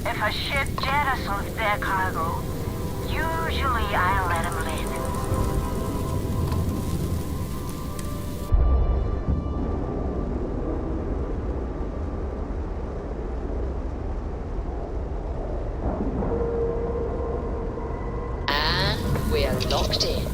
If a ship jettisons their cargo, usually I let them live. And we're locked in.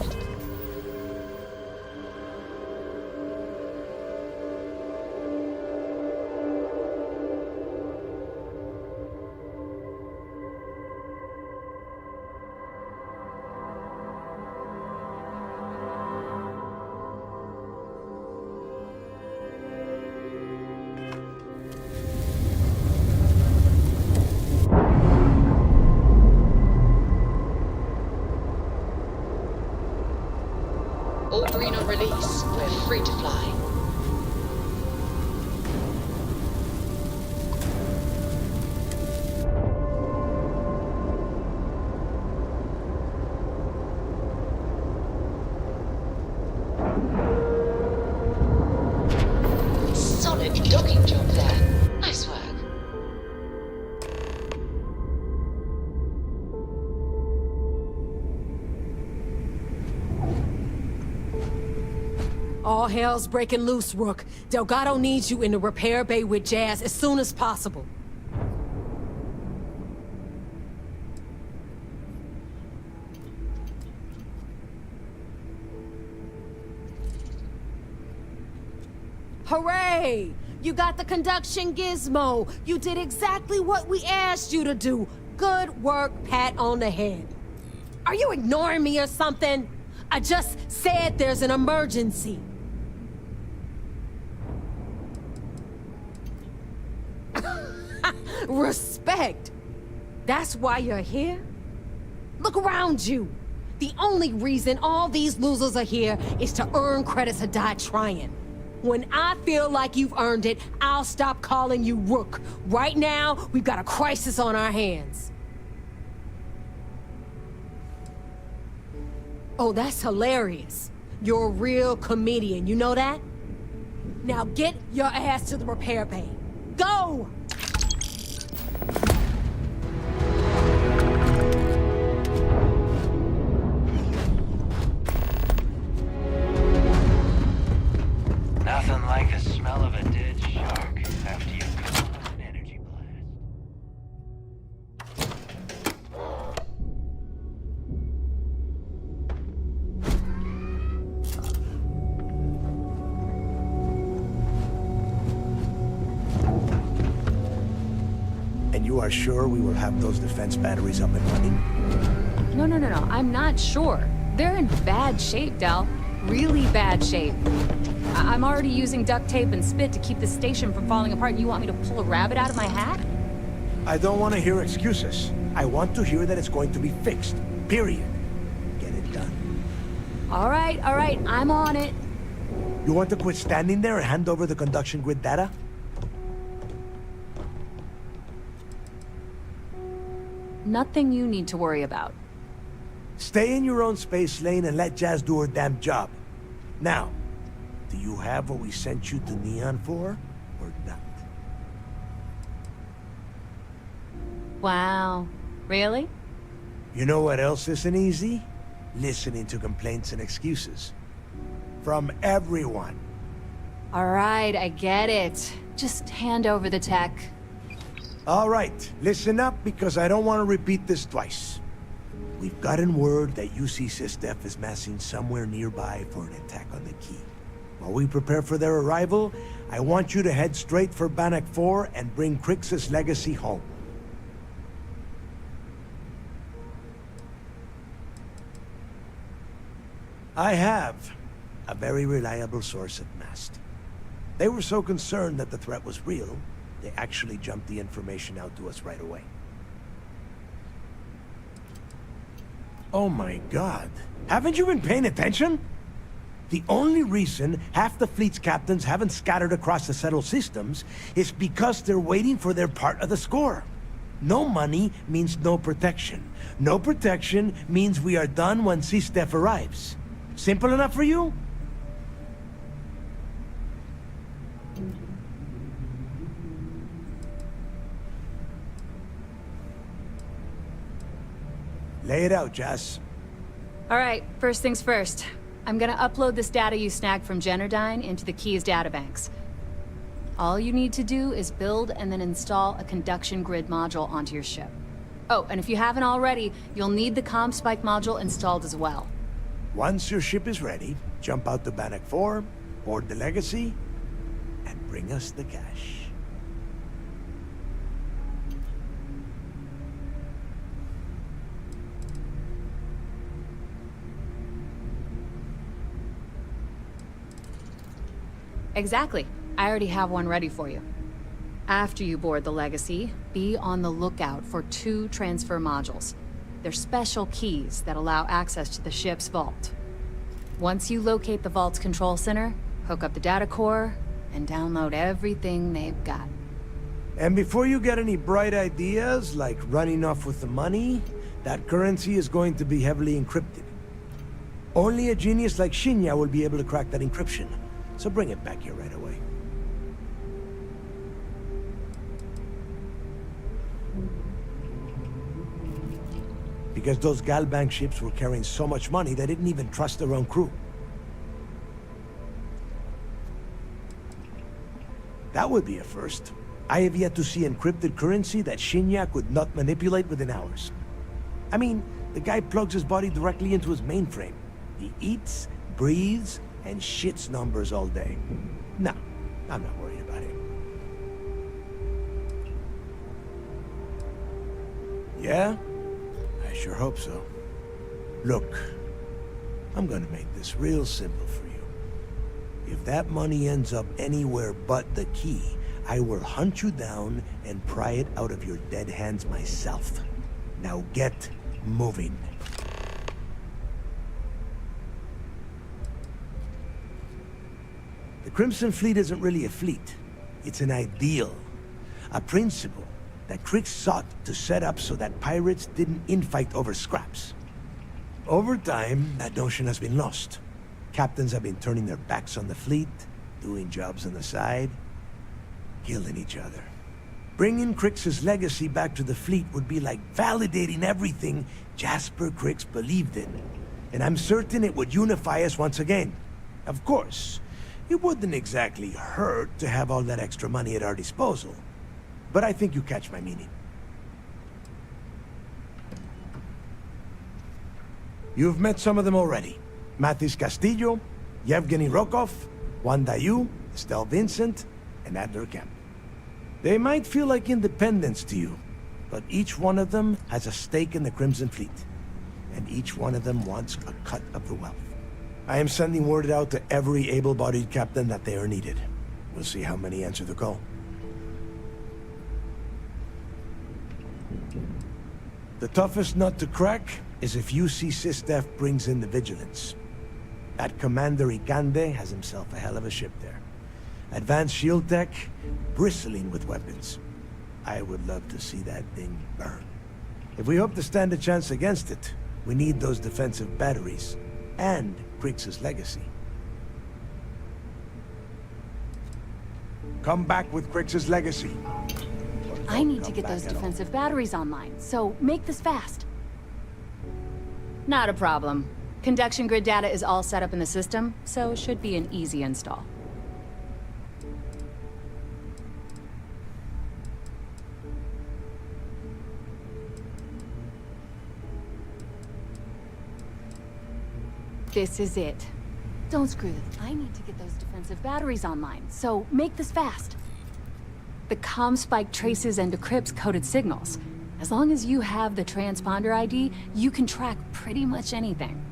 All green on release. We're free to fly. Solid docking job there. Nice work. All hell's breaking loose, Rook. Delgado needs you in the repair bay with Jazz as soon as possible. Hooray! You got the conduction gizmo. You did exactly what we asked you to do. Good work, pat on the head. Are you ignoring me or something? I just said there's an emergency. Respect. That's why you're here? Look around you. The only reason all these losers are here is to earn credits or die trying. When I feel like you've earned it, I'll stop calling you Rook. Right now, we've got a crisis on our hands. Oh, that's hilarious. You're a real comedian, you know that? Now get your ass to the repair bay. Go! Nothing like the smell of a dead shark after you come off an energy blast. And you are sure we will have those defense batteries up and running? No. I'm not sure. They're in bad shape, Del. Really bad shape. I'm already using duct tape and spit to keep the station from falling apart, and you want me to pull a rabbit out of my hat? I don't want to hear excuses. I want to hear that it's going to be fixed. Period. Get it done. All right, I'm on it. You want to quit standing there and hand over the conduction grid data? Nothing you need to worry about. Stay in your own space lane and let Jazz do her damn job. Now, do you have what we sent you to Neon for, or not? Wow. Really? You know what else isn't easy? Listening to complaints and excuses. From everyone. All right, I get it. Just hand over the tech. All right, listen up because I don't want to repeat this twice. We've gotten word that UC SysDef is massing somewhere nearby for an attack on the key. While we prepare for their arrival, I want you to head straight for Bannock 4 and bring Crixus' legacy home. I have a very reliable source at Mast. They were so concerned that the threat was real, they actually jumped the information out to us right away. Oh my God. Haven't you been paying attention? The only reason half the fleet's captains haven't scattered across the settled systems is because they're waiting for their part of the score. No money means no protection. No protection means we are done when SysDef arrives. Simple enough for you? Lay it out, Jess. All right, first things first. I'm gonna upload this data you snagged from Generdyne into the Keys databanks. All you need to do is build and then install a conduction grid module onto your ship. Oh, and if you haven't already, you'll need the comm spike module installed as well. Once your ship is ready, jump out to Bannock 4, board the Legacy, and bring us the cash. Exactly. I already have one ready for you. After you board the Legacy, be on the lookout for 2 transfer modules. They're special keys that allow access to the ship's vault. Once you locate the vault's control center, hook up the data core, and download everything they've got. And before you get any bright ideas, like running off with the money, that currency is going to be heavily encrypted. Only a genius like Shinya will be able to crack that encryption. So bring it back here right away. Because those Galbank ships were carrying so much money, they didn't even trust their own crew. That would be a first. I have yet to see encrypted currency that Shinya could not manipulate within hours. I mean, the guy plugs his body directly into his mainframe. He eats, breathes, and shits numbers all day. No, I'm not worried about it. Yeah? I sure hope so. Look, I'm gonna make this real simple for you. If that money ends up anywhere but the key, I will hunt you down and pry it out of your dead hands myself. Now get moving. The Crimson Fleet isn't really a fleet. It's an ideal. A principle that Krieg sought to set up so that pirates didn't infight over scraps. Over time, that notion has been lost. Captains have been turning their backs on the fleet, doing jobs on the side, killing each other. Bringing Krix's legacy back to the fleet would be like validating everything Jasper Krix believed in. And I'm certain it would unify us once again. Of course, it wouldn't exactly hurt to have all that extra money at our disposal. But I think you catch my meaning. You've met some of them already. Mathis Castillo, Yevgeny Rokov, Juan Dayu, Estelle Vincent, and Adler Kemp. They might feel like independents to you, but each one of them has a stake in the Crimson Fleet. And each one of them wants a cut of the wealth. I am sending word out to every able-bodied captain that they are needed. We'll see how many answer the call. The toughest nut to crack is if UC Sistef brings in the Vigilance. That Commander Ikande has himself a hell of a ship there. Advanced shield tech, bristling with weapons. I would love to see that thing burn. If we hope to stand a chance against it, we need those defensive batteries, and Krix's legacy. Come back with Krix's legacy. I need to get those defensive batteries online, so make this fast. Not a problem. Conduction grid data is all set up in the system, so it should be an easy install. This is it. Don't screw this. I need to get those defensive batteries online, so make this fast. The comm spike traces and decrypts coded signals. As long as you have the transponder ID, you can track pretty much anything.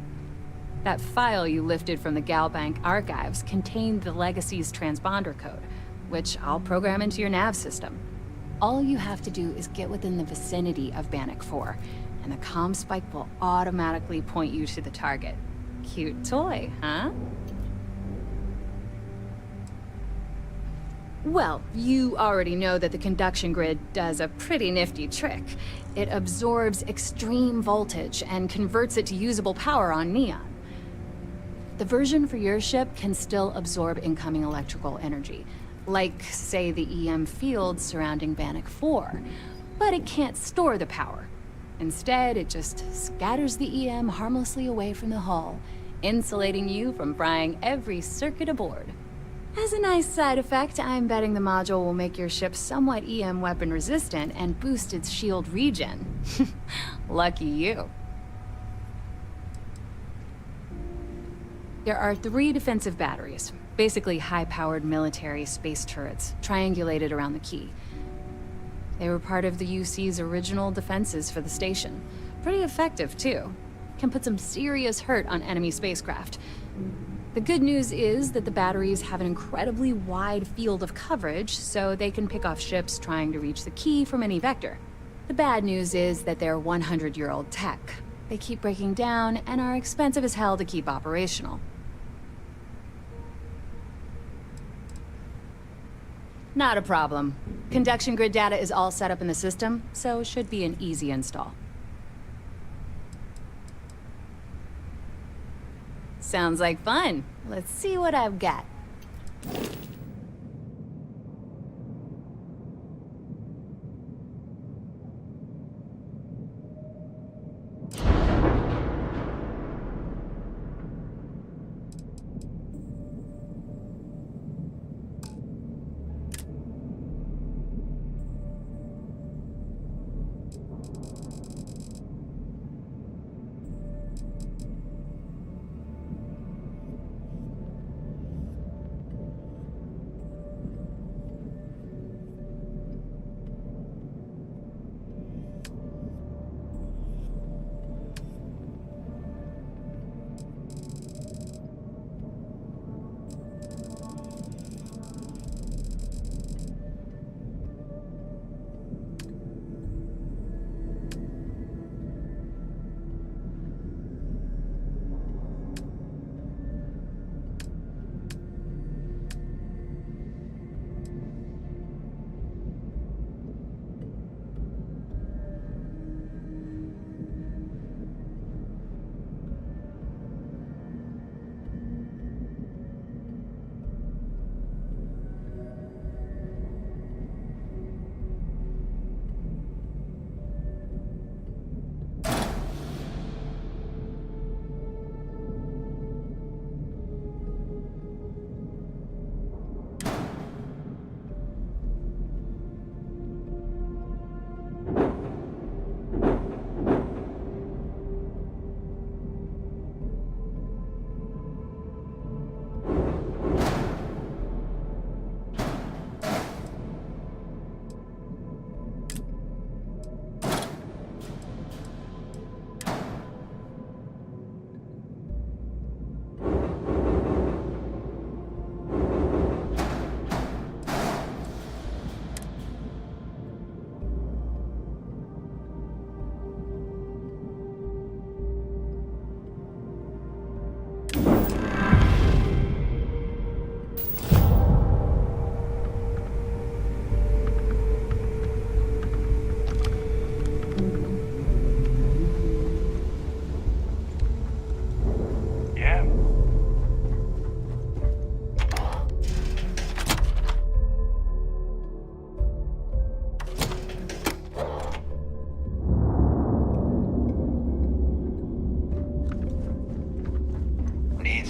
That file you lifted from the Galbank archives contained the Legacy's transponder code, which I'll program into your nav system. All you have to do is get within the vicinity of Bannock 4, and the comm spike will automatically point you to the target. Cute toy, huh? Well, you already know that the conduction grid does a pretty nifty trick. It absorbs extreme voltage and converts it to usable power on neon. The version for your ship can still absorb incoming electrical energy, like, say, the EM field surrounding Bannock 4, but it can't store the power. Instead, it just scatters the EM harmlessly away from the hull, insulating you from frying every circuit aboard. As a nice side effect, I'm betting the module will make your ship somewhat EM weapon resistant and boost its shield regen. Lucky you. There are 3 defensive batteries, basically high-powered military space turrets, triangulated around the key. They were part of the UC's original defenses for the station. Pretty effective, too. Can put some serious hurt on enemy spacecraft. The good news is that the batteries have an incredibly wide field of coverage, so they can pick off ships trying to reach the key from any vector. The bad news is that they're 100-year-old tech. They keep breaking down and are expensive as hell to keep operational. Not a problem. Conduction grid data is all set up in the system, so it should be an easy install. Sounds like fun. Let's see what I've got.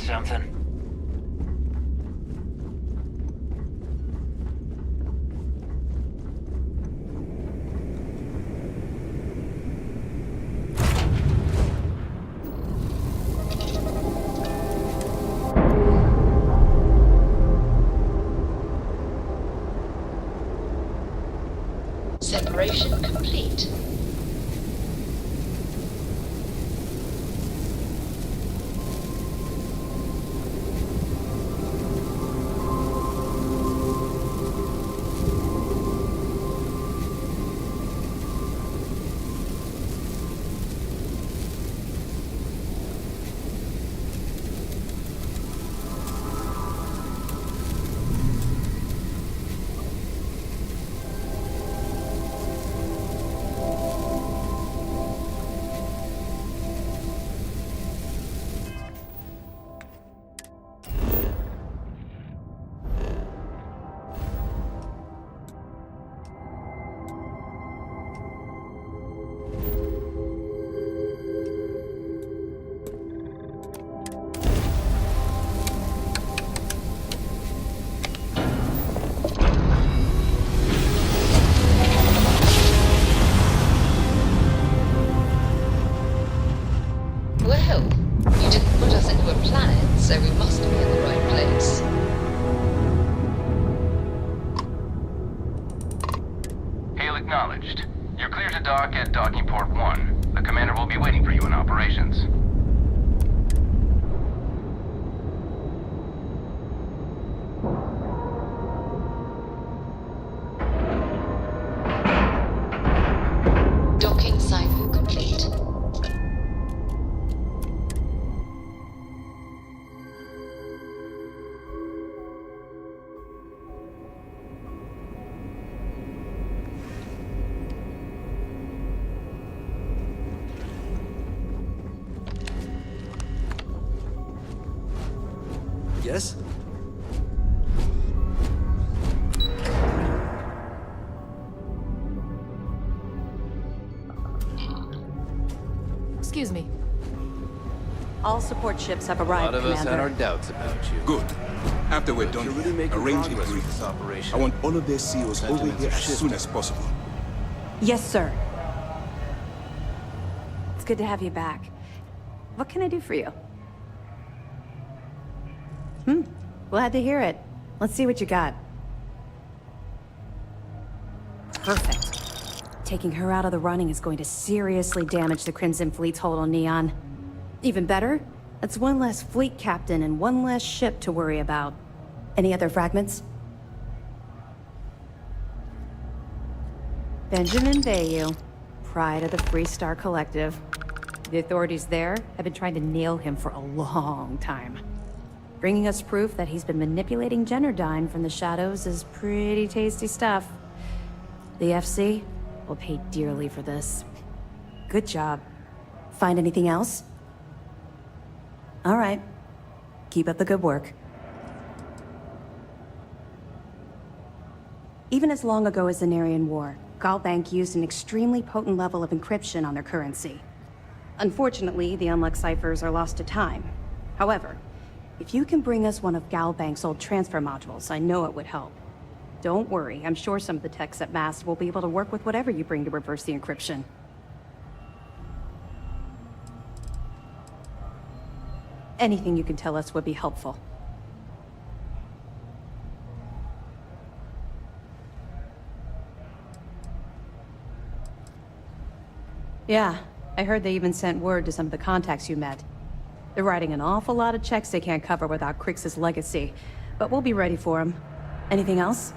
something? Separation complete. acknowledged. You're clear to dock at docking port 1. The commander will be waiting for you in operations. Docking cycle complete. Yes? Excuse me. All support ships have A arrived, lot of us Commander. had our doubts about you. Good. After we're done You're here, really making arrange progress the with brief. this operation. I want all of their CEOs over Sentiments here are as soon shifting. as possible. Yes, sir. It's good to have you back. What can I do for you? Glad to hear it. Let's see what you got. Perfect. Taking her out of the running is going to seriously damage the Crimson Fleet's hold on Neon. Even better, that's one less fleet captain and one less ship to worry about. Any other fragments? Benjamin Bayou, pride of the Free Star Collective. The authorities there have been trying to nail him for a long time. Bringing us proof that he's been manipulating Generdyne from the shadows is pretty tasty stuff. The FC will pay dearly for this. Good job. Find anything else? All right. Keep up the good work. Even as long ago as the Narian War, Galbank used an extremely potent level of encryption on their currency. Unfortunately, the unlocked ciphers are lost to time. However, if you can bring us one of Galbank's old transfer modules, I know it would help. Don't worry, I'm sure some of the techs at MAST will be able to work with whatever you bring to reverse the encryption. Anything you can tell us would be helpful. Yeah, I heard they even sent word to some of the contacts you met. They're writing an awful lot of checks they can't cover without Crix's legacy, but we'll be ready for them. Anything else?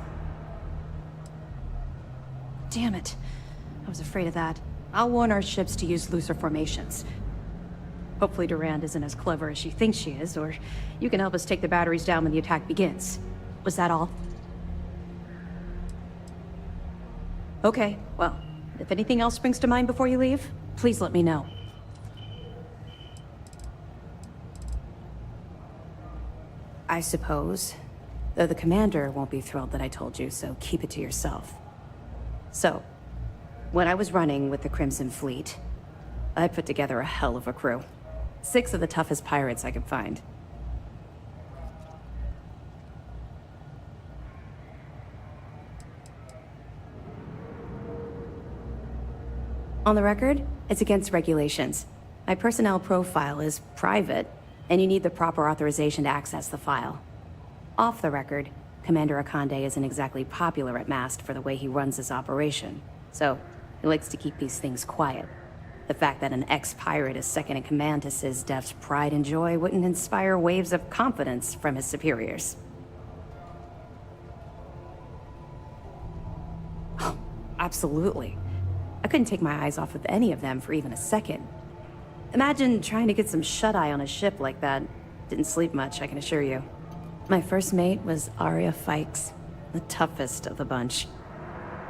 Damn it. I was afraid of that. I'll warn our ships to use looser formations. Hopefully Durand isn't as clever as she thinks she is, or you can help us take the batteries down when the attack begins. Was that all? Okay, well, if anything else springs to mind before you leave, please let me know. I suppose. Though the commander won't be thrilled that I told you, so keep it to yourself. So, when I was running with the Crimson Fleet, I put together a hell of a crew. 6 of the toughest pirates I could find. On the record, it's against regulations. My personnel profile is private, and you need the proper authorization to access the file. Off the record, Commander Akande isn't exactly popular at MAST for the way he runs his operation, so he likes to keep these things quiet. The fact that an ex-pirate is second in command to SysDef's pride and joy wouldn't inspire waves of confidence from his superiors. Oh, absolutely. I couldn't take my eyes off of any of them for even a second. Imagine trying to get some shut-eye on a ship like that. Didn't sleep much, I can assure you. My first mate was Arya Fikes, the toughest of the bunch.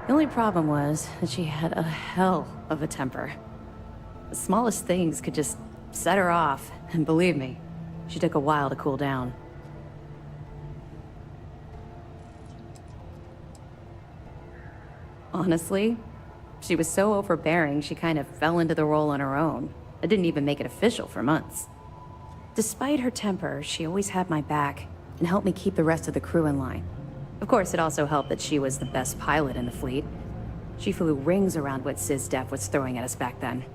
The only problem was that she had a hell of a temper. The smallest things could just set her off, and believe me, she took a while to cool down. Honestly, she was so overbearing she kind of fell into the role on her own. I didn't even make it official for months. Despite her temper, she always had my back and helped me keep the rest of the crew in line. Of course, it also helped that she was the best pilot in the fleet. She flew rings around what SysDef was throwing at us back then.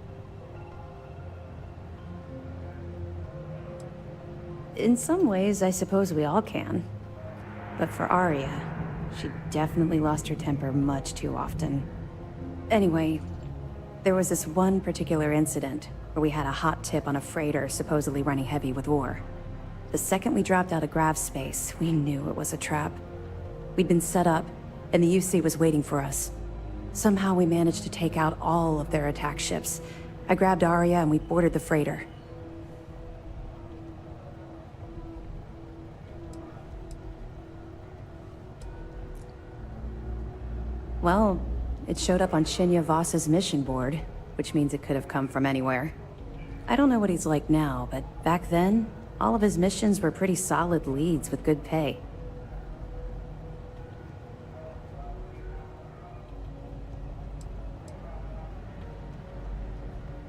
In some ways, I suppose we all can. But for Arya, she definitely lost her temper much too often. Anyway, there was this one particular incident where we had a hot tip on a freighter supposedly running heavy with ore. The second we dropped out of grav space, we knew it was a trap. We'd been set up, and the UC was waiting for us. Somehow we managed to take out all of their attack ships. I grabbed Arya and we boarded the freighter. Well, it showed up on Shinya Voss's mission board, which means it could have come from anywhere. I don't know what he's like now, but back then, all of his missions were pretty solid leads with good pay.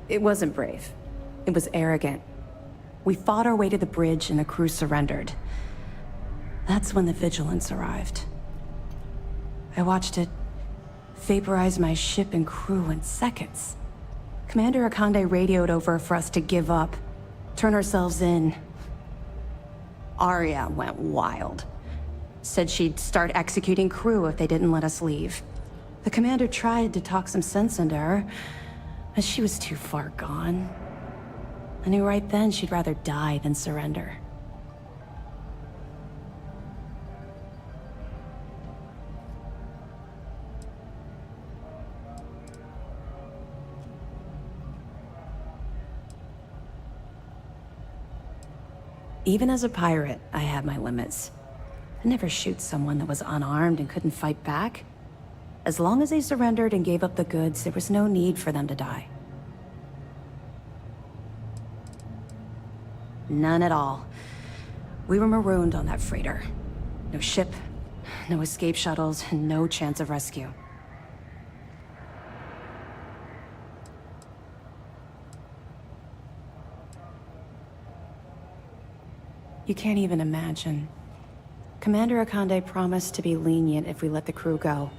It wasn't brave. It was arrogant. We fought our way to the bridge and the crew surrendered. That's when the Vigilance arrived. I watched it vaporize my ship and crew in seconds. Commander Akande radioed over for us to give up, turn ourselves in. Arya went wild. Said she'd start executing crew if they didn't let us leave. The commander tried to talk some sense into her, but she was too far gone. I knew right then she'd rather die than surrender. Even as a pirate, I had my limits. I'd never shoot someone that was unarmed and couldn't fight back. As long as they surrendered and gave up the goods, there was no need for them to die. None at all. We were marooned on that freighter. No ship, no escape shuttles, and no chance of rescue. You can't even imagine. Commander Akande promised to be lenient if we let the crew go.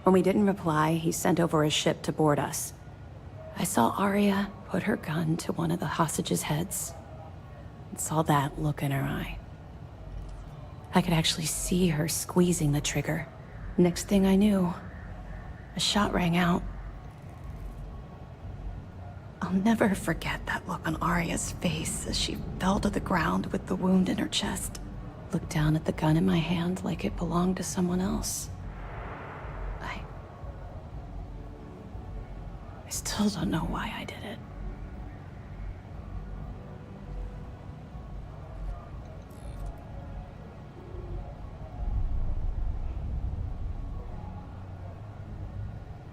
When we didn't reply, he sent over a ship to board us. I saw Arya put her gun to one of the hostages' heads, and saw that look in her eye. I could actually see her squeezing the trigger. Next thing I knew, a shot rang out. I'll never forget that look on Arya's face as she fell to the ground with the wound in her chest. Looked down at the gun in my hand like it belonged to someone else. I still don't know why I did it.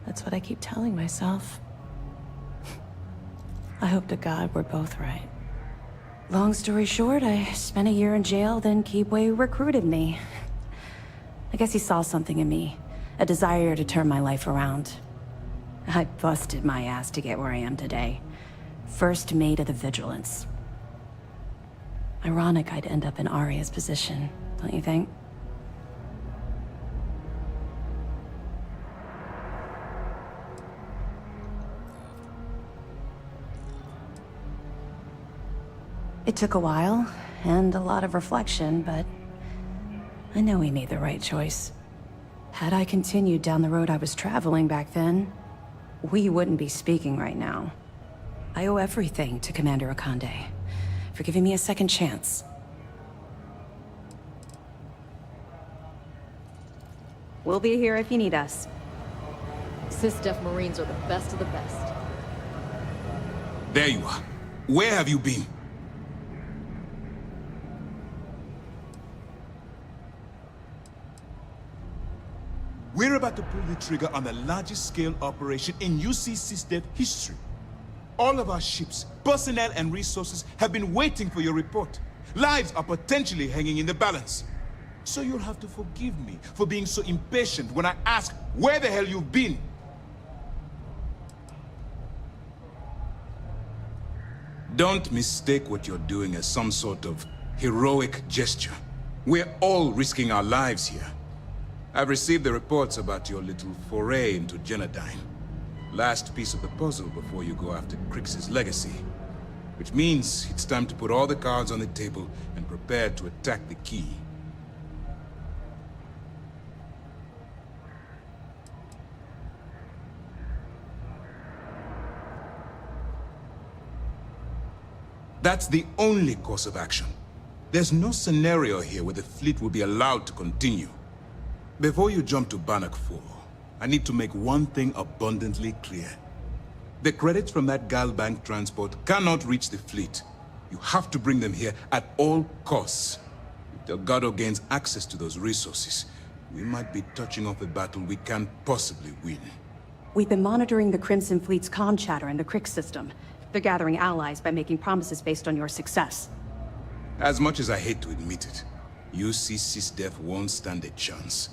That's what I keep telling myself. I hope to God we're both right. Long story short, I spent a year in jail, then Keebway recruited me. I guess he saw something in me, a desire to turn my life around. I busted my ass to get where I am today. First mate of the Vigilance. Ironic I'd end up in Arya's position, don't you think? It took a while, and a lot of reflection, but I know we made the right choice. Had I continued down the road I was traveling back then, we wouldn't be speaking right now. I owe everything to Commander Akande for giving me a second chance. We'll be here if you need us. SysDef Marines are the best of the best. There you are. Where have you been? We're about to pull the trigger on the largest scale operation in UC SysDef history. All of our ships, personnel, and resources have been waiting for your report. Lives are potentially hanging in the balance. So you'll have to forgive me for being so impatient when I ask where the hell you've been. Don't mistake what you're doing as some sort of heroic gesture. We're all risking our lives here. I've received the reports about your little foray into Genodyne. Last piece of the puzzle before you go after Crix's legacy. Which means it's time to put all the cards on the table and prepare to attack the key. That's the only course of action. There's no scenario here where the fleet will be allowed to continue. Before you jump to Bannock 4, I need to make one thing abundantly clear. The credits from that Galbank transport cannot reach the fleet. You have to bring them here at all costs. If Delgado gains access to those resources, we might be touching off a battle we can't possibly win. We've been monitoring the Crimson Fleet's comm chatter and the Crick system. They're gathering allies by making promises based on your success. As much as I hate to admit it, UC SysDef won't stand a chance.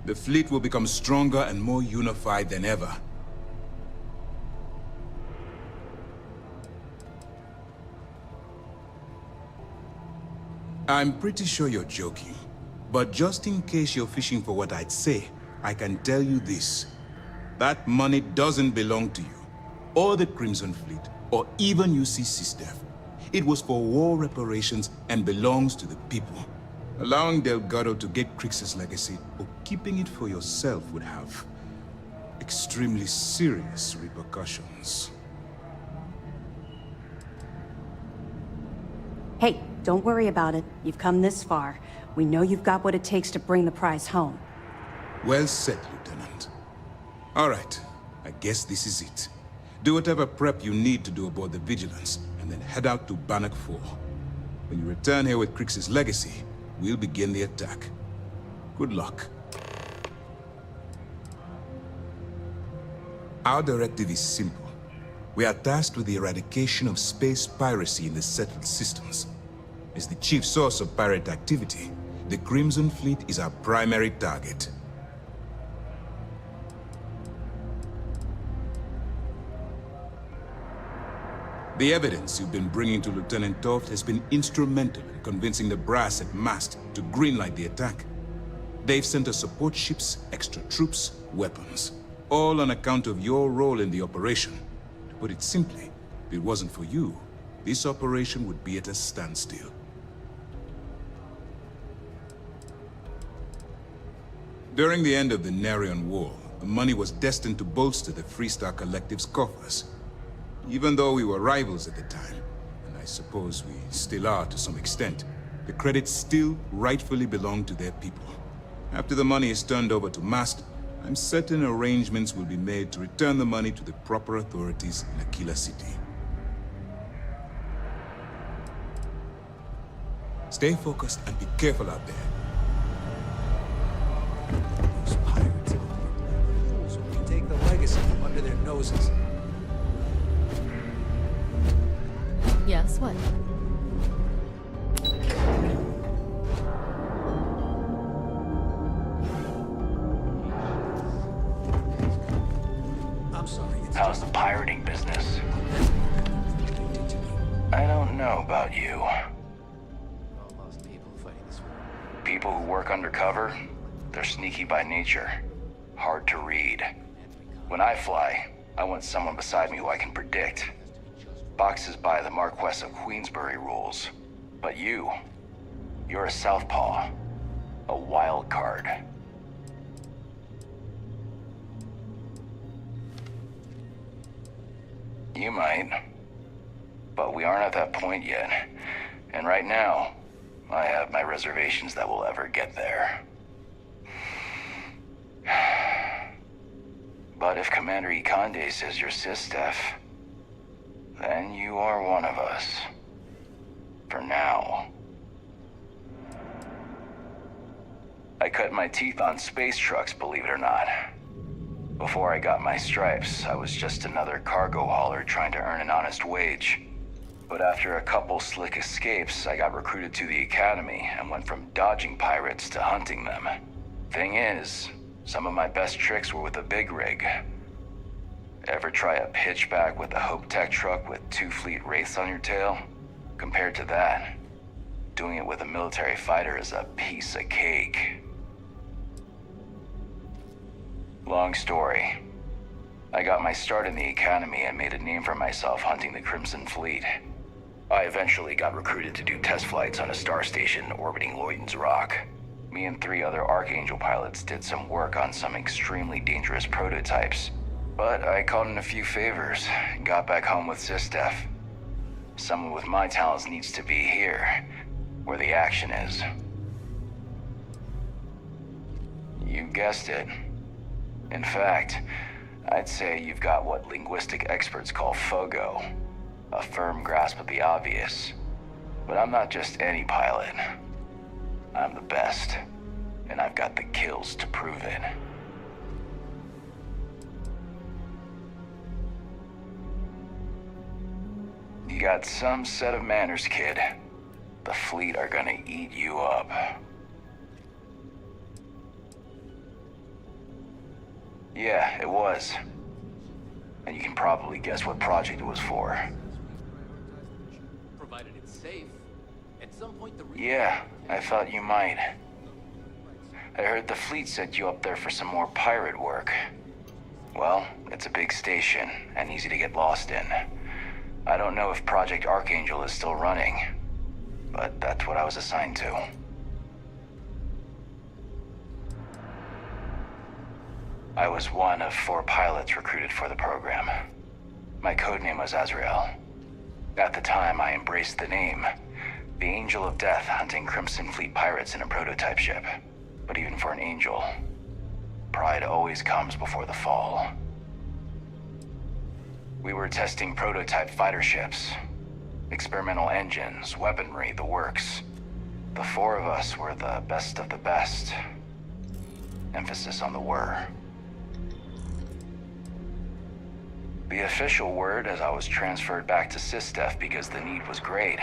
The fleet will become stronger and more unified than ever. I'm pretty sure you're joking, but just in case you're fishing for what I'd say, I can tell you this. That money doesn't belong to you, or the Crimson Fleet, or even UC SysDef. It was for war reparations and belongs to the people. Allowing Delgado to get Crix's legacy, or keeping it for yourself would have extremely serious repercussions. Hey, don't worry about it. You've come this far. We know you've got what it takes to bring the prize home. Well said, Lieutenant. All right, I guess this is it. Do whatever prep you need to do aboard the Vigilance, and then head out to Bannock 4. When you return here with Crix's legacy, we'll begin the attack. Good luck. Our directive is simple. We are tasked with the eradication of space piracy in the settled systems. As the chief source of pirate activity, the Crimson Fleet is our primary target. The evidence you've been bringing to Lieutenant Toft has been instrumental in convincing the brass at Mast to greenlight the attack. They've sent us support ships, extra troops, weapons, all on account of your role in the operation. To put it simply, if it wasn't for you, this operation would be at a standstill. During the end of the Narion War, the money was destined to bolster the Freestar Collective's coffers. Even though we were rivals at the time, and I suppose we still are to some extent, the credits still rightfully belong to their people. After the money is turned over to Mast, I'm certain arrangements will be made to return the money to the proper authorities in Aquila City. Stay focused and be careful out there. Those pirates. Fools when we take the legacy from under their noses. Yes, what? I'm sorry. How's the pirating business? I don't know about you. Almost people fighting this war. People who work undercover, they're sneaky by nature. Hard to read. When I fly, I want someone beside me who I can predict. Boxes by the Marquess of Queensbury rules. But you're a southpaw. A wild card. You might. But we aren't at that point yet. And right now, I have my reservations that we'll ever get there. But if Commander Ikande says you're SysDef, then you are one of us. For now. I cut my teeth on space trucks, believe it or not. Before I got my stripes, I was just another cargo hauler trying to earn an honest wage. But after a couple slick escapes, I got recruited to the academy and went from dodging pirates to hunting them. Thing is, some of my best tricks were with a big rig. Ever try a pitchback with a Hope Tech truck with 2 fleet wraiths on your tail? Compared to that, doing it with a military fighter is a piece of cake. Long story. I got my start in the academy and made a name for myself hunting the Crimson Fleet. I eventually got recruited to do test flights on a star station orbiting Lloyden's Rock. Me and 3 other Archangel pilots did some work on some extremely dangerous prototypes. But I called in a few favors and got back home with SysDef. Someone with my talents needs to be here, where the action is. You guessed it. In fact, I'd say you've got what linguistic experts call FOGO, a firm grasp of the obvious. But I'm not just any pilot. I'm the best, and I've got the kills to prove it. You got some set of manners, kid. The fleet are gonna eat you up. Yeah, it was. And you can probably guess what project it was for. Provided it's safe. At some point the Yeah, I thought you might. I heard the fleet set you up there for some more pirate work. Well, it's a big station and easy to get lost in. I don't know if Project Archangel is still running, but that's what I was assigned to. I was one of 4 pilots recruited for the program. My codename was Azrael. At the time, I embraced the name, the Angel of Death, hunting Crimson Fleet pirates in a prototype ship. But even for an angel, pride always comes before the fall. We were testing prototype fighter ships, experimental engines, weaponry, the works. The 4 of us were the best of the best. Emphasis on the were. The official word is I was transferred back to SysDef because the need was great.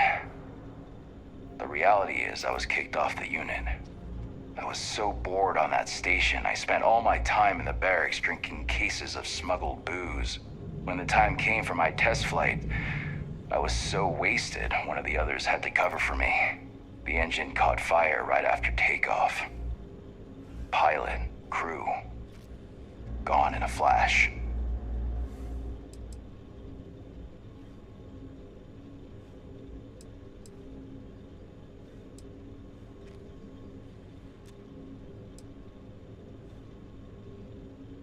The reality is I was kicked off the unit. I was so bored on that station, I spent all my time in the barracks drinking cases of smuggled booze. When the time came for my test flight, I was so wasted, one of the others had to cover for me. The engine caught fire right after takeoff. Pilot, crew, gone in a flash.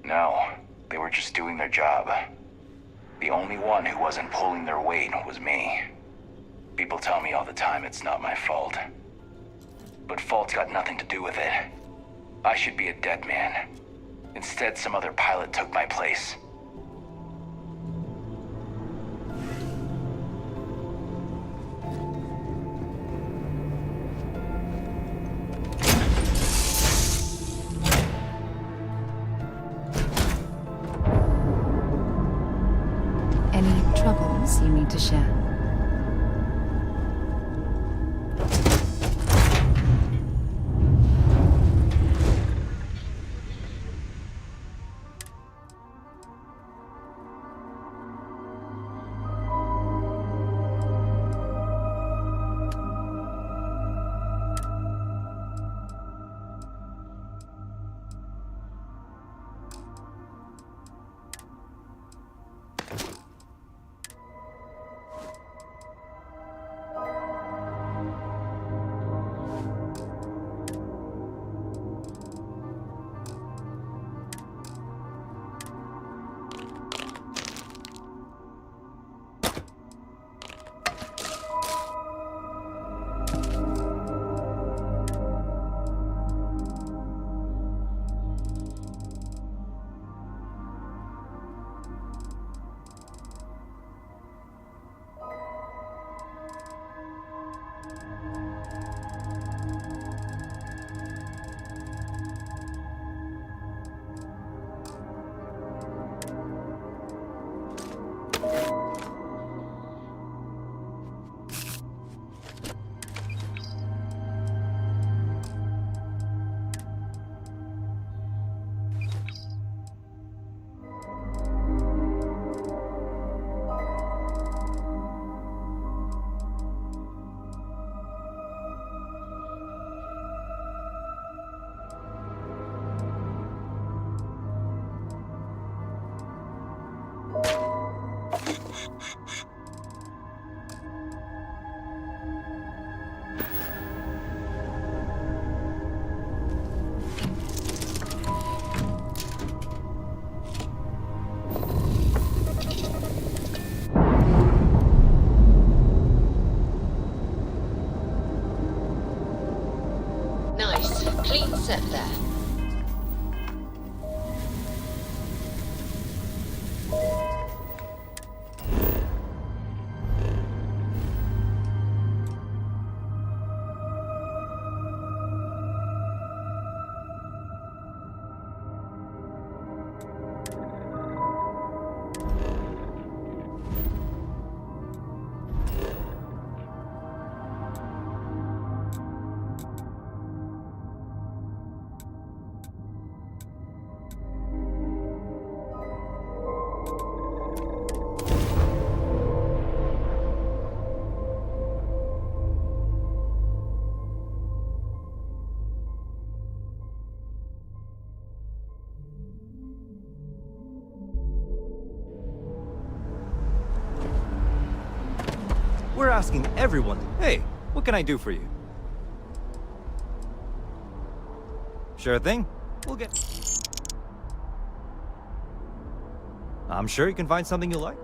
No, they were just doing their job. The only one who wasn't pulling their weight was me. People tell me all the time it's not my fault. But fault's got nothing to do with it. I should be a dead man. Instead, some other pilot took my place. Any troubles you need to share? asking everyone, hey, what can I do for you? Sure thing. We'll get... I'm sure you can find something you like.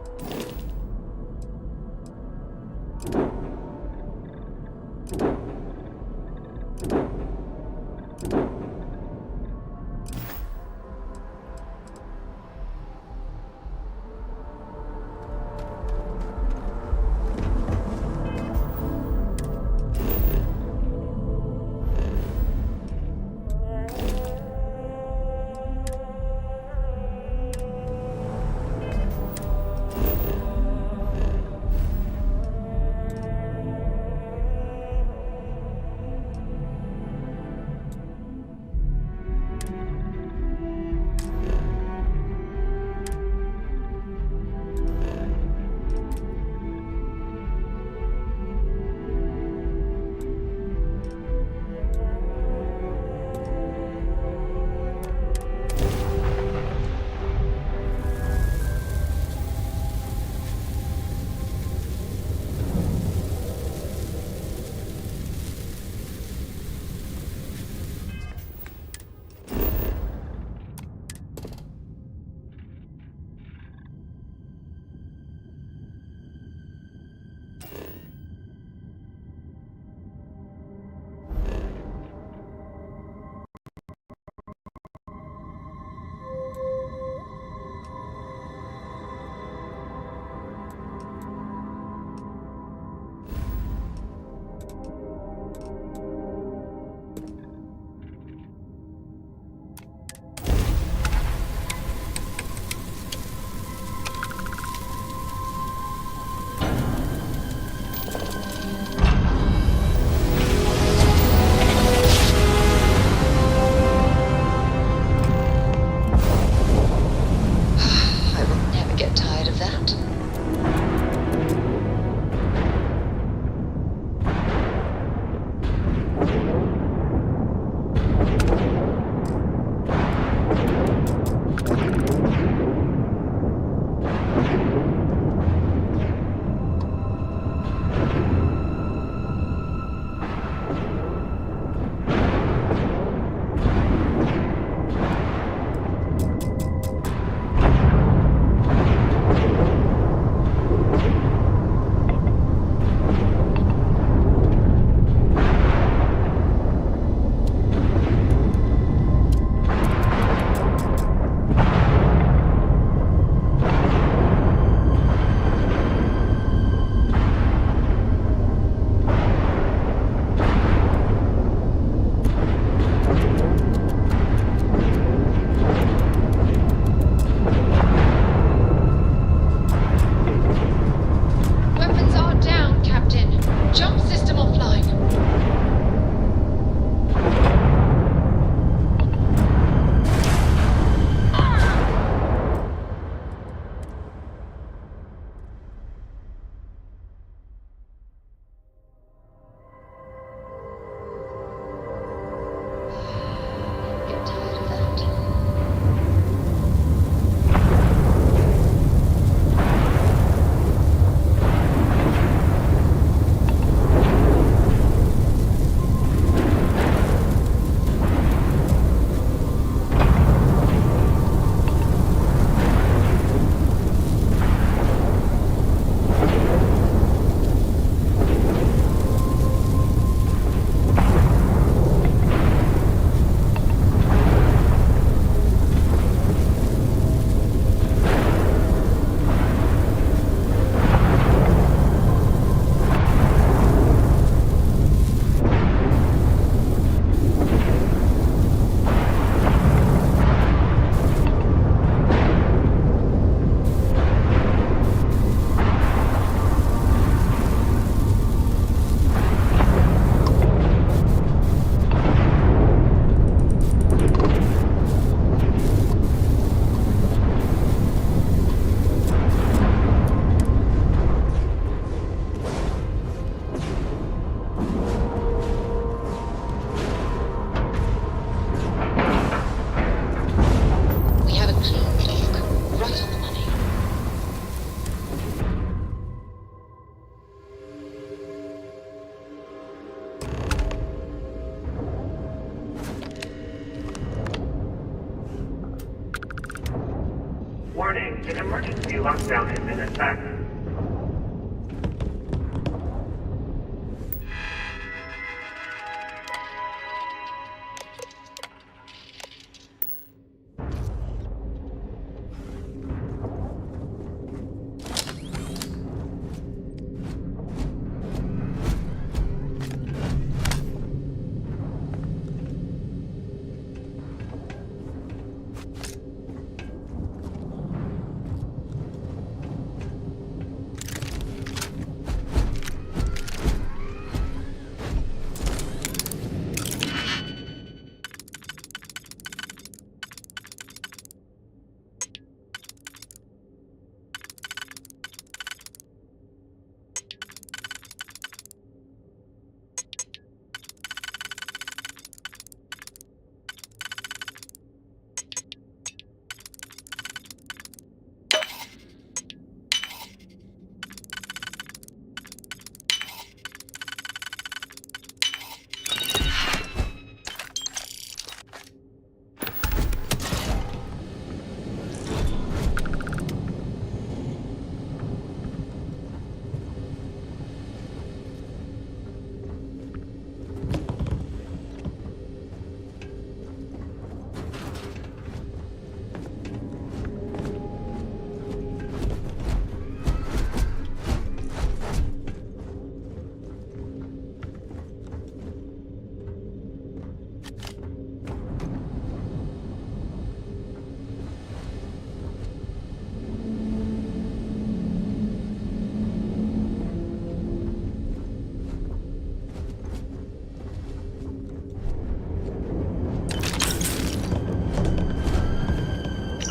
Warning, an emergency lockdown has been effect.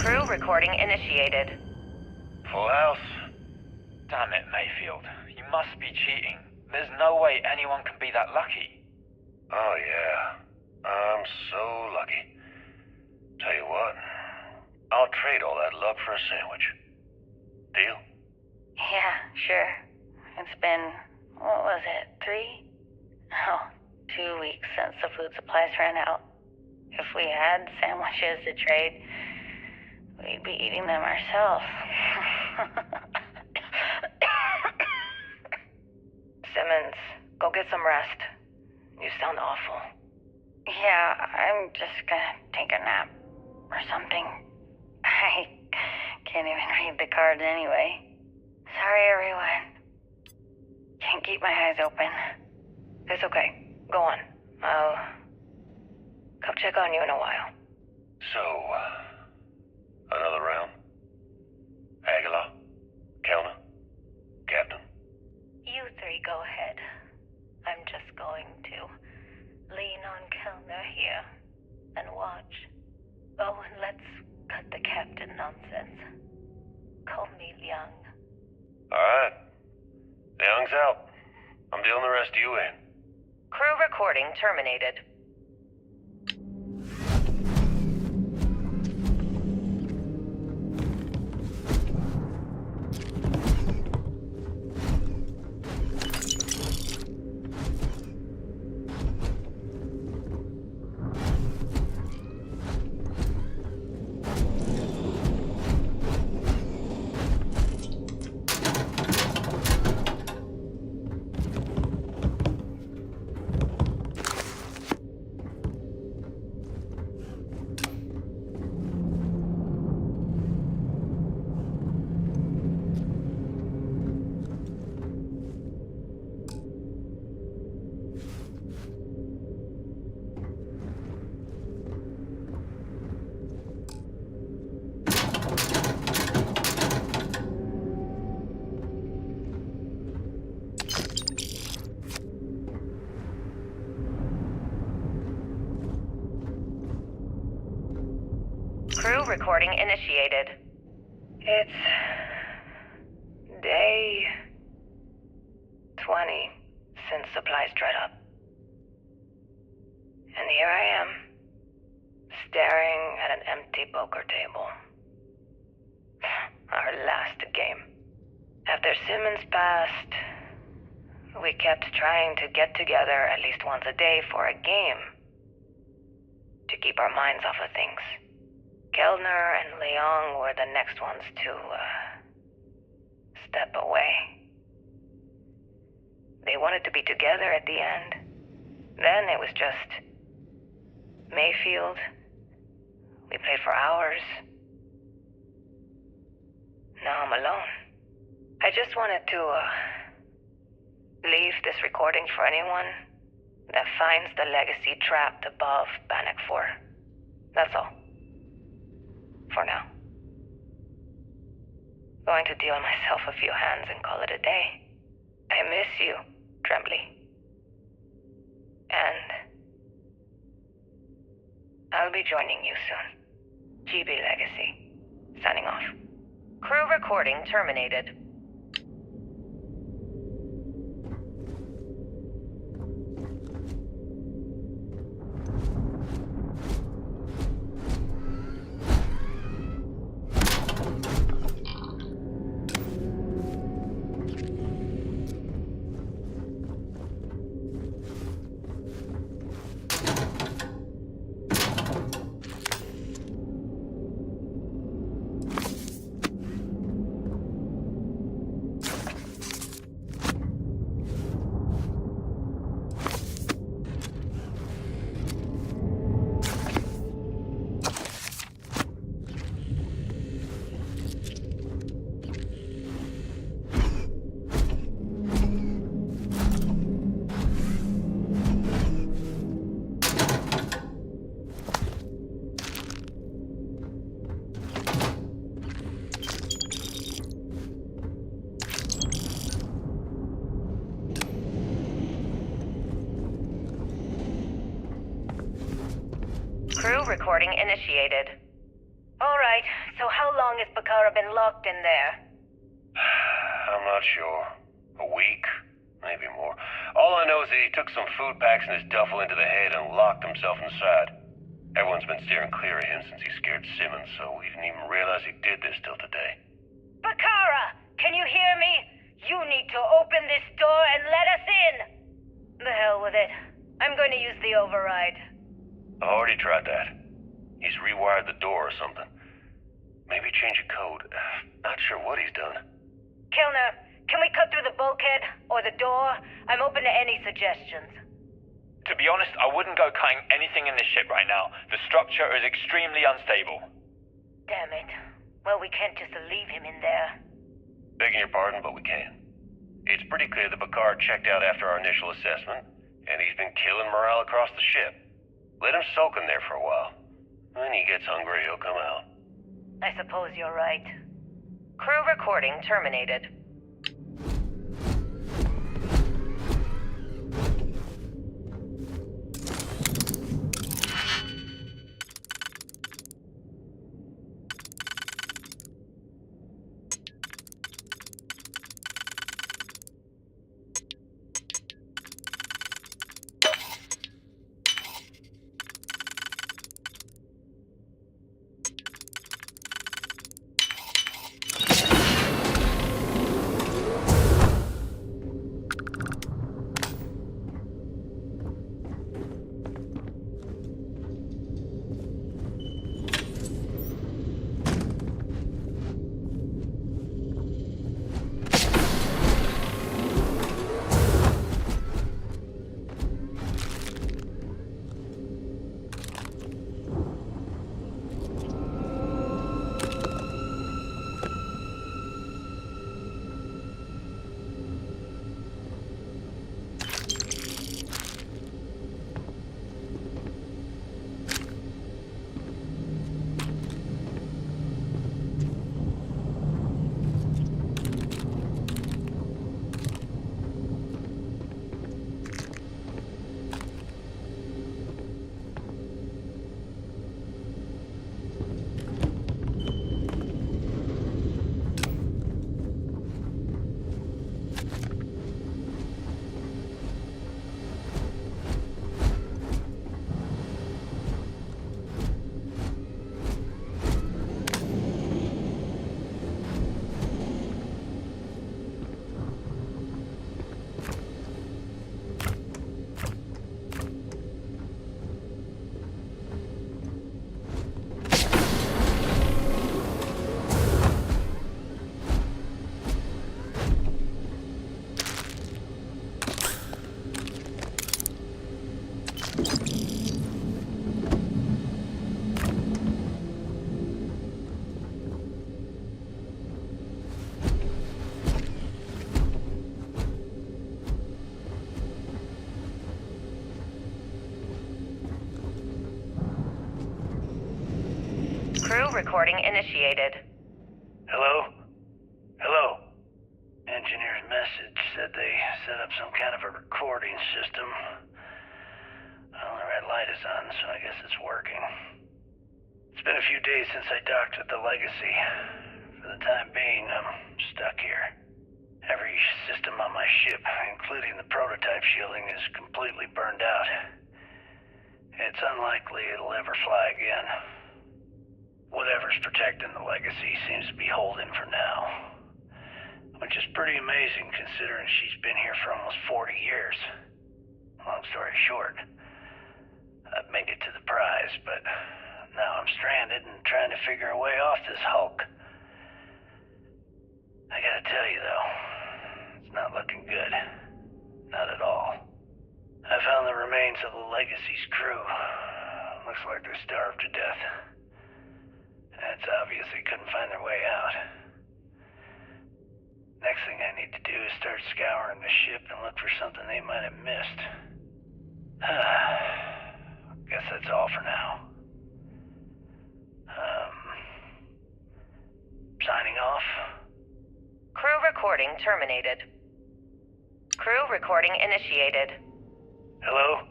Crew recording initiated. Full house? Damn it, Mayfield. You must be cheating. There's no way anyone can be that lucky. Oh, yeah. I'm so lucky. Tell you what, I'll trade all that luck for a sandwich. Deal? Yeah, sure. It's been, what was it, 3? Oh, 2 weeks since the food supplies ran out. If we had sandwiches to trade, we'd be eating them ourselves. Simmons, go get some rest. You sound awful. Yeah, I'm just gonna take a nap or something. I can't even read the cards anyway. Sorry, everyone. Can't keep my eyes open. It's okay. Go on. I'll come check on you in a while. So, another round? Aguilar? Kellner? Captain? You three go ahead. I'm just going to lean on Kellner here and watch. Oh, and let's cut the captain nonsense. Call me Liang. Alright. Young's out. I'm dealing the rest of you in. Crew recording terminated. Crew recording initiated. It's day 20 since supplies dried up. And here I am, staring at an empty poker table. Our last game. After Simmons passed, we kept trying to get together at least once a day for a game. To keep our minds off of things. Kellner and Leong were the next ones to, step away. They wanted to be together at the end. Then it was just Mayfield. We played for hours. Now I'm alone. I just wanted to, leave this recording for anyone that finds the legacy trapped above Bannock 4. That's all. For now. Going to deal myself a few hands and call it a day. I miss you, Trembly. And I'll be joining you soon. GB Legacy. Signing off. Crew recording terminated. Crew recording initiated. Alright, so how long has Bakara been locked in there? I'm not sure. A week? Maybe more. All I know is that he took some food packs in his duffel into the head and locked himself inside. Everyone's been steering clear of him since he scared Simmons, so we didn't even realize he did this till today. Bakara! Can you hear me? You need to open this door and let us in! The hell with it. I'm going to use the override. I already tried that. He's rewired the door or something. Maybe change a code. Not sure what he's done. Kellner, can we cut through the bulkhead? Or the door? I'm open to any suggestions. To be honest, I wouldn't go cutting anything in this ship right now. The structure is extremely unstable. Damn it. Well, we can't just leave him in there. Begging your pardon, but we can. It's pretty clear that Bakar checked out after our initial assessment, and he's been killing morale across the ship. Let him soak in there for a while. When he gets hungry, he'll come out. I suppose you're right. Crew recording terminated. recording initiated. Hello? Hello? Engineer's message said they set up some kind of a recording system. Well, the red light is on, so I guess it's working. It's been a few days since I docked with the Legacy. For the time being, I'm stuck here. Every system on my ship, including the prototype shielding, is completely burned out. It's unlikely it'll ever fly again. Whatever's protecting the Legacy seems to be holding for now. Which is pretty amazing considering she's been here for almost 40 years. Long story short, I've made it to the prize, but now I'm stranded and trying to figure a way off this hulk. I gotta tell you though, it's not looking good. Not at all. I found the remains of the Legacy's crew. Looks like they're starved to death. It's obvious they couldn't find their way out. Next thing I need to do is start scouring the ship and look for something they might have missed. Guess that's all for now. Signing off. Crew recording terminated. Crew recording initiated. Hello?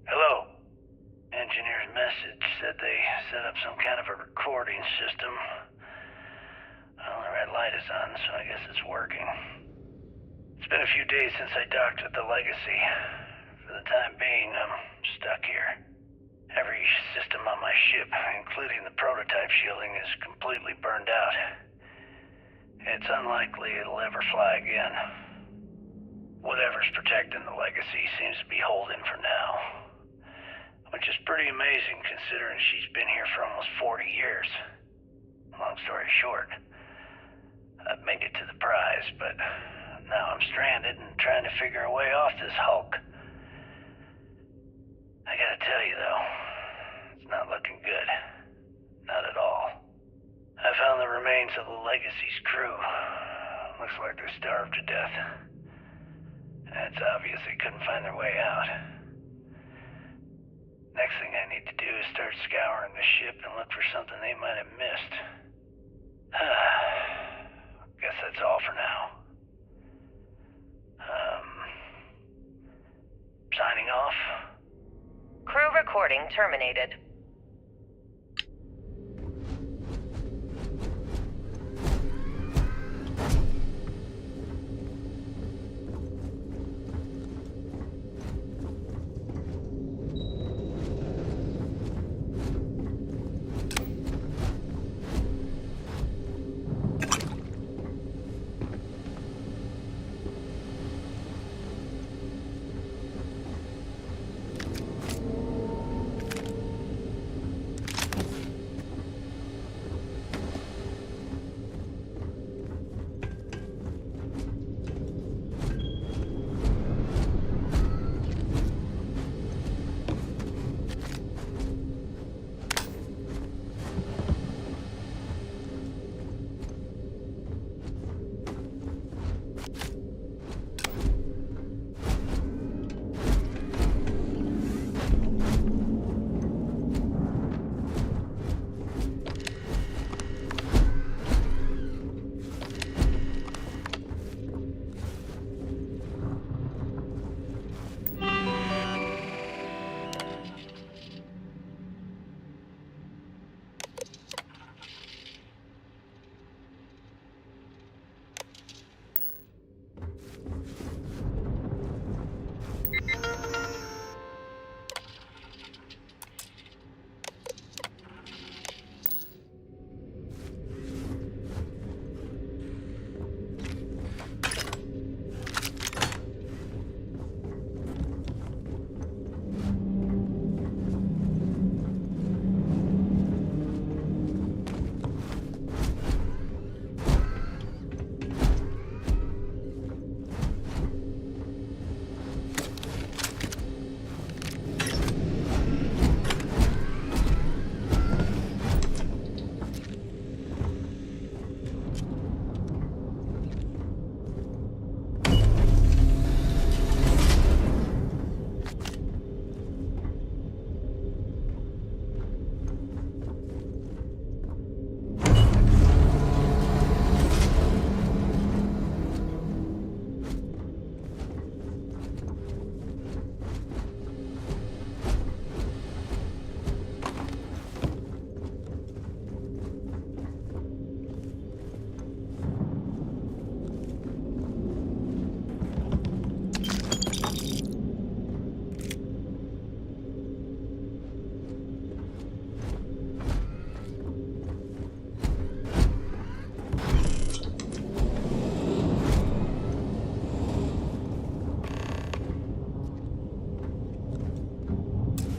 Hello? Engineer's message said they set up some kind of a recording system. Well, the red light is on, so I guess it's working. It's been a few days since I docked with the Legacy. For the time being, I'm stuck here. Every system on my ship, including the prototype shielding, is completely burned out. It's unlikely it'll ever fly again. Whatever's protecting the Legacy seems to be holding for now. Which is pretty amazing considering she's been here for almost 40 years. Long story short, I've made it to the prize, but now I'm stranded and trying to figure a way off this hulk. I gotta tell you though, it's not looking good. Not at all. I found the remains of the Legacy's crew. Looks like they're starved to death. It's obvious they couldn't find their way out. Next thing I need to do is start scouring the ship and look for something they might have missed. Guess that's all for now. Signing off. Crew recording terminated.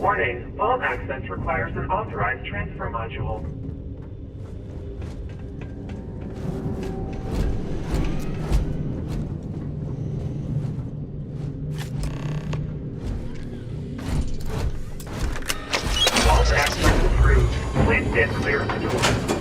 Warning, vault access requires an authorized transfer module. Vault access approved. Please stand clear of the door.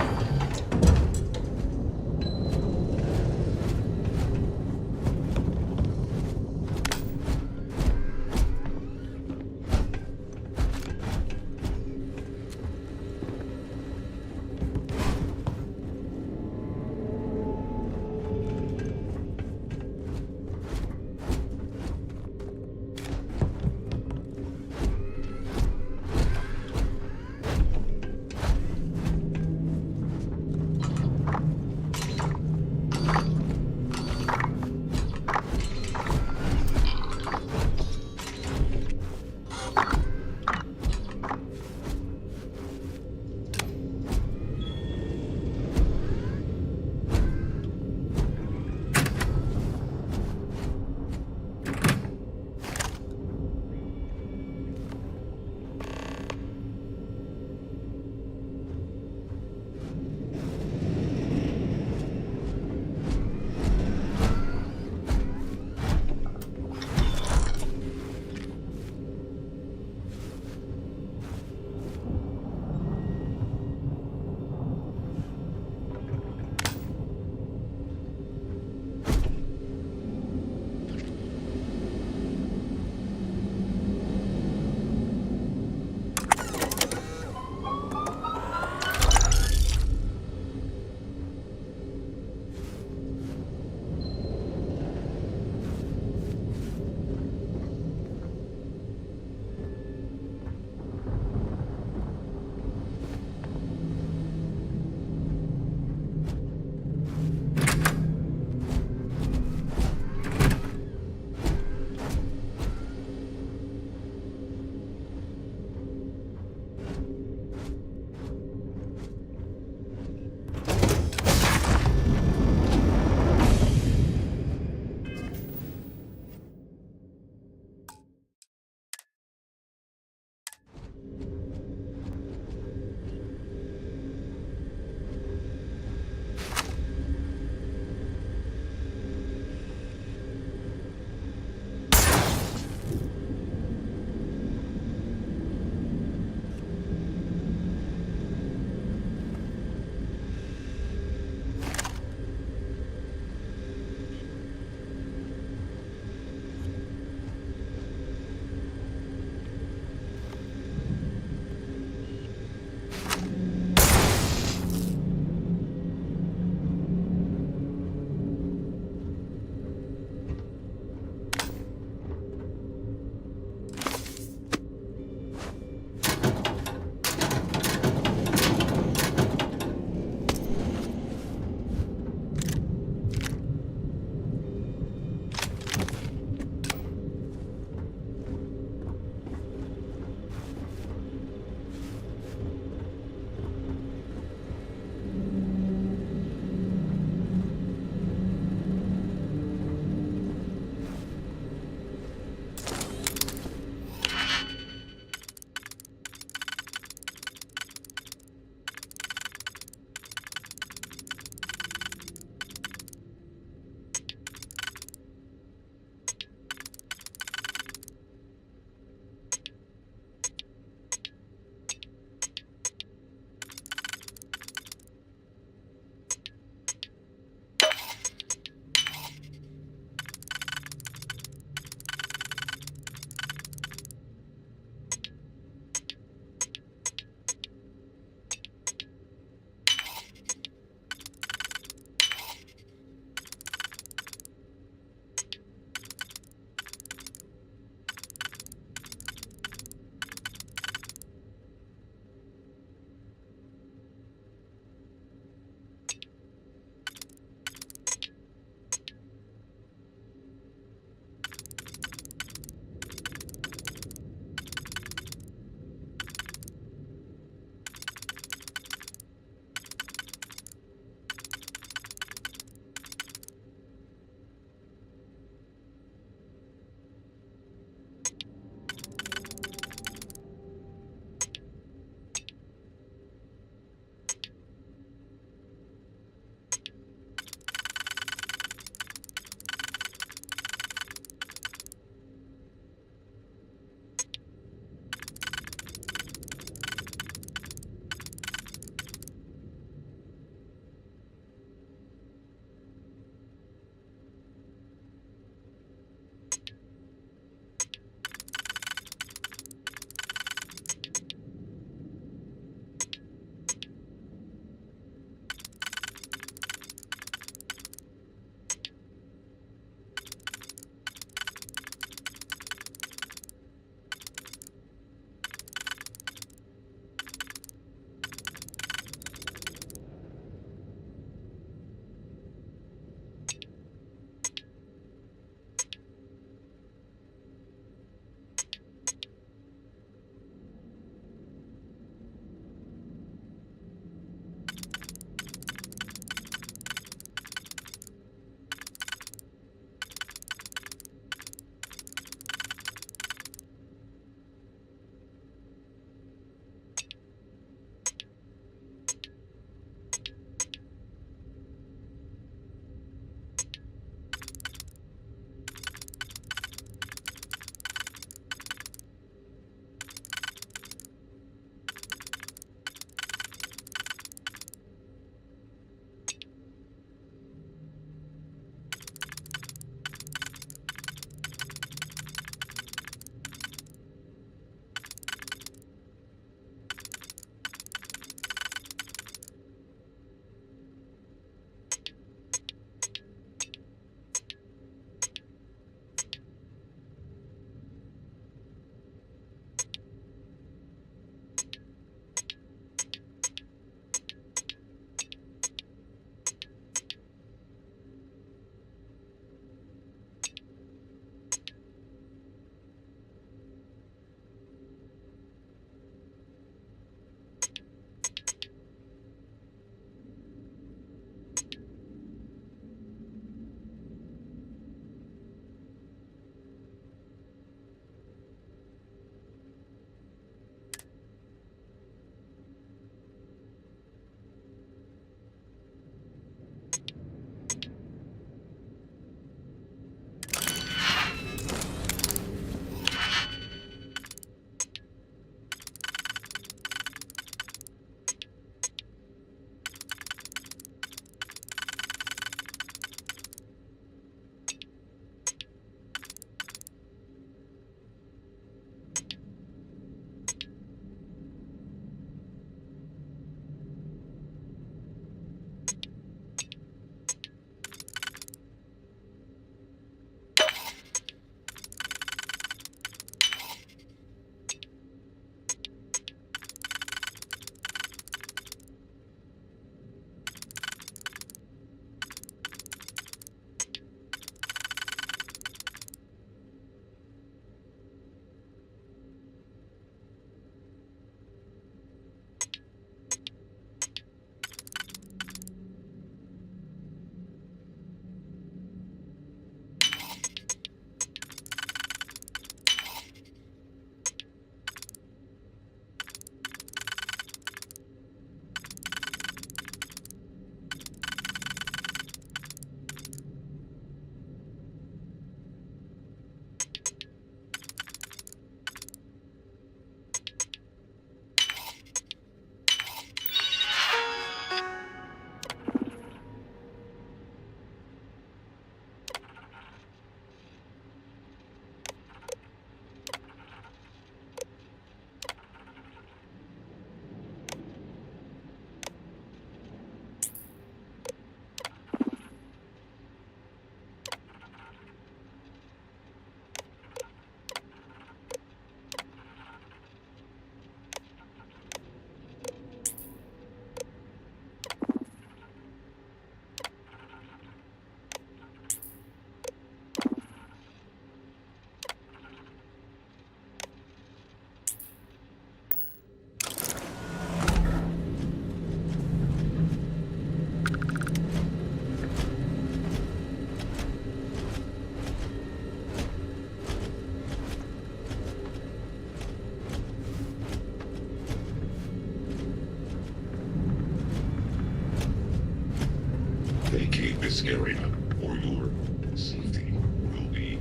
vacate this area, or your safety will be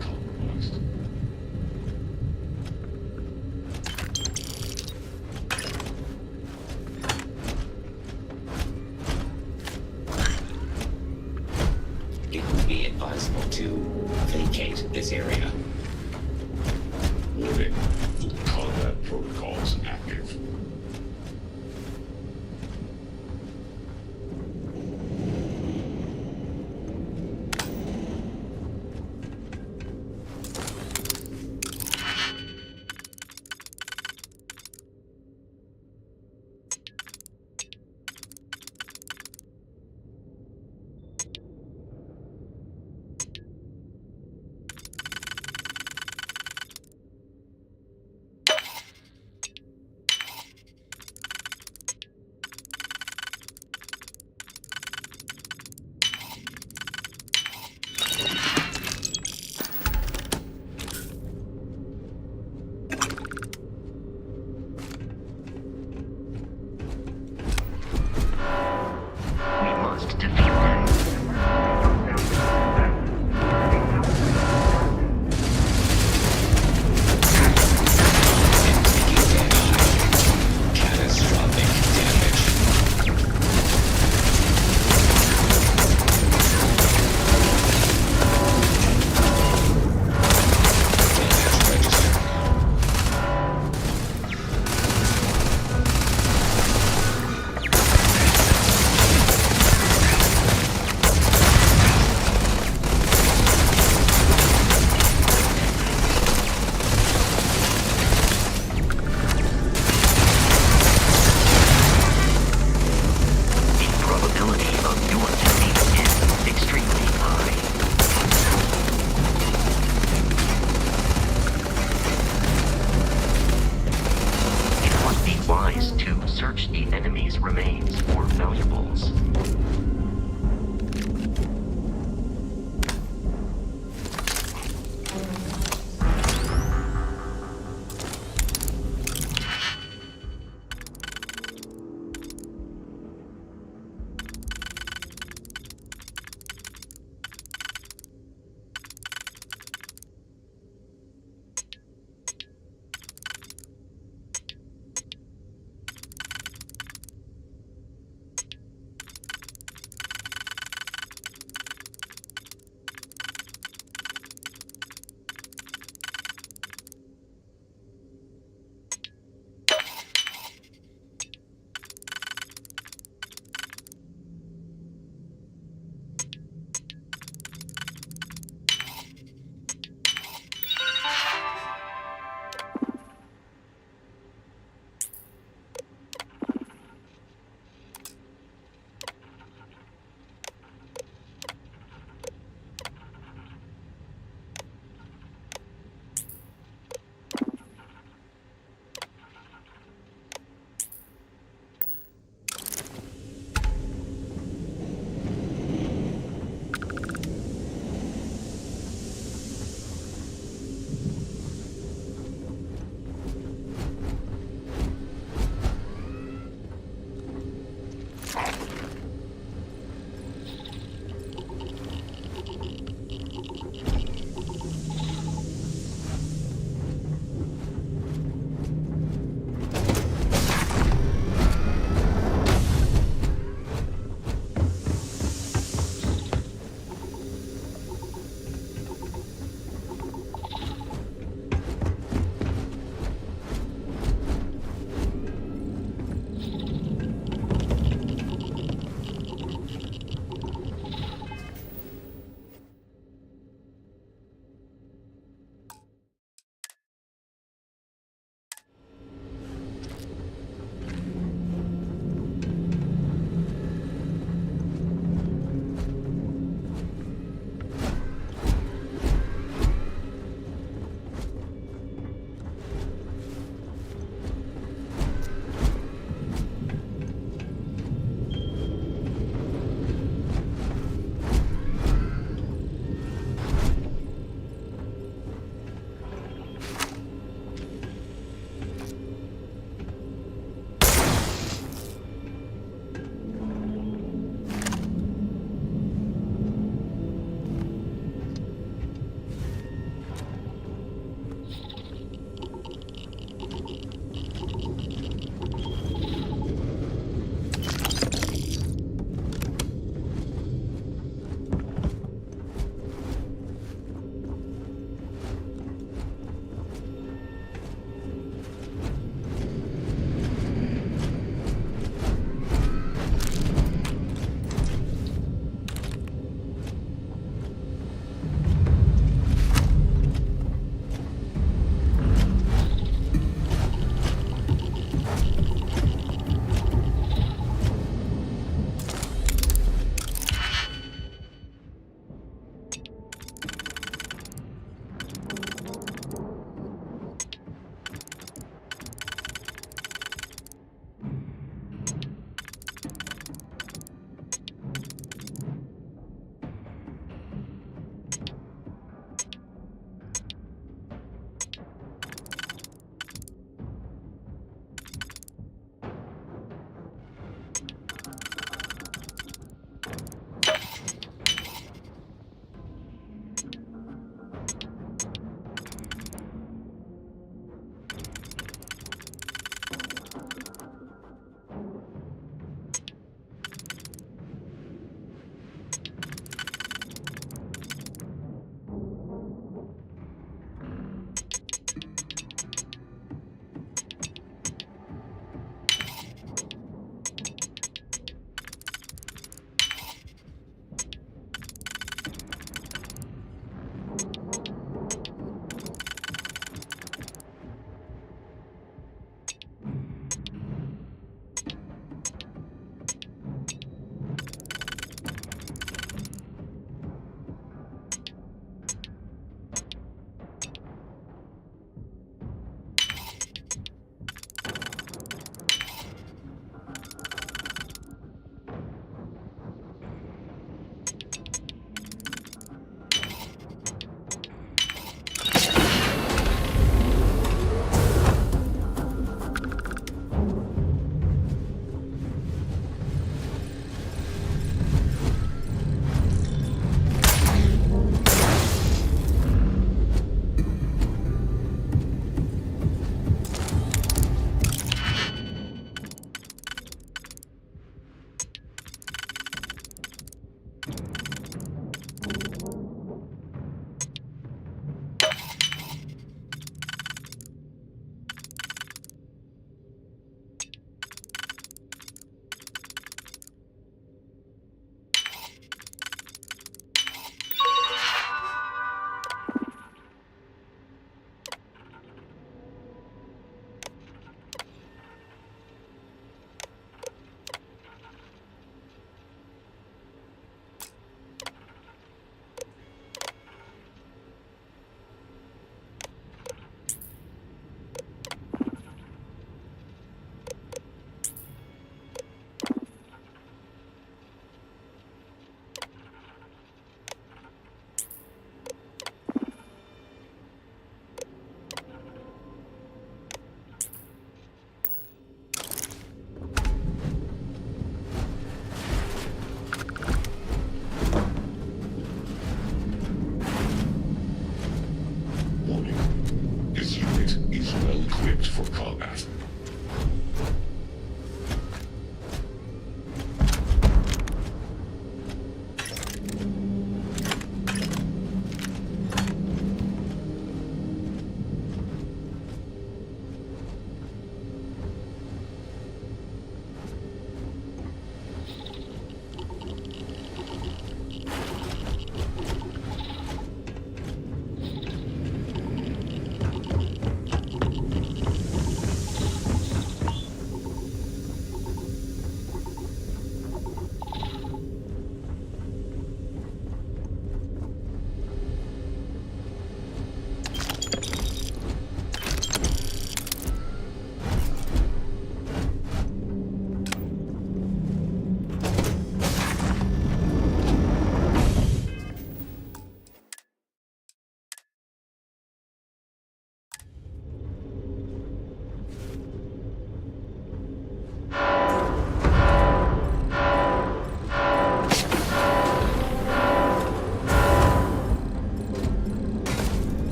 compromised. It would be advisable to vacate this area. Warning, full combat protocols active.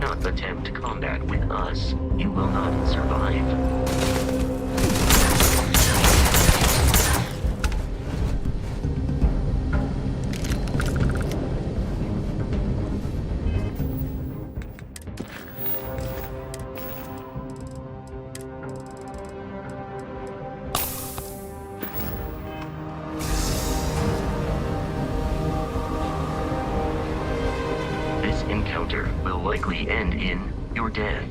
not attempt combat with us, you will not survive. This encounter will likely end in your death.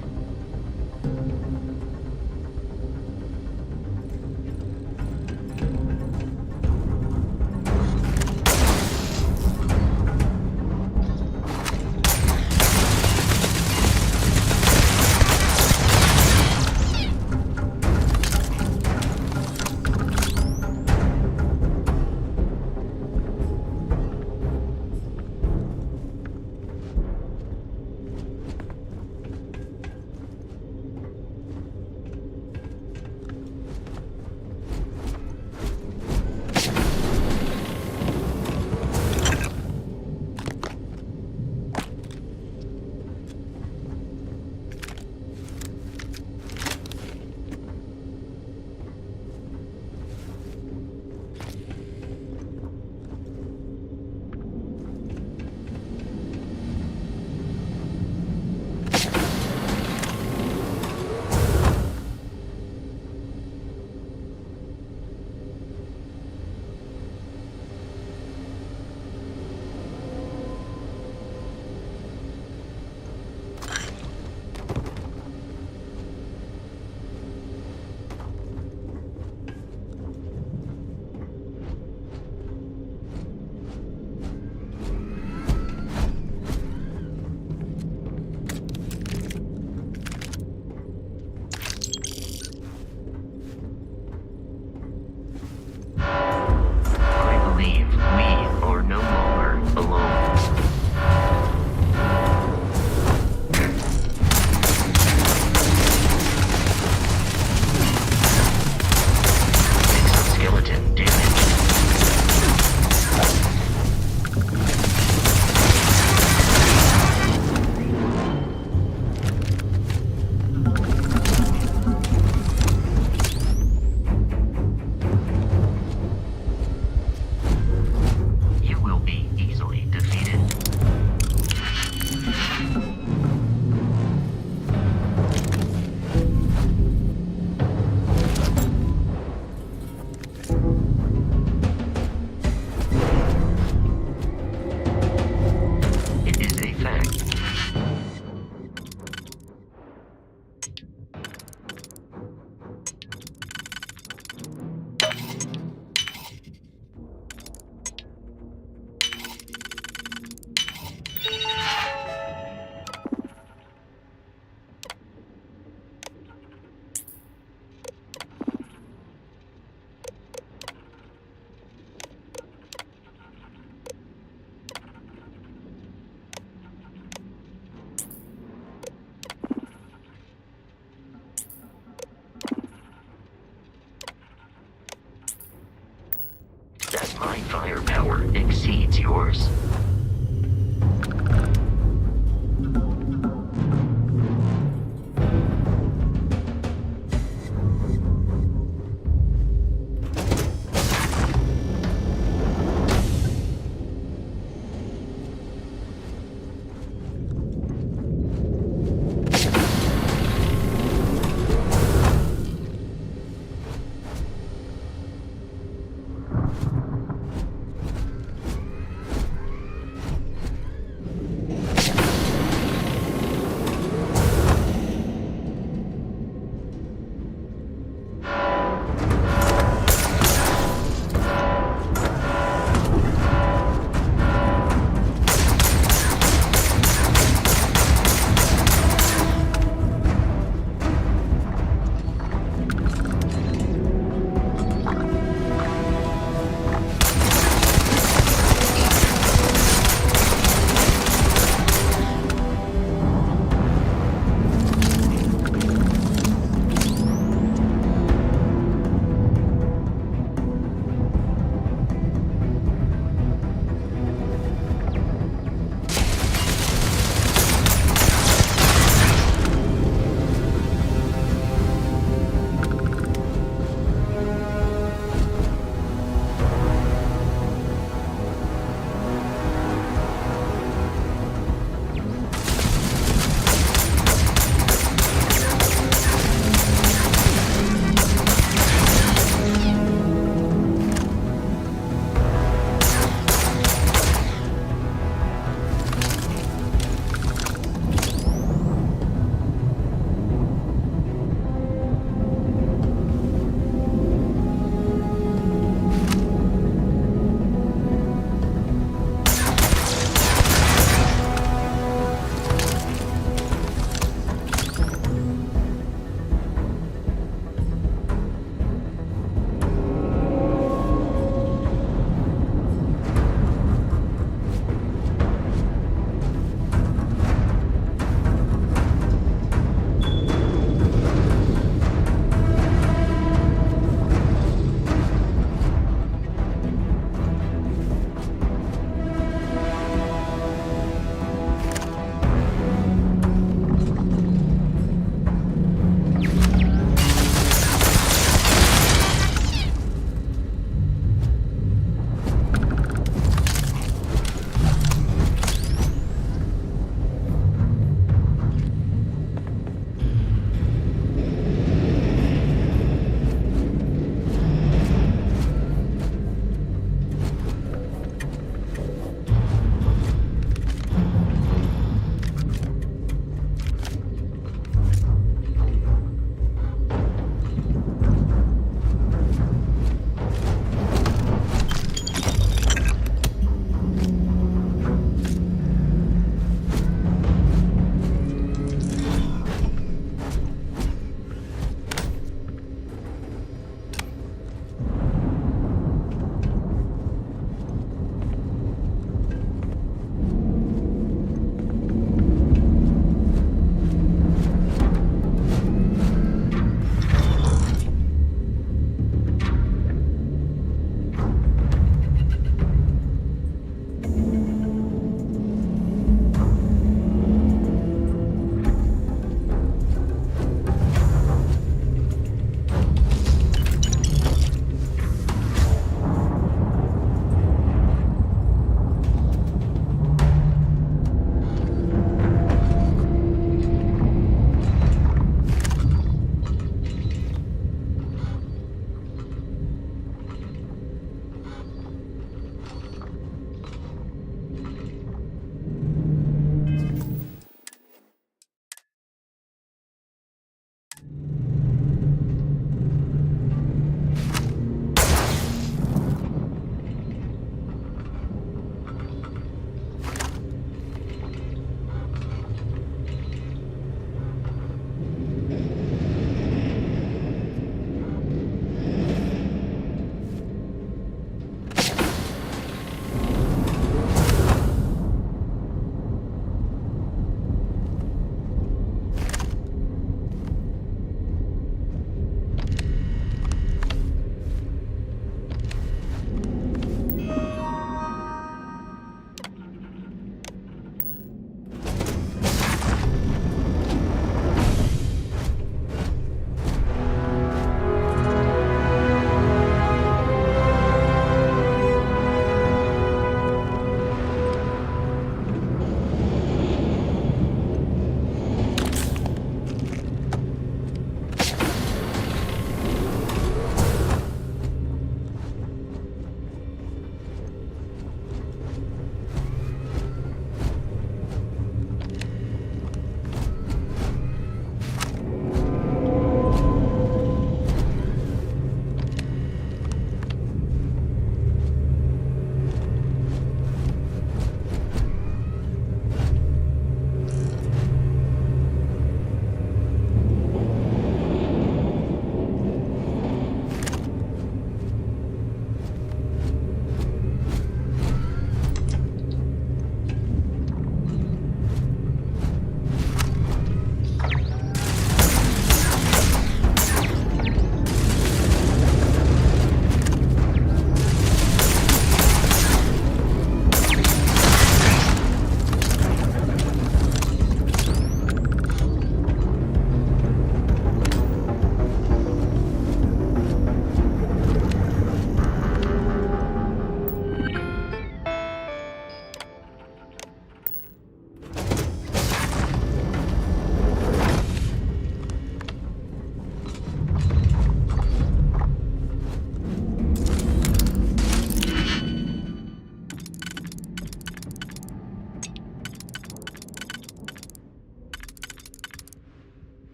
That my firepower exceeds yours.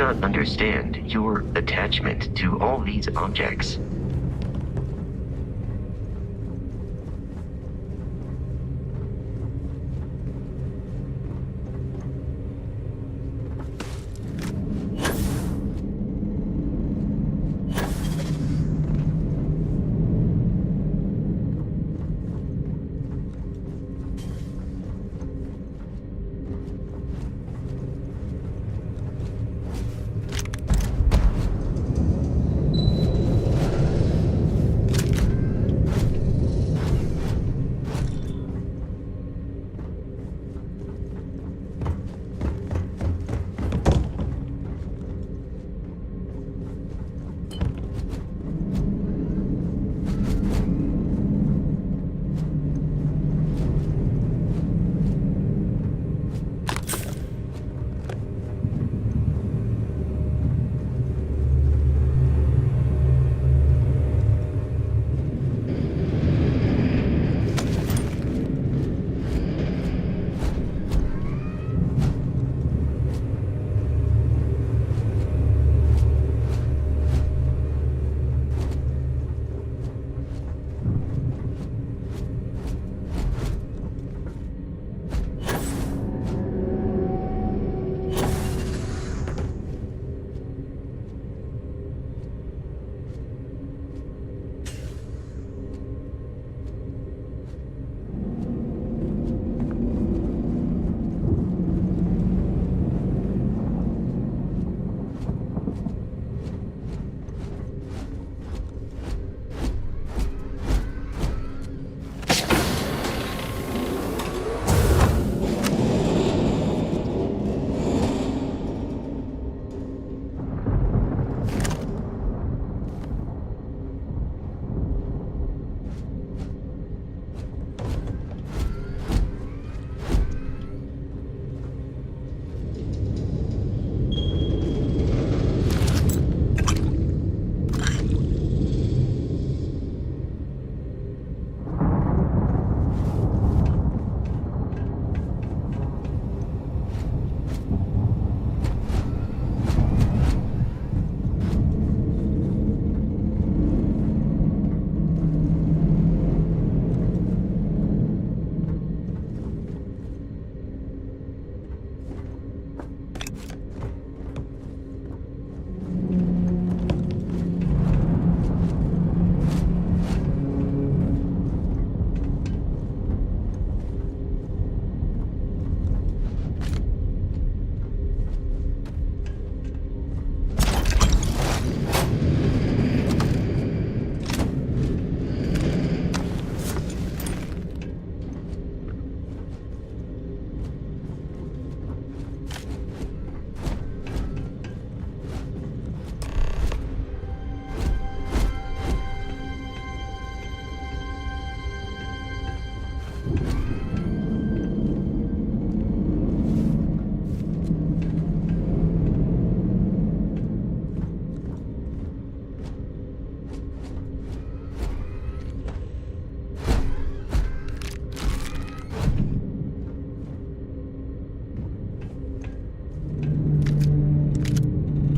not understand your attachment to all these objects.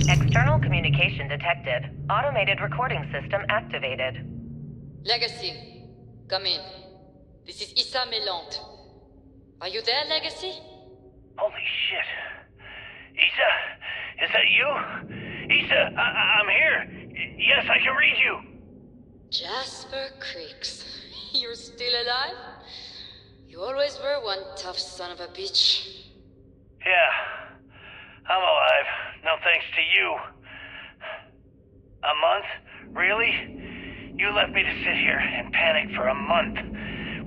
External communication detected. Automated recording system activated. Legacy, come in. This is Issa Melant. Are you there, Legacy? Holy shit. Issa, is that you? Issa, I'm here. Yes, I can read you. Jasper Creeks. You're still alive? You always were one tough son of a bitch. Yeah, I'm alive. No thanks to you. A month? Really? You left me to sit here and panic for a month.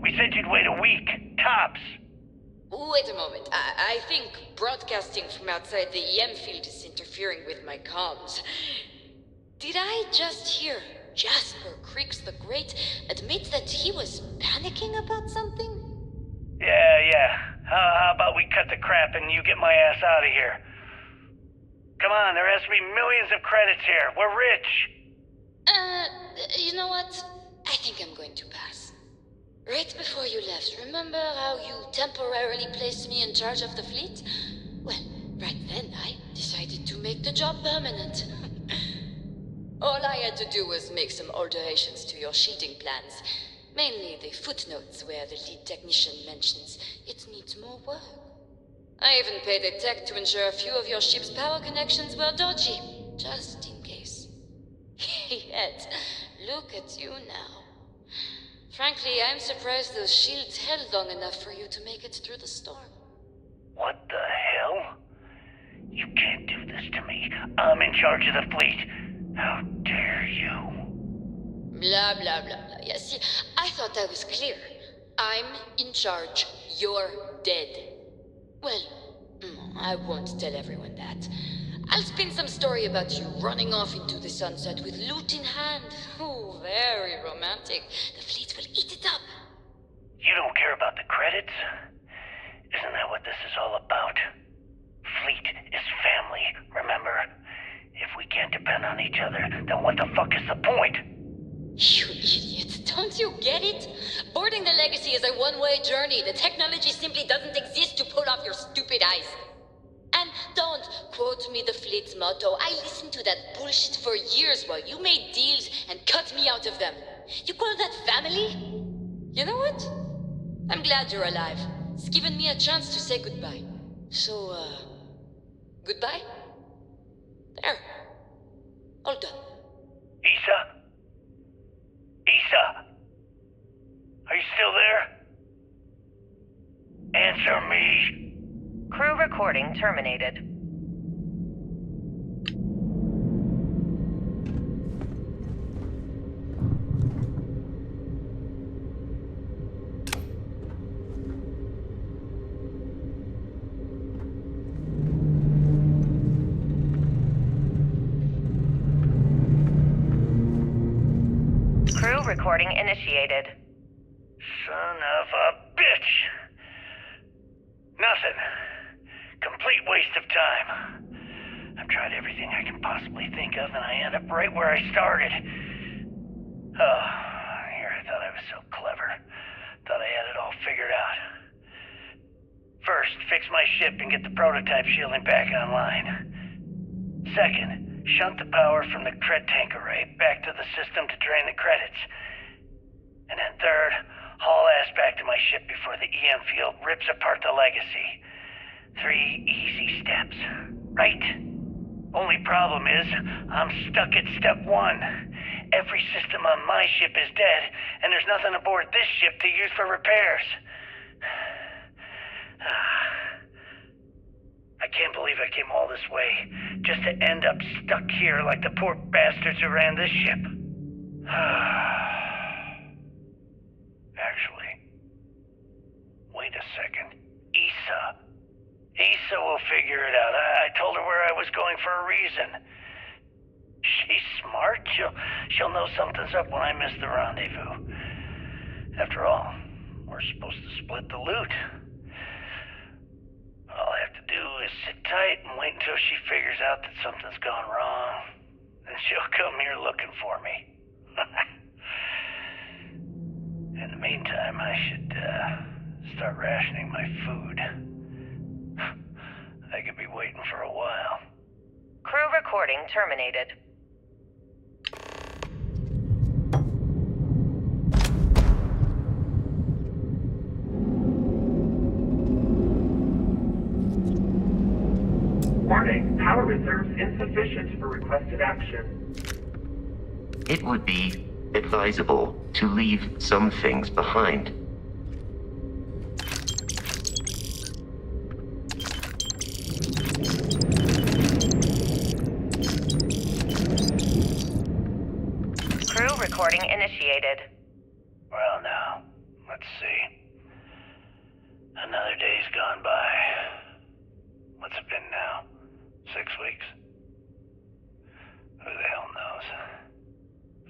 We said you'd wait a week. Tops. Wait a moment. I think broadcasting from outside the EM field is interfering with my comms. Did I just hear Jasper Creeks the Great admit that he was panicking about something? Yeah. How about we cut the crap and you get my ass out of here? Come on, there has to be millions of credits here. We're rich. You know what? I think I'm going to pass. Right before you left, remember how you temporarily placed me in charge of the fleet? Well, Right then, I decided to make the job permanent. All I had to do was make some alterations to your shielding plans. Mainly the footnotes where the lead technician mentions it needs more work. I even paid a tech to ensure a few of your ship's power connections were dodgy, just in case. Yet, look at you now. Frankly, I'm surprised those shields held long enough for you to make it through the storm. What the hell? You can't do this to me. I'm in charge of the fleet. How dare you? Blah, blah, blah, blah. Yeah, see, I thought I was clear. I'm in charge. You're dead. Well, I won't tell everyone that. I'll spin some story about you running off into the sunset with loot in hand. Oh, very romantic. The fleet will eat it up. You don't care about the credits? Isn't that what this is all about? Fleet is family, remember? If we can't depend on each other, then what the fuck is the point? You idiot. Don't you get it? Boarding the Legacy is a one-way journey. The technology simply doesn't exist to pull off your stupid eyes. And don't quote me the fleet's motto. I listened to that bullshit for years while you made deals and cut me out of them. You call that family? You know what? I'm glad you're alive. It's given me a chance to say goodbye. So, goodbye? There. All done. Issa? Issa? Are you still there? Answer me. Crew recording terminated. Crew recording initiated. Son of a bitch! Nothing. Complete waste of time. I've tried everything I can possibly think of, and I end up right where I started. Oh, here I thought I was so clever. Thought I had it all figured out. First, fix my ship and get the prototype shielding back online. Second, shunt the power from the cred tank array back to the system to drain the credits. And then third, haul ass back to my ship before the EM field rips apart the Legacy. 3 easy steps, right? Only problem is, I'm stuck at step 1. Every system on my ship is dead, and there's nothing aboard this ship to use for repairs. I can't believe I came all this way, just to end up stuck here like the poor bastards who ran this ship. Actually, wait a second. Issa will figure it out. I told her where I was going for a reason. She's smart. She'll know something's up when I miss the rendezvous. After all, we're supposed to split the loot. All I have to do is sit tight and wait until she figures out that something's gone wrong. Then she'll come here looking for me. In the meantime, I should start rationing my food. I could be waiting for a while. Crew recording terminated. Warning, power reserves insufficient for requested action. It would be advisable to leave some things behind. Crew recording initiated. Well, now, let's see. Another day's gone by. What's it been now? 6 weeks? Who the hell knows?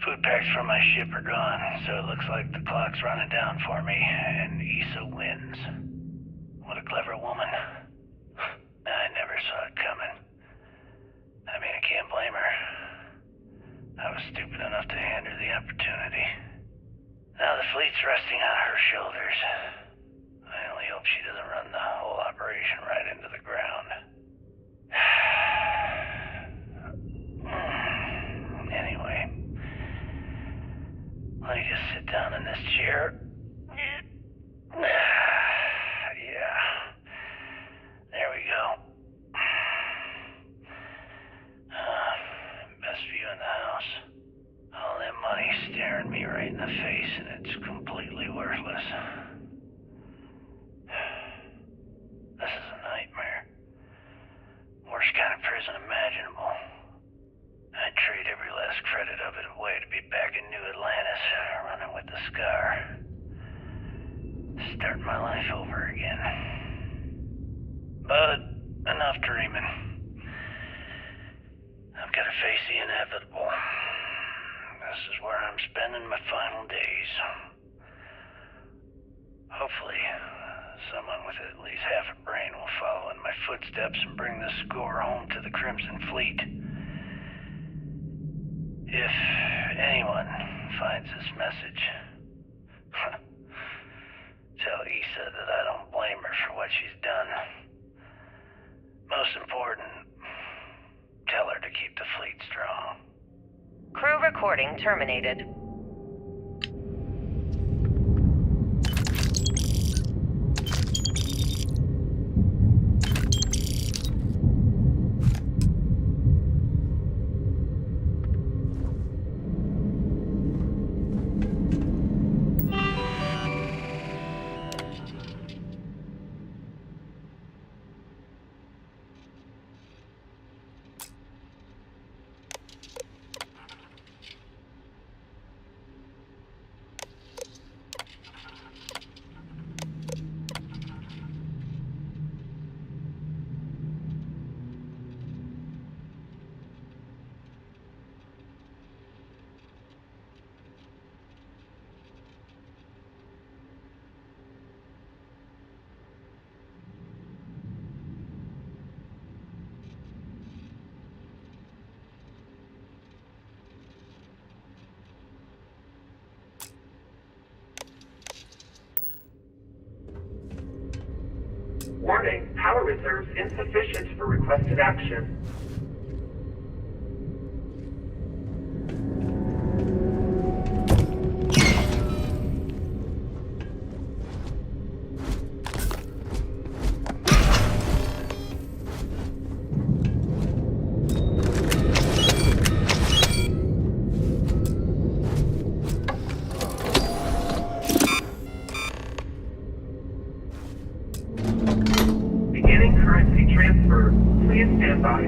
Food packs from my ship are gone, so it looks like the clock's running down for me, and Issa wins. What a clever woman. I never saw it coming. I mean, I can't blame her. I was stupid enough to hand her the opportunity. Now the fleet's resting on her shoulders. I only hope she doesn't run the whole operation right into the ground. But enough dreaming. I've got to face the inevitable. This is where I'm spending my final days. Hopefully, someone with at least half a brain will follow in my footsteps and bring this score home to the Crimson Fleet. If anyone finds this message, tell Issa that I don't blame her for what she's done. Most important, tell her to keep the fleet strong. Crew recording terminated. Warning, power reserves insufficient for requested action. Please stand by.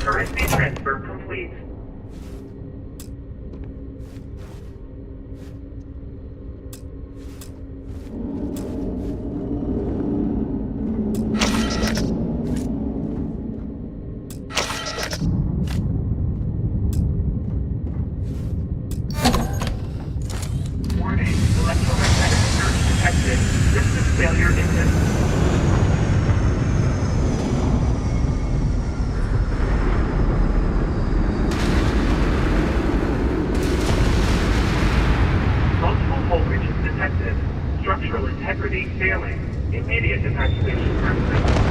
Currency transfer complete. Failure engine. Multiple voltages detected. Structural integrity failing. Immediate evacuation requisite.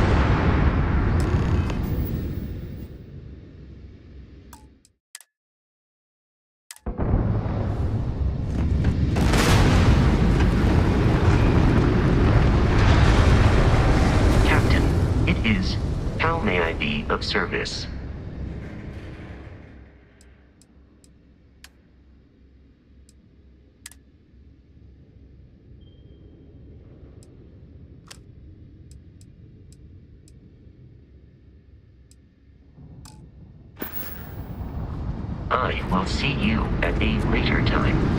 How may I be of service? I will see you at a later time.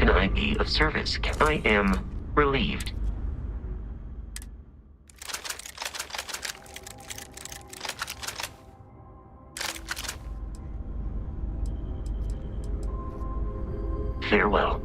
can I be of service? I am relieved. Farewell.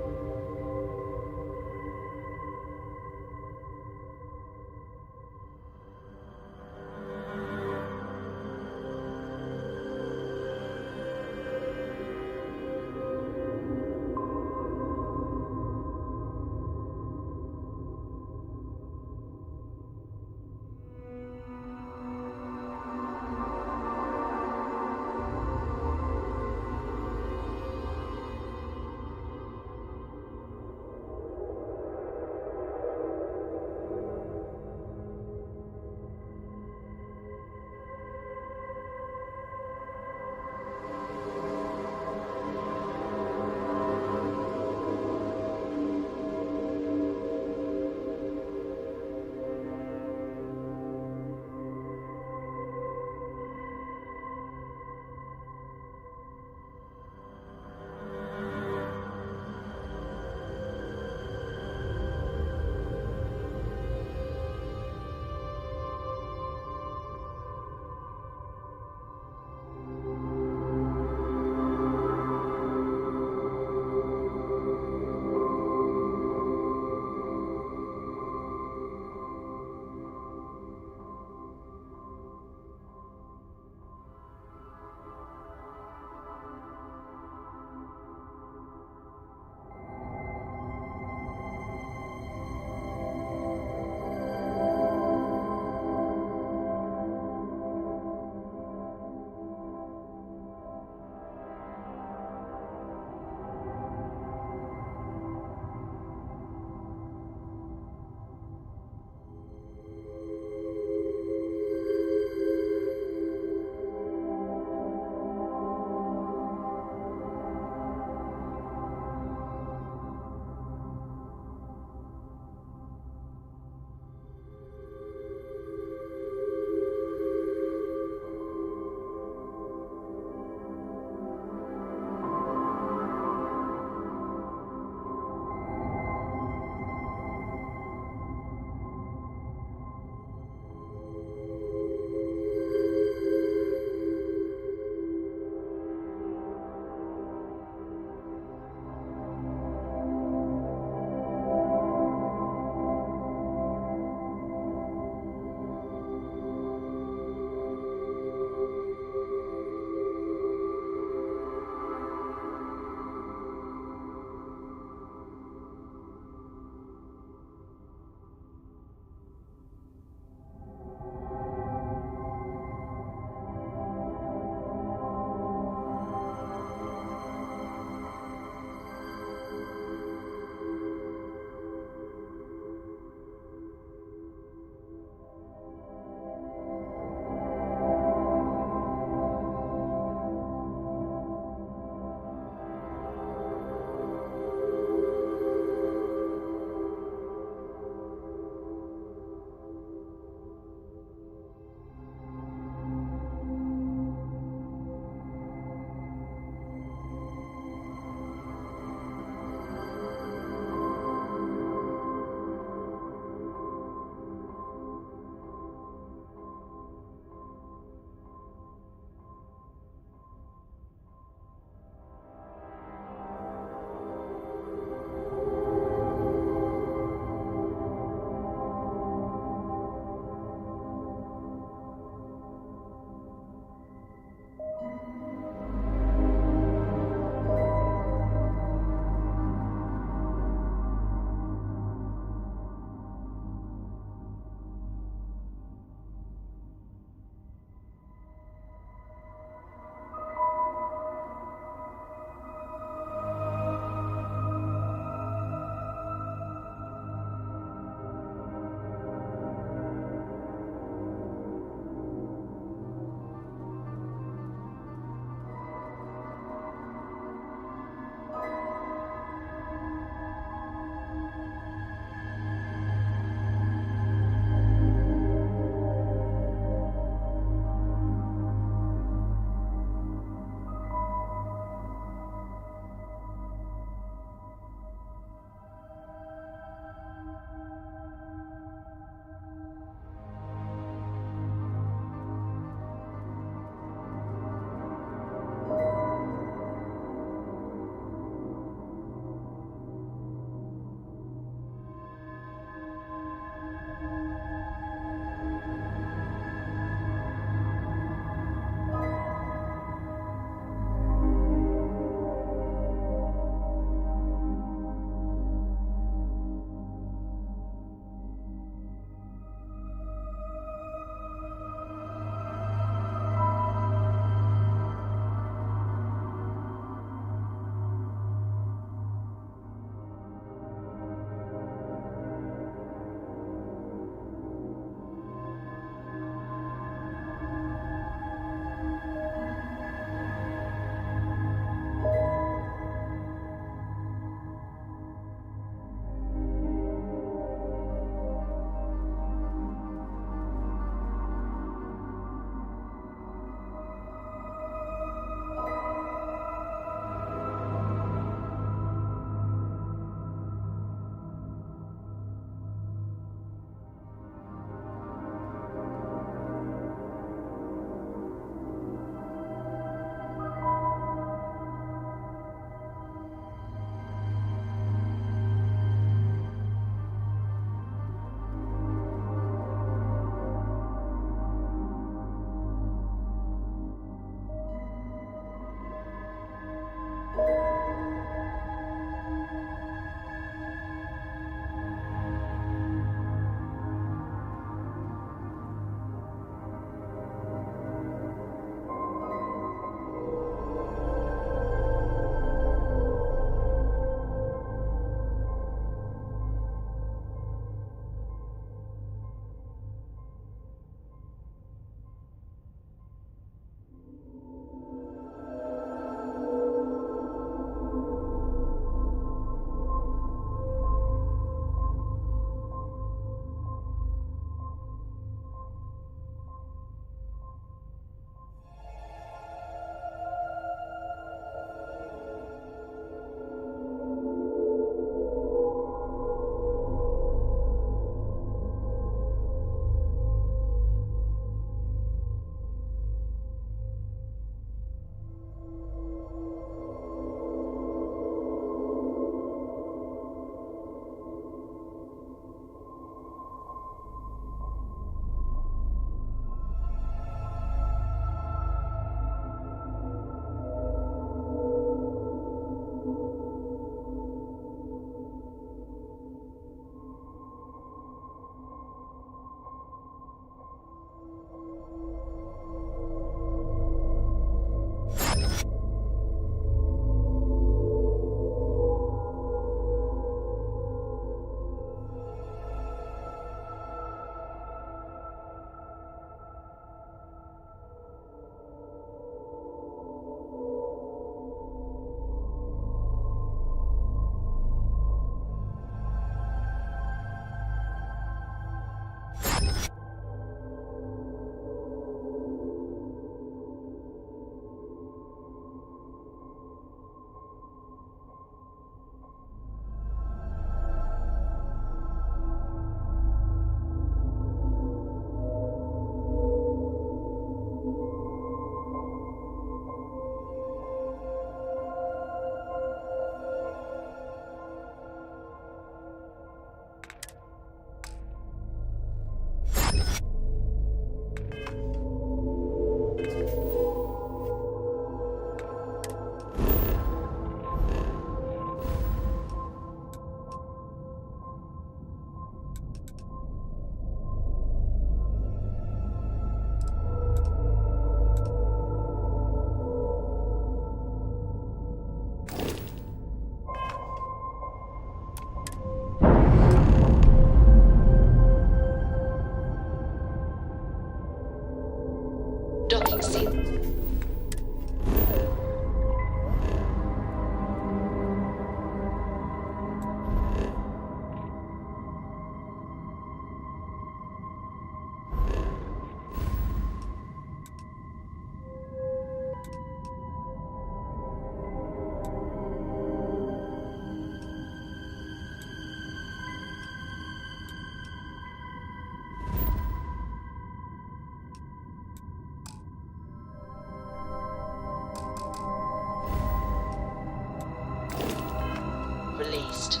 released.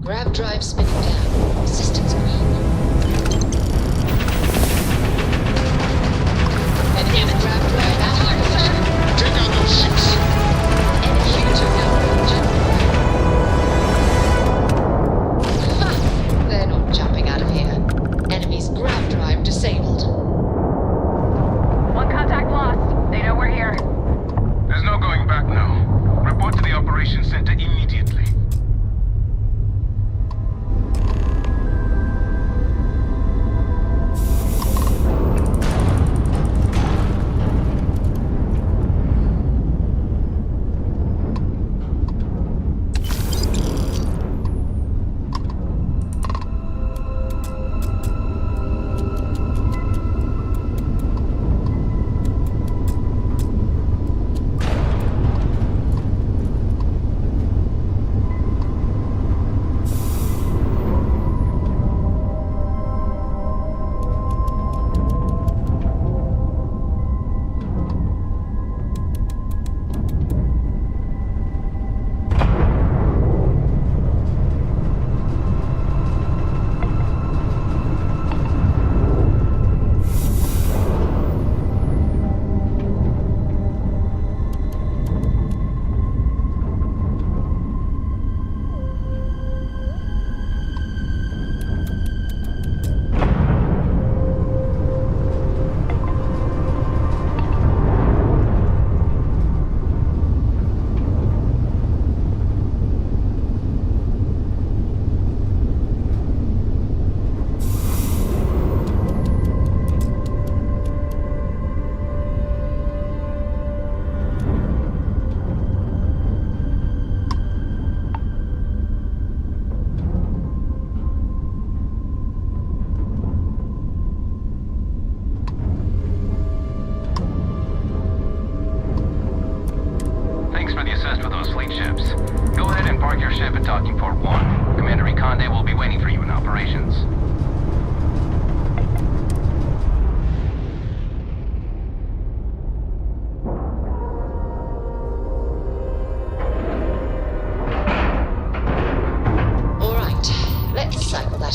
Grav drive spinning down. Systems green. Enemy grav drive at high pressure. Take out those ships. Inhibitor downrange. Ha! They're not jumping out of here. Enemy's grav drive disabled. One contact lost. They know we're here. There's no going back now. Report to the operations center immediately.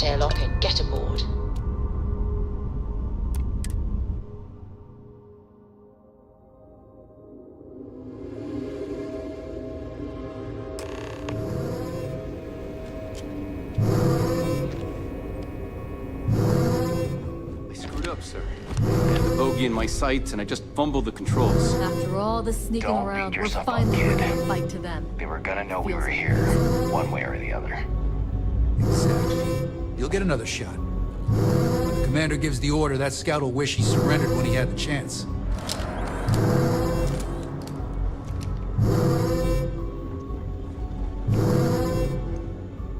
Airlock and get aboard. I screwed up, sir. I had the bogey in my sights and I just fumbled the controls. After all the sneaking Don't around, beat we're yourself finally up, kid. ready to fight to them. They were gonna know we were here, one way or the other. Exactly. You'll get another shot. When the commander gives the order, that scout will wish he surrendered when he had the chance.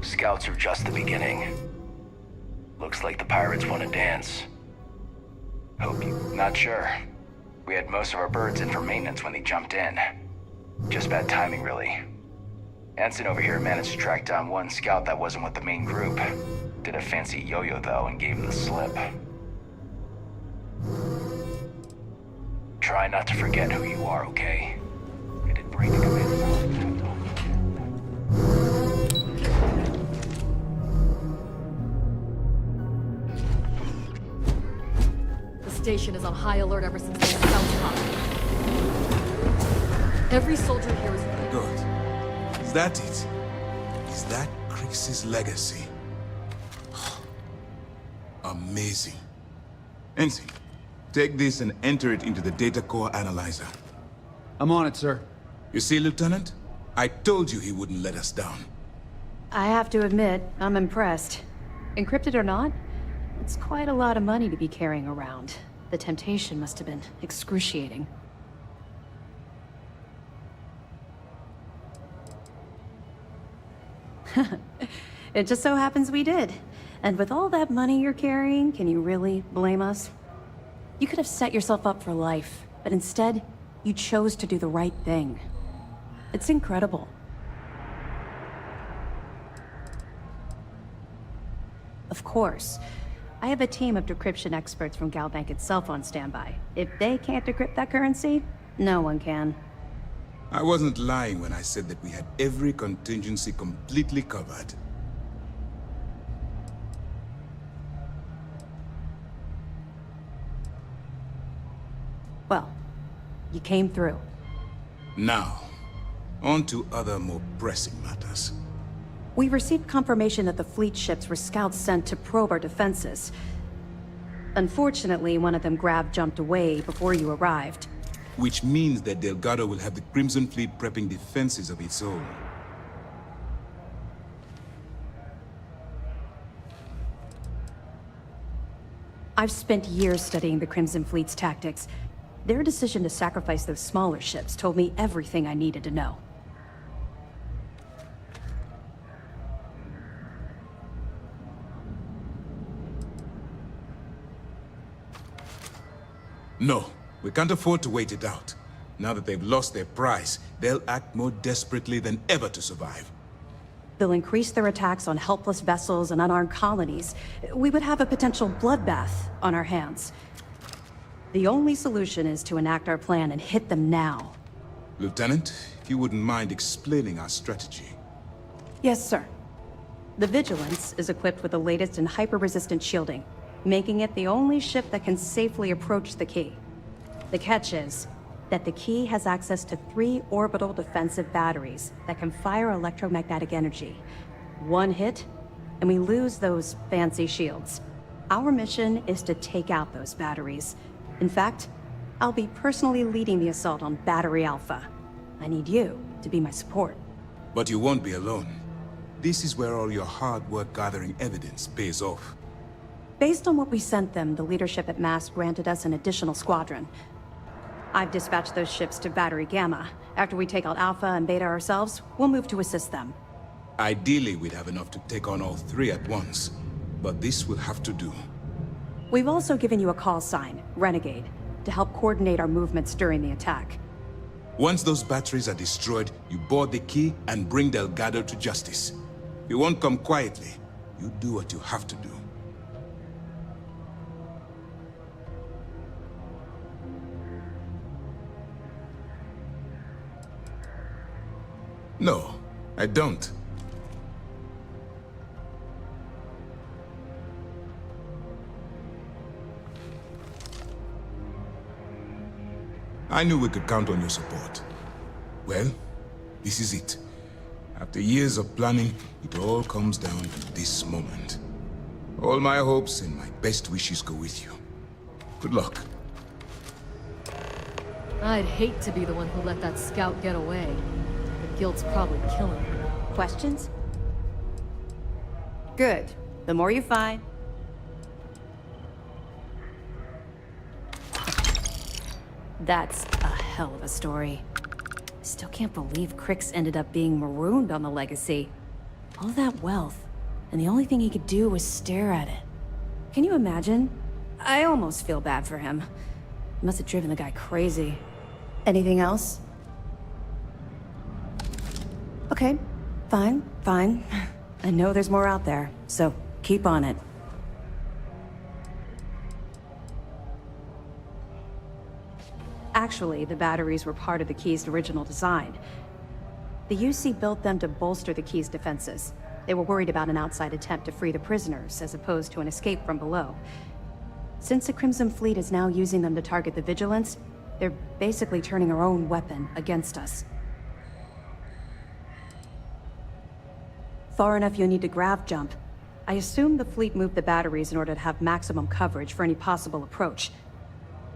Scouts are just the beginning. Looks like the pirates want to dance. Hope you... Not sure. We had most of our birds in for maintenance when they jumped in. Just bad timing, really. Anson over here managed to track down one scout that wasn't with the main group. Did a fancy yo-yo, though, and gave him the slip. Try not to forget who you are, okay? I did bring the commander. The station is on high alert ever since the scouts popped. Every soldier here is... Good. Is that it? Is that Crix's legacy? Amazing. Ensign, take this and enter it into the data core analyzer. I'm on it, sir. You see, Lieutenant? I told you he wouldn't let us down. I have to admit, I'm impressed. Encrypted or not, it's quite a lot of money to be carrying around. The temptation must have been excruciating. It just so happens we did. And with all that money you're carrying, can you really blame us? You could have set yourself up for life, but instead, you chose to do the right thing. It's incredible. Of course. I have a team of decryption experts from Galbank itself on standby. If they can't decrypt that currency, no one can. I wasn't lying when I said that we had every contingency completely covered. Well, you came through. Now, on to other more pressing matters. We received confirmation that the fleet ships were scouts sent to probe our defenses. Unfortunately, one of them jumped away before you arrived. Which means that Delgado will have the Crimson Fleet prepping defenses of its own. I've spent years studying the Crimson Fleet's tactics. Their decision to sacrifice those smaller ships told me everything I needed to know. No, we can't afford to wait it out. Now that they've lost their prize, they'll act more desperately than ever to survive. They'll increase their attacks on helpless vessels and unarmed colonies. We would have a potential bloodbath on our hands. The only solution is to enact our plan and hit them now. Lieutenant, if you wouldn't mind explaining our strategy. Yes, sir. The Vigilance is equipped with the latest in hyper-resistant shielding, making it the only ship that can safely approach the key. The catch is that the key has access to 3 orbital defensive batteries that can fire electromagnetic energy. One hit, and we lose those fancy shields. Our mission is to take out those batteries. In fact, I'll be personally leading the assault on Battery Alpha. I need you to be my support. But you won't be alone. This is where all your hard work gathering evidence pays off. Based on what we sent them, the leadership at MAST granted us an additional squadron. I've dispatched those ships to Battery Gamma. After we take out Alpha and Beta ourselves, we'll move to assist them. Ideally, we'd have enough to take on all 3 at once. But this will have to do. We've also given you a call sign, Renegade, to help coordinate our movements during the attack. Once those batteries are destroyed, you board the key and bring Delgado to justice. You won't come quietly. You do what you have to do. No, I don't. I knew we could count on your support. Well, this is it. After years of planning, it all comes down to this moment. All my hopes and my best wishes go with you. Good luck. I'd hate to be the one who let that scout get away. The guilt's probably killing her. Questions? Good. The more you find... That's a hell of a story. I still can't believe Crix ended up being marooned on the Legacy. All that wealth, and the only thing he could do was stare at it. Can you imagine? I almost feel bad for him. It must have driven the guy crazy. Anything else? Okay, fine. I know there's more out there, so keep on it. Actually, the batteries were part of the key's original design. The UC built them to bolster the key's defenses. They were worried about an outside attempt to free the prisoners, as opposed to an escape from below. Since the Crimson Fleet is now using them to target the Vigilance, they're basically turning our own weapon against us. Far enough you need to grav jump. I assume the fleet moved the batteries in order to have maximum coverage for any possible approach.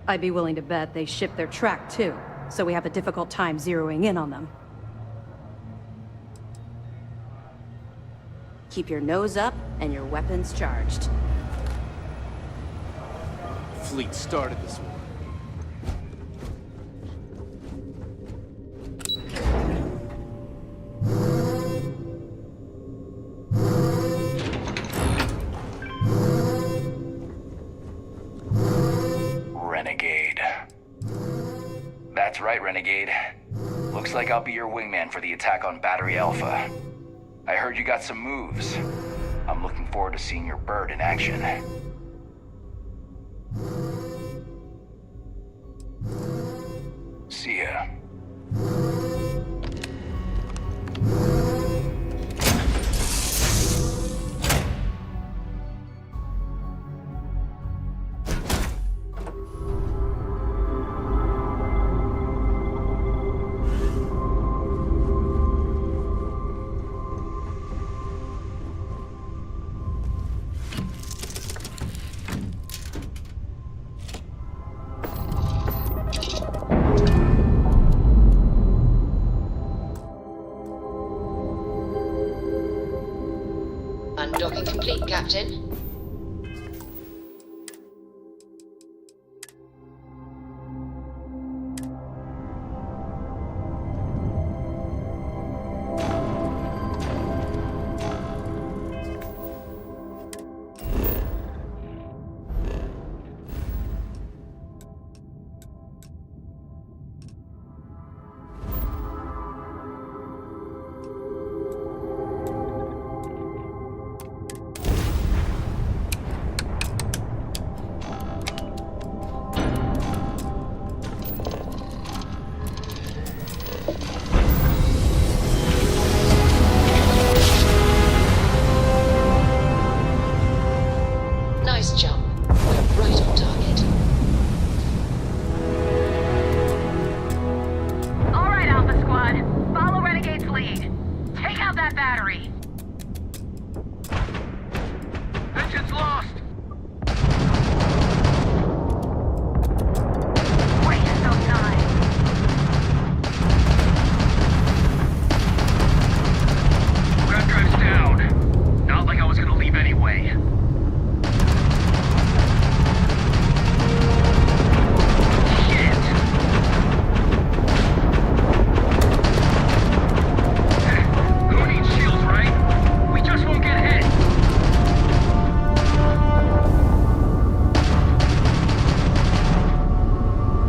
I'd be willing to bet they shipped their track too, so we have a difficult time zeroing in on them. Keep your nose up and your weapons charged. Fleet started this war. Renegade. That's right, Renegade. Looks like I'll be your wingman for the attack on Battery Alpha. I heard you got some moves. I'm looking forward to seeing your bird in action. See ya. Undocking complete, Captain. Nice jump. We're right on target. All right, Alpha Squad. Follow Renegade's lead. Take out that battery. Engine's lost! Waste no time. Grab drive's down. Not like I was gonna leave anyway. Who needs shields, right? We just won't get hit.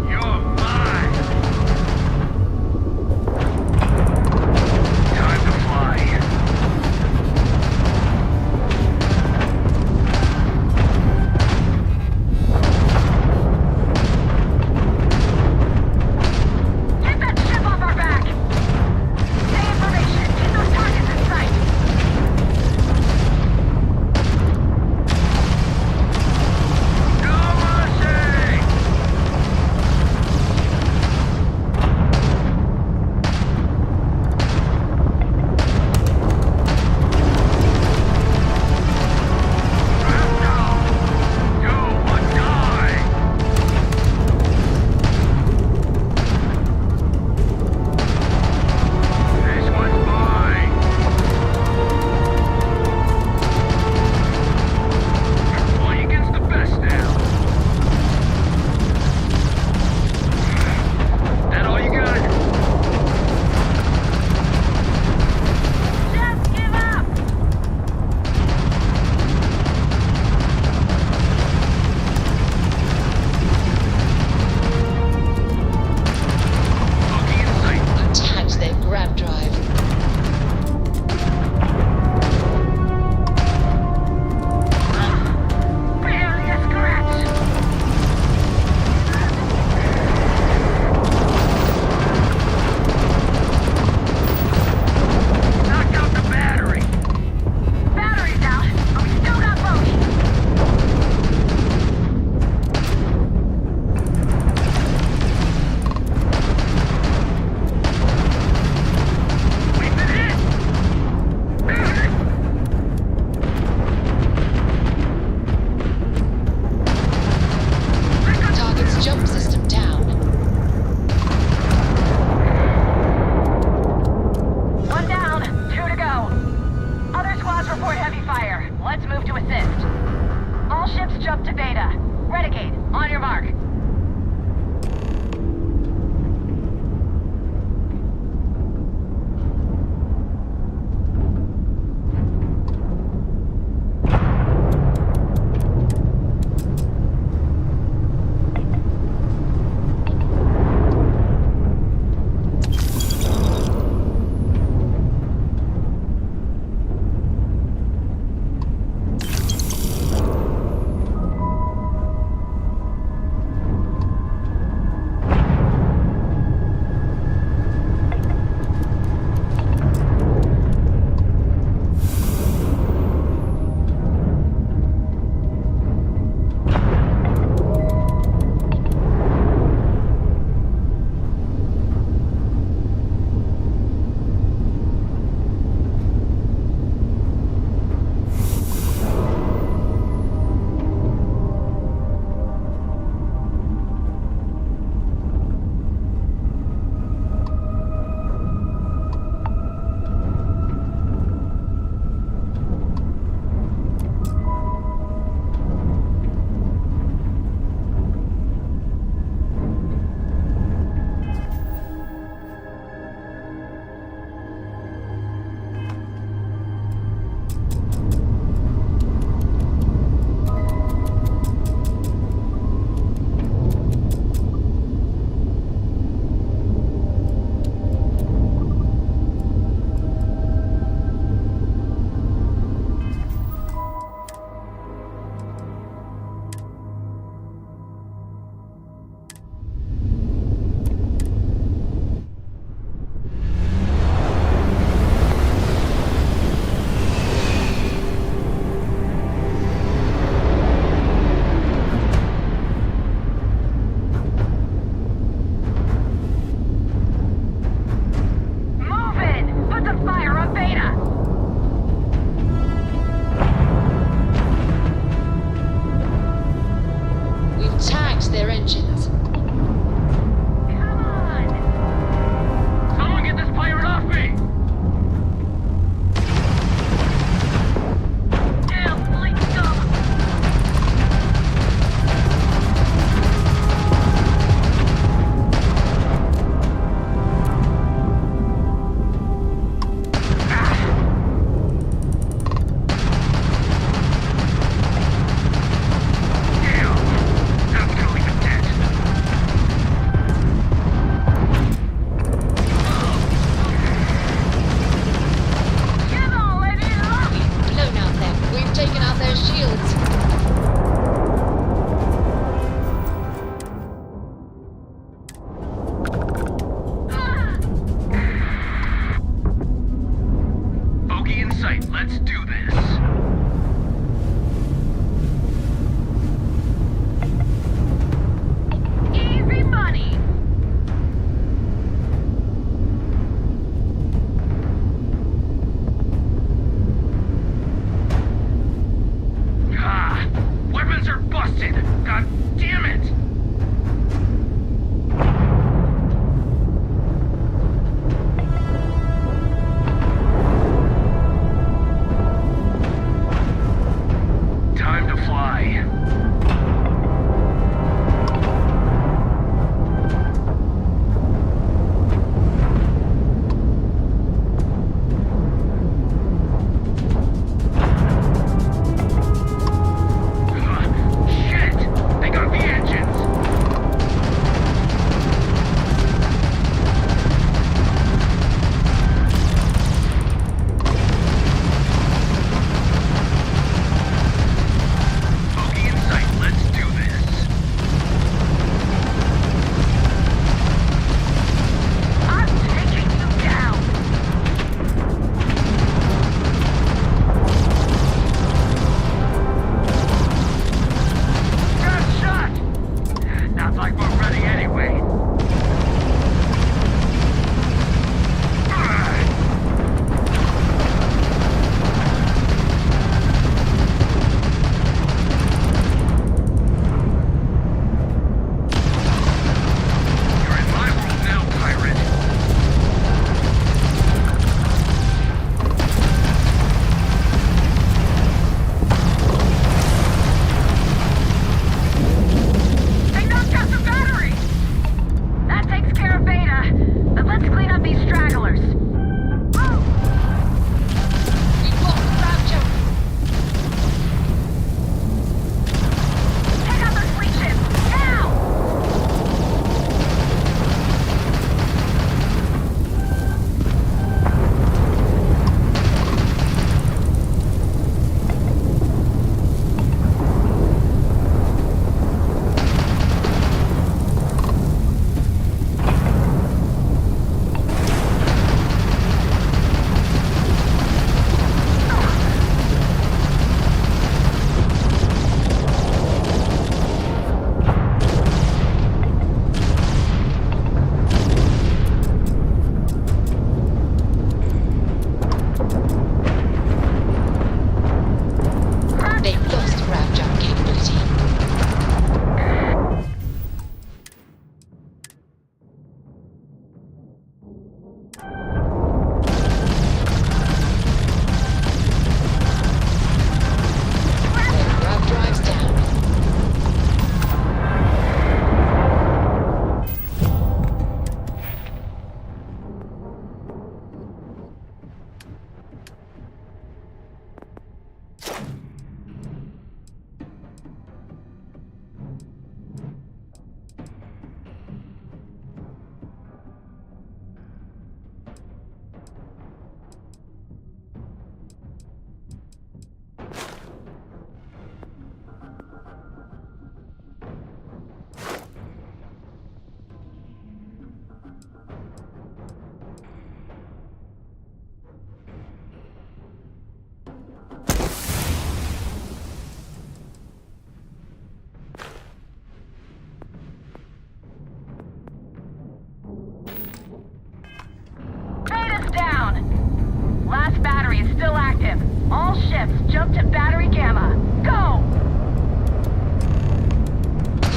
You're mine. Time to fly. Get that ship off our back. Stay in formation. Keep those targets in sight. No mercy! You would die! This one's mine! You're playing against the best now. That all you got? Just give up. Bogey in sight. Attach their grab drive. Barely a scratch. Knocked out the battery. Battery's out, but we still got bogey. We've been hit. Target's jump system down. One down, 2 to go. Other squads report heavy fire. Let's move to assist. All ships jump to Beta. Renegade, on your mark. fix their engines. Someone get this pirate off me! Damn, fleet scum! Blown out them. We've taken out their shields. Bogey in sight, let's do this. Easy money! Ah, weapons are busted! God damn it! Time to fly. Shit! They got the engines! Bogey in sight, let's do this. I'm taking you down! Good shot! Not like we're ready anyway. You're in my world now, pirate. They knocked out the battery! That takes care of Beta. But let's clean up these stragglers. Woo! We've got the rapture. Take out those fleet ships! Now! They've lost rapture capability. Their grab drive's down. Jump to battery gamma. Go!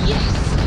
Yes!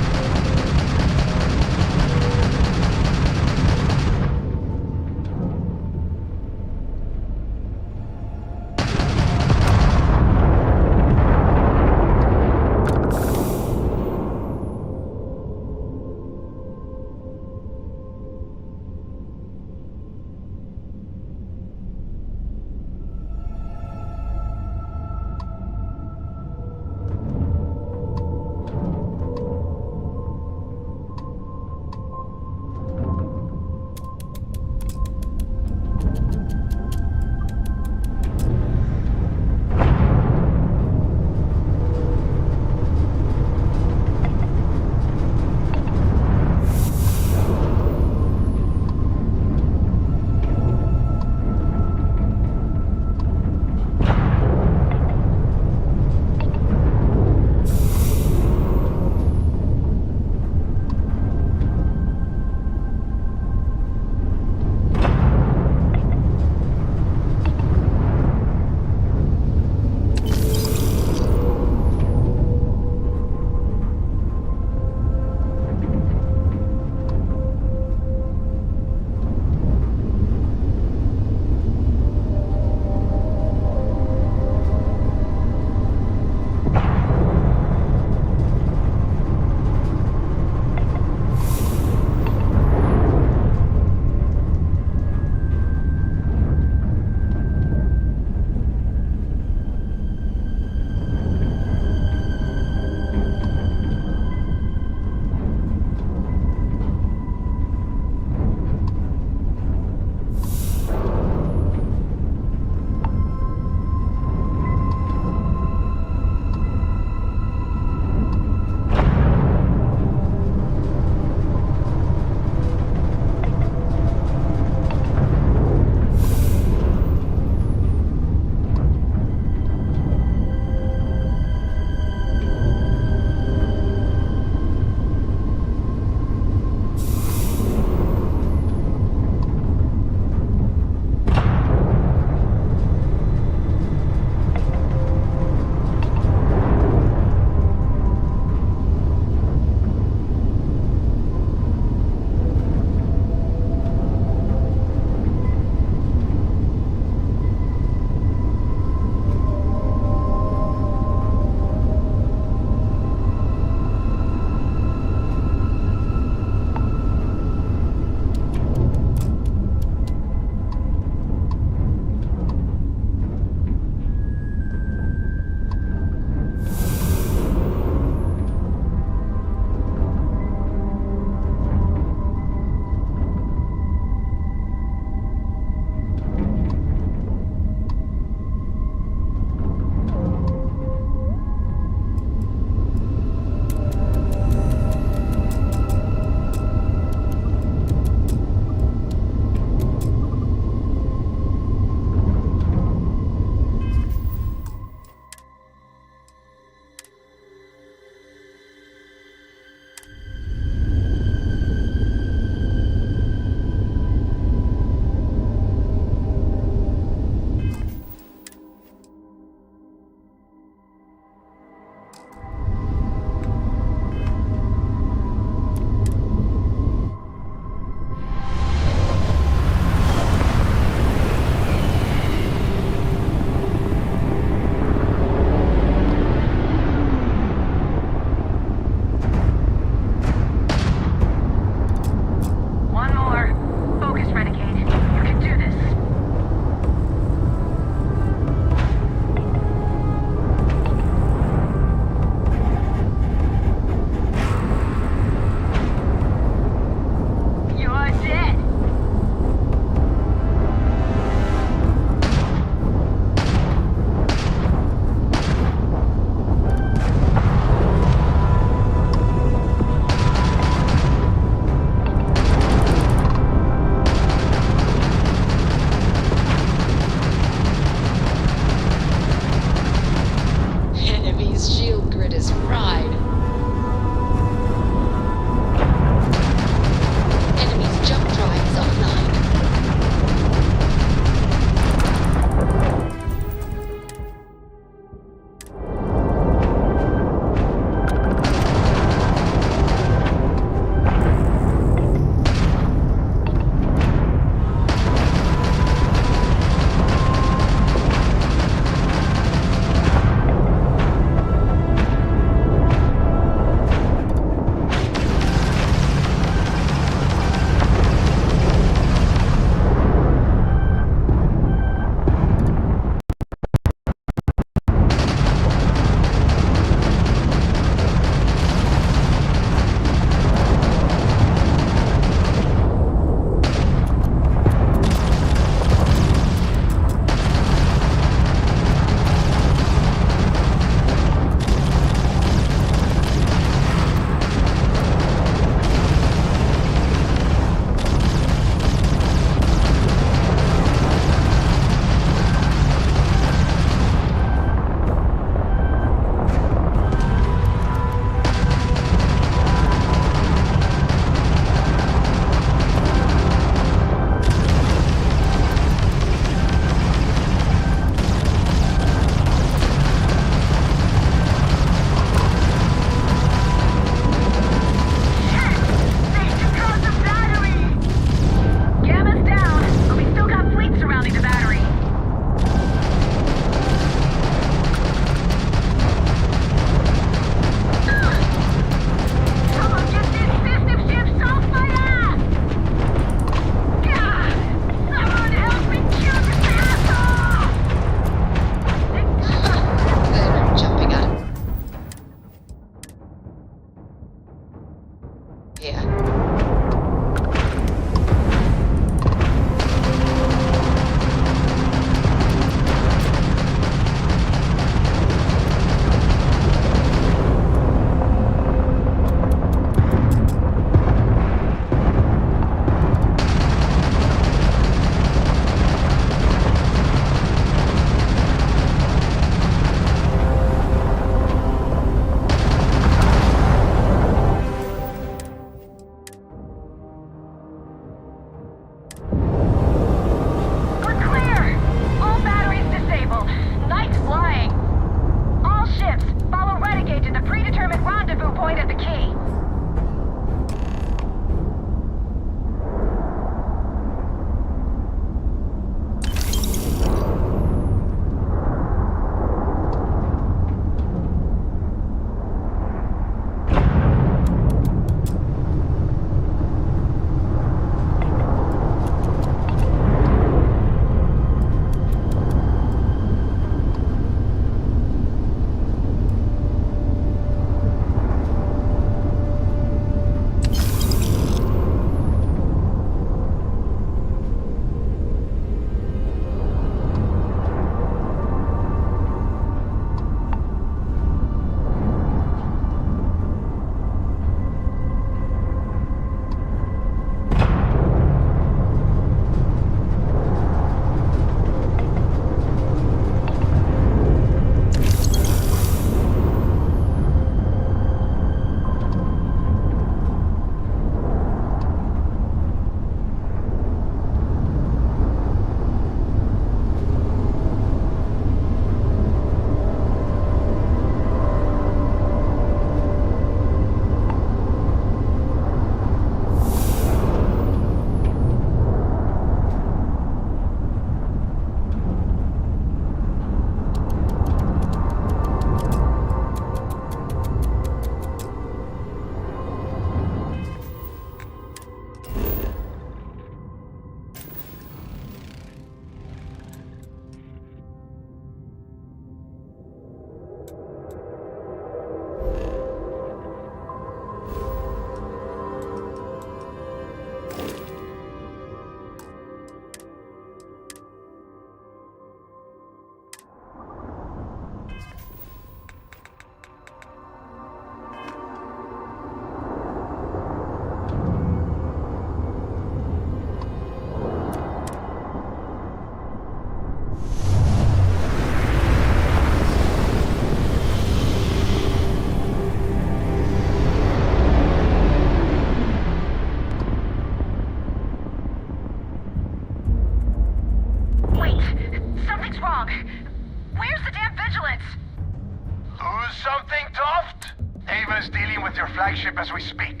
Lose something, Toft? Ava's dealing with your flagship as we speak.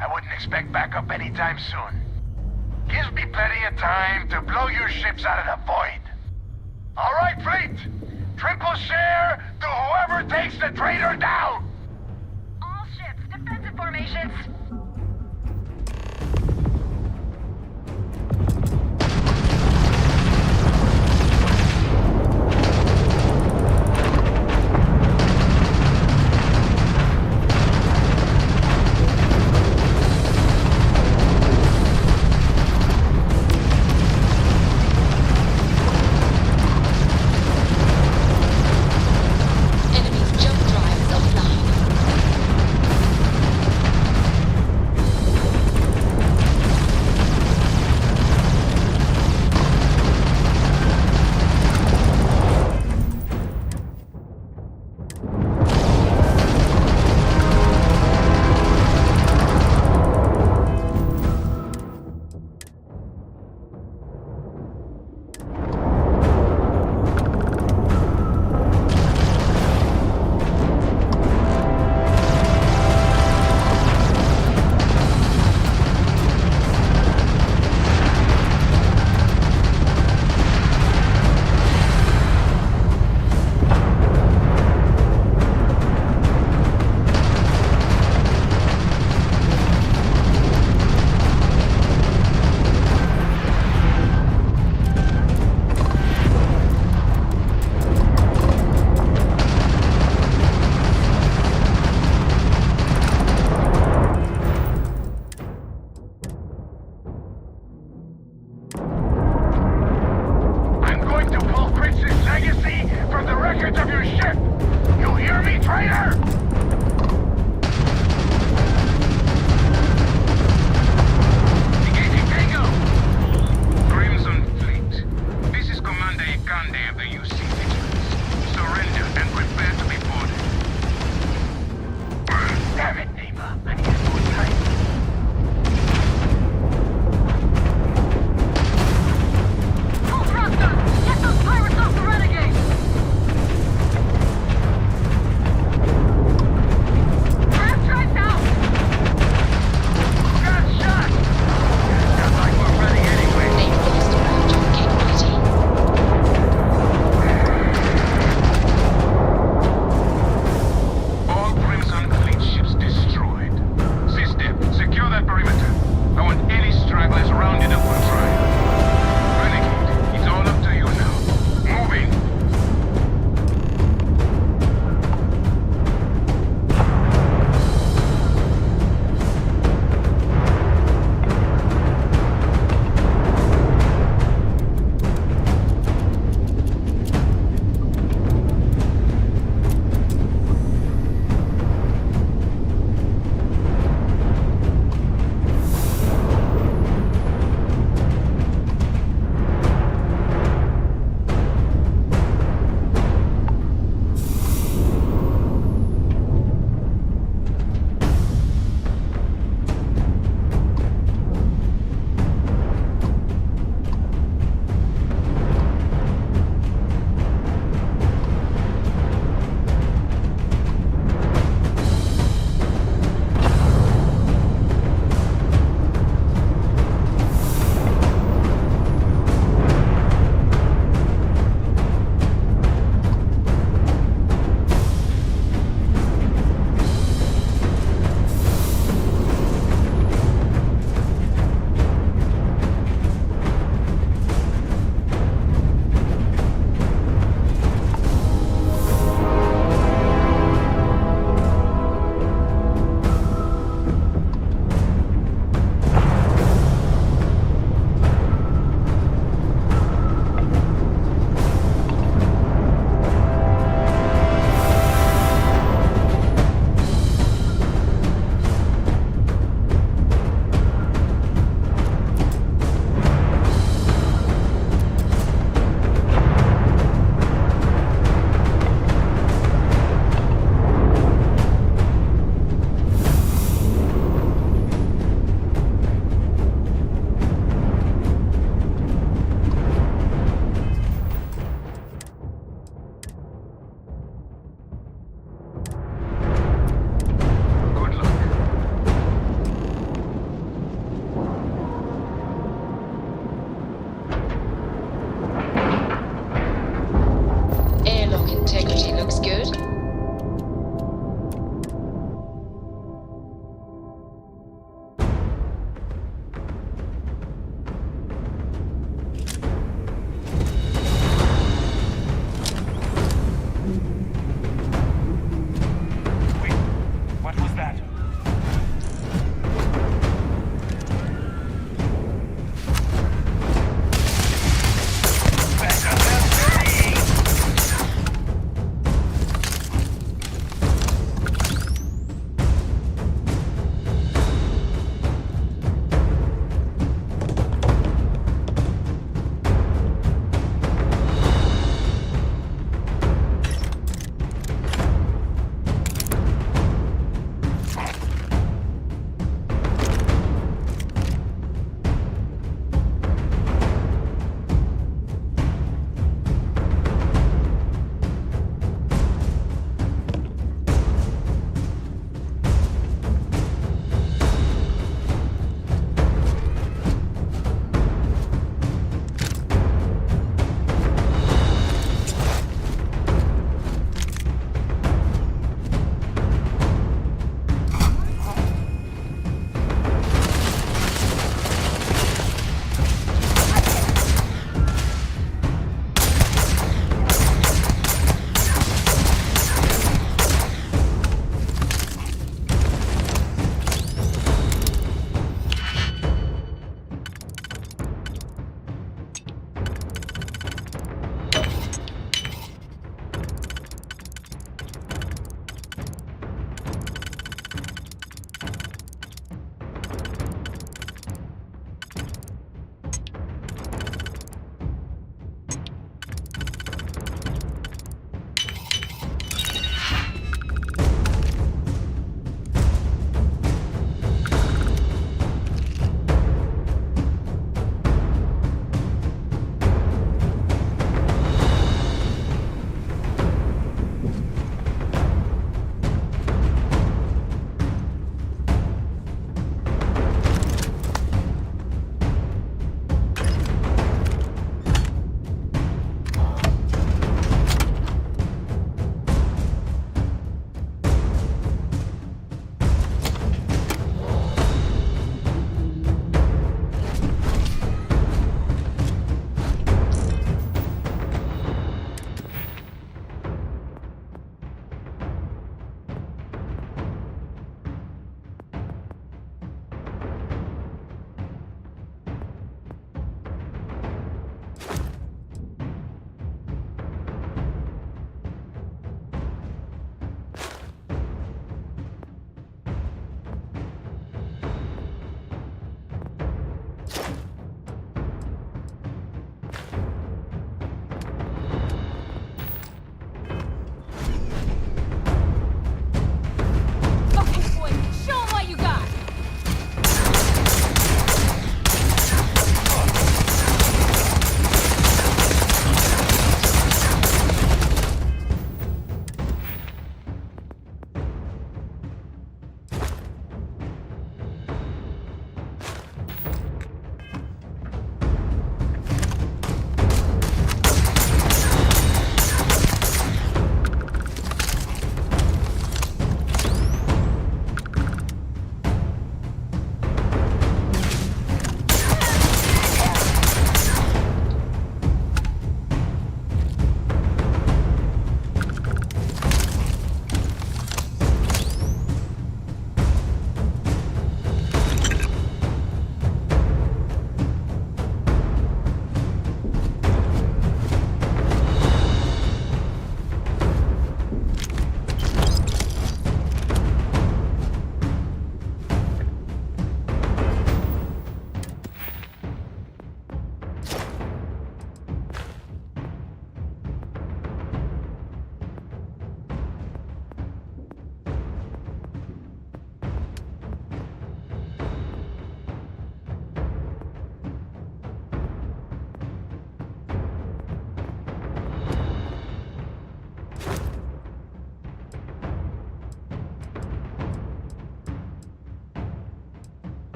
I wouldn't expect backup anytime soon. Gives me plenty of time to blow your ships out of the void. All right, fleet! Triple share to whoever takes the traitor down! All ships, defensive formations.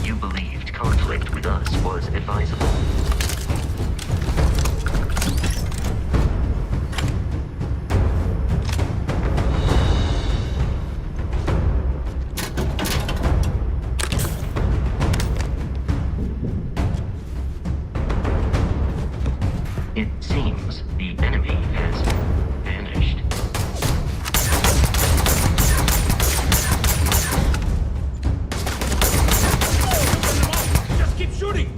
you believed conflict with us was advisable. It seems the enemy has vanished. Just keep shooting!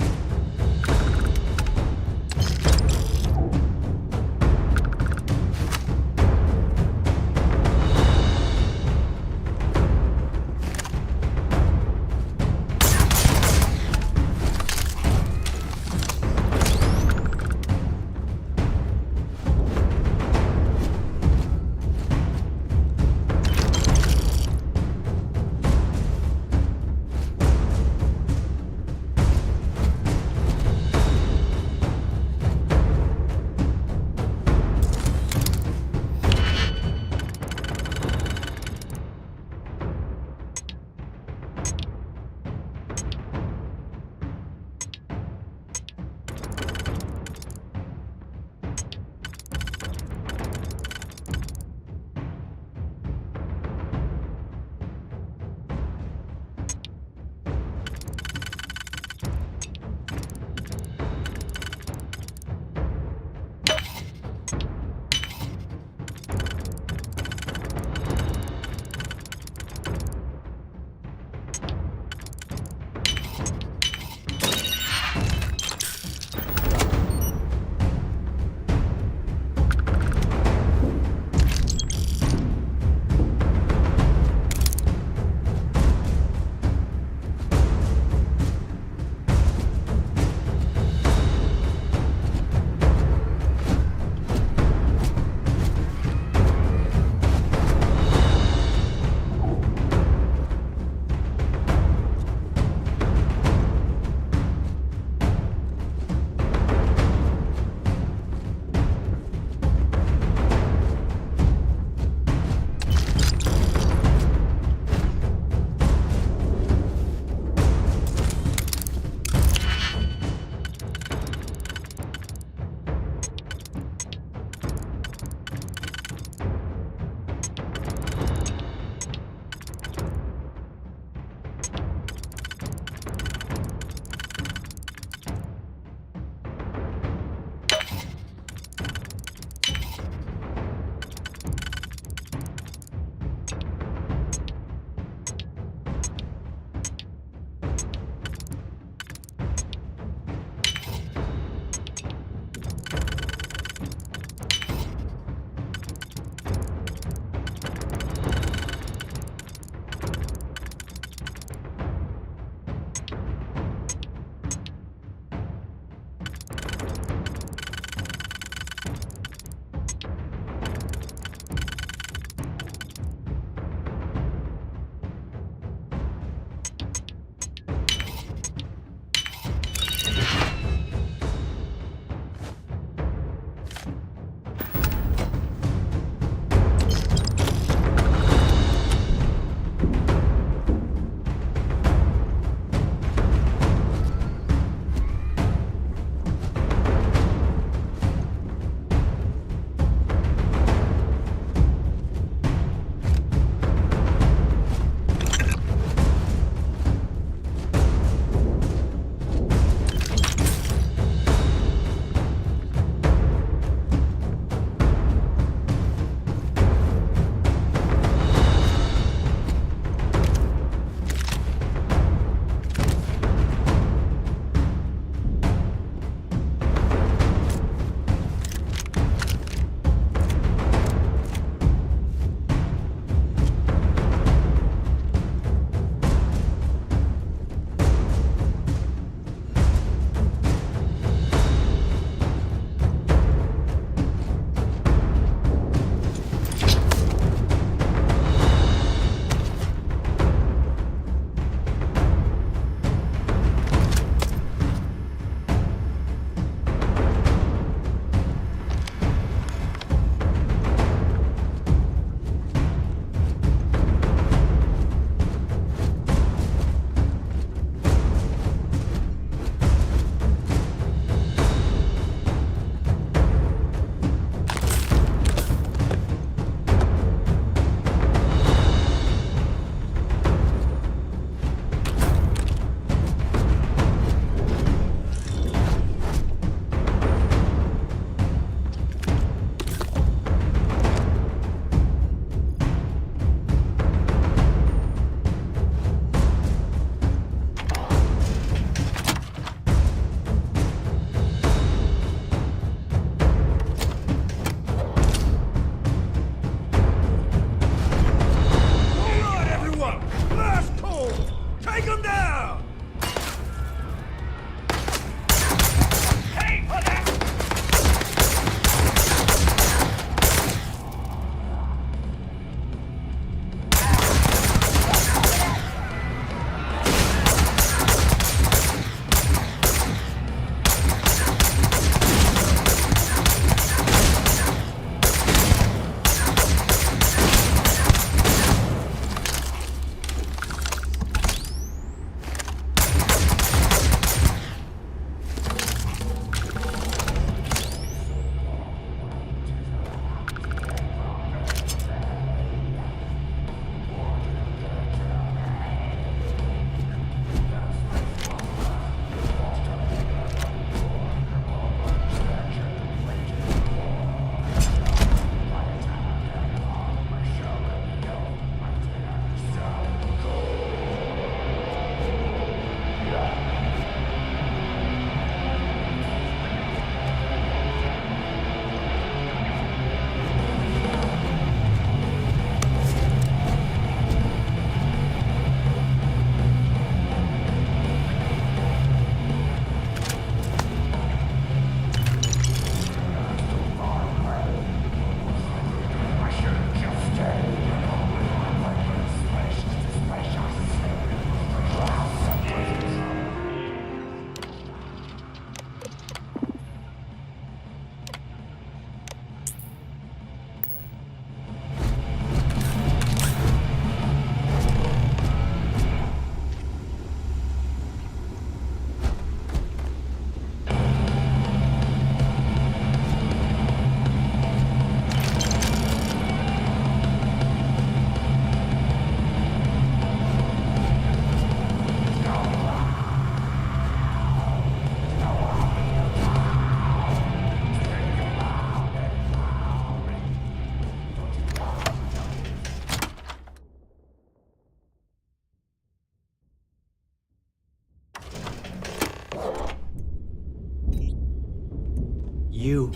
You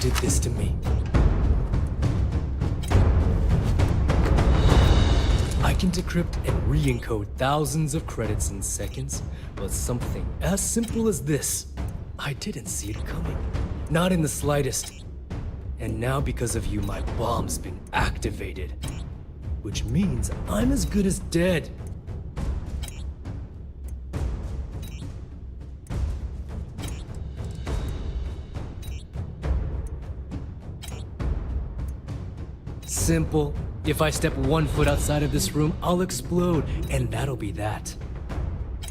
did this to me. I can decrypt and re-encode thousands of credits in seconds, but something as simple as this, I didn't see it coming. Not in the slightest. And now because of you, my bomb's been activated. Which means I'm as good as dead. Simple. If I step 1 foot outside of this room, I'll explode, and that'll be that.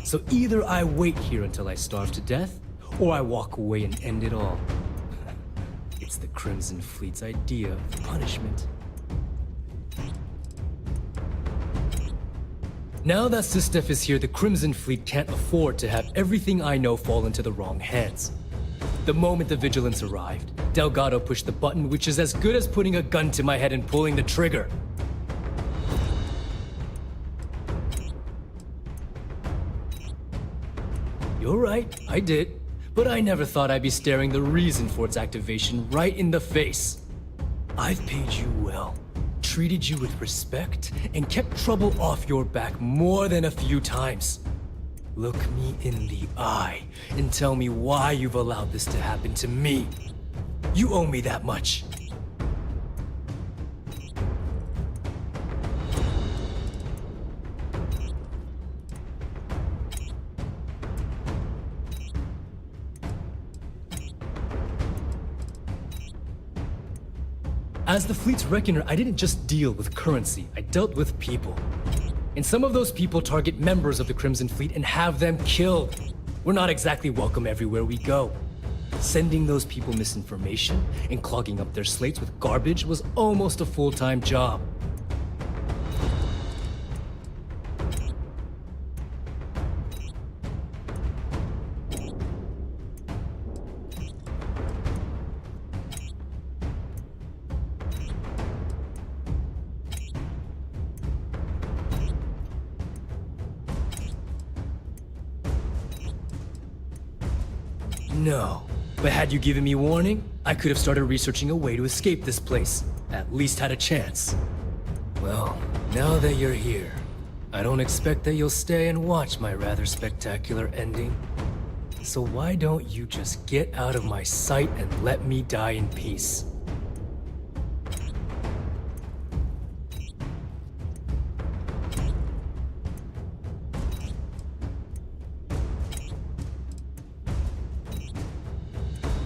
So either I wait here until I starve to death, or I walk away and end it all. It's the Crimson Fleet's idea of punishment. Now that Sistef is here, the Crimson Fleet can't afford to have everything I know fall into the wrong hands. The moment the Vigilance arrived, Delgado pushed the button, which is as good as putting a gun to my head and pulling the trigger. You're right, I did. But I never thought I'd be staring the reason for its activation right in the face. I've paid you well, treated you with respect, and kept trouble off your back more than a few times. Look me in the eye and tell me why you've allowed this to happen to me. You owe me that much. As the fleet's reckoner, I didn't just deal with currency, I dealt with people. And some of those people target members of the Crimson Fleet and have them killed. We're not exactly welcome everywhere we go. Sending those people misinformation and clogging up their slates with garbage was almost a full-time job. No. But had you given me warning, I could have started researching a way to escape this place. At least had a chance. Well, now that you're here, I don't expect that you'll stay and watch my rather spectacular ending. So why don't you just get out of my sight and let me die in peace?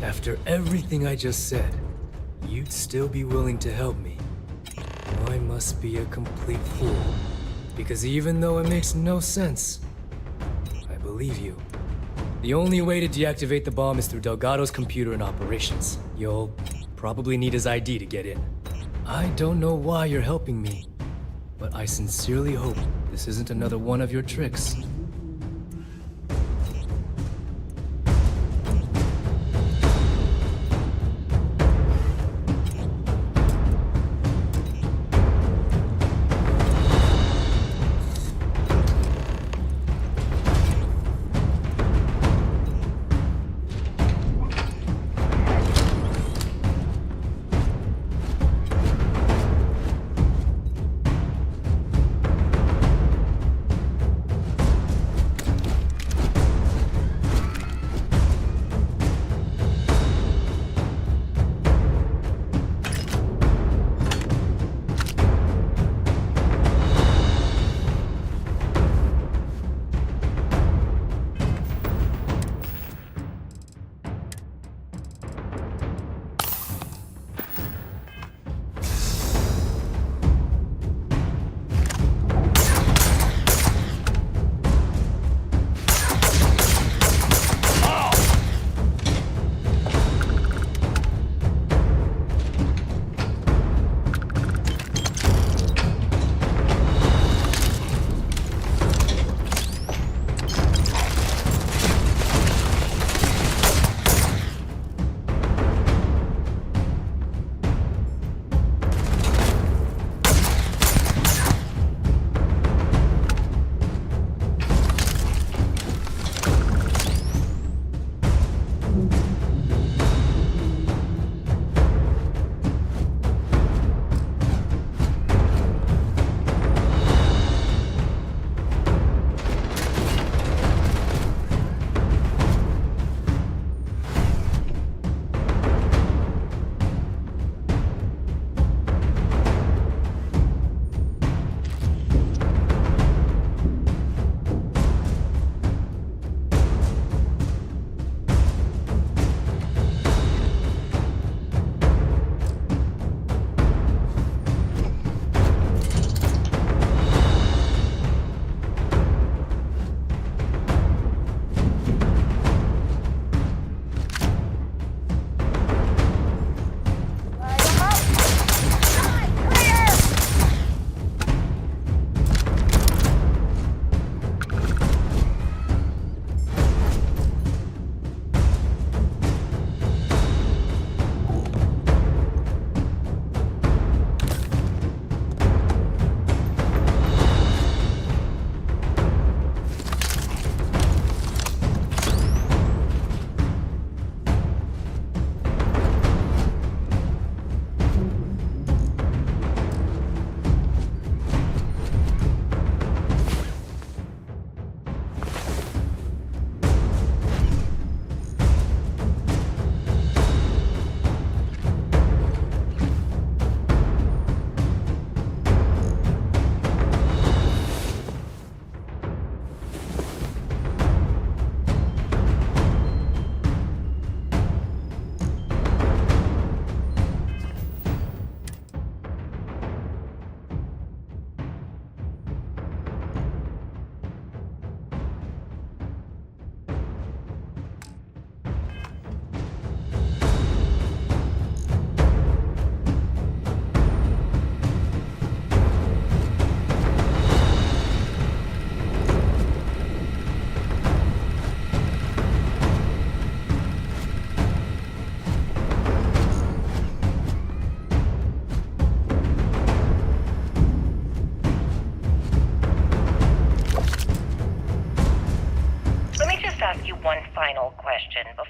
After everything I just said, you'd still be willing to help me. I must be a complete fool. Because even though it makes no sense, I believe you. The only way to deactivate the bomb is through Delgado's computer and operations. You'll probably need his ID to get in. I don't know why you're helping me, but I sincerely hope this isn't another one of your tricks.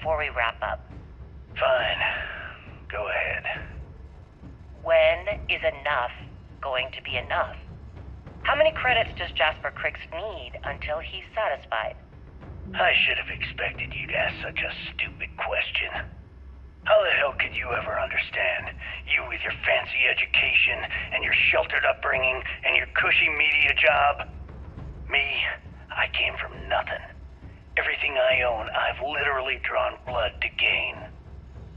before we wrap up. Fine. Go ahead. When is enough going to be enough? How many credits does Jasper Cricks need until he's satisfied? I should have expected you to ask such a stupid question. How the hell could you ever understand? You with your fancy education and your sheltered upbringing and your cushy media job? Me, I came from nothing. Everything I own, I've literally drawn blood to gain.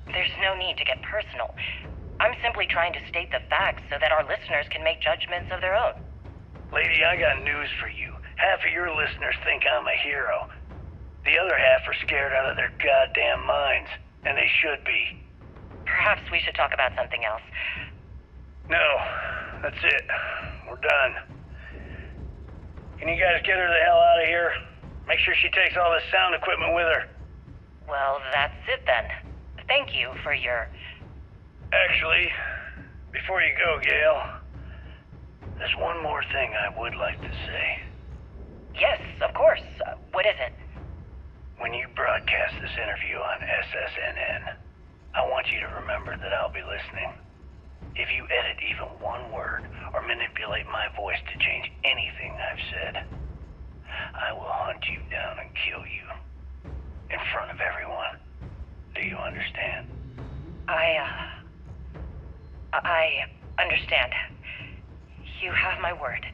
There's no need to get personal. I'm simply trying to state the facts so that our listeners can make judgments of their own. Lady, I got news for you. Half of your listeners think I'm a hero. The other half are scared out of their goddamn minds, and they should be. Perhaps we should talk about something else. No, that's it. We're done. Can you guys get her the hell out of here? Make sure she takes all this sound equipment with her. Well, that's it then. Thank you for your... Actually, before you go, Gail, there's one more thing I would like to say. Yes, of course. What is it? When you broadcast this interview on SSNN, I want you to remember that I'll be listening. If you edit even one word or manipulate my voice to change anything I've said, I will hunt you down and kill you. In front of everyone. Do you understand? I understand. You have my word.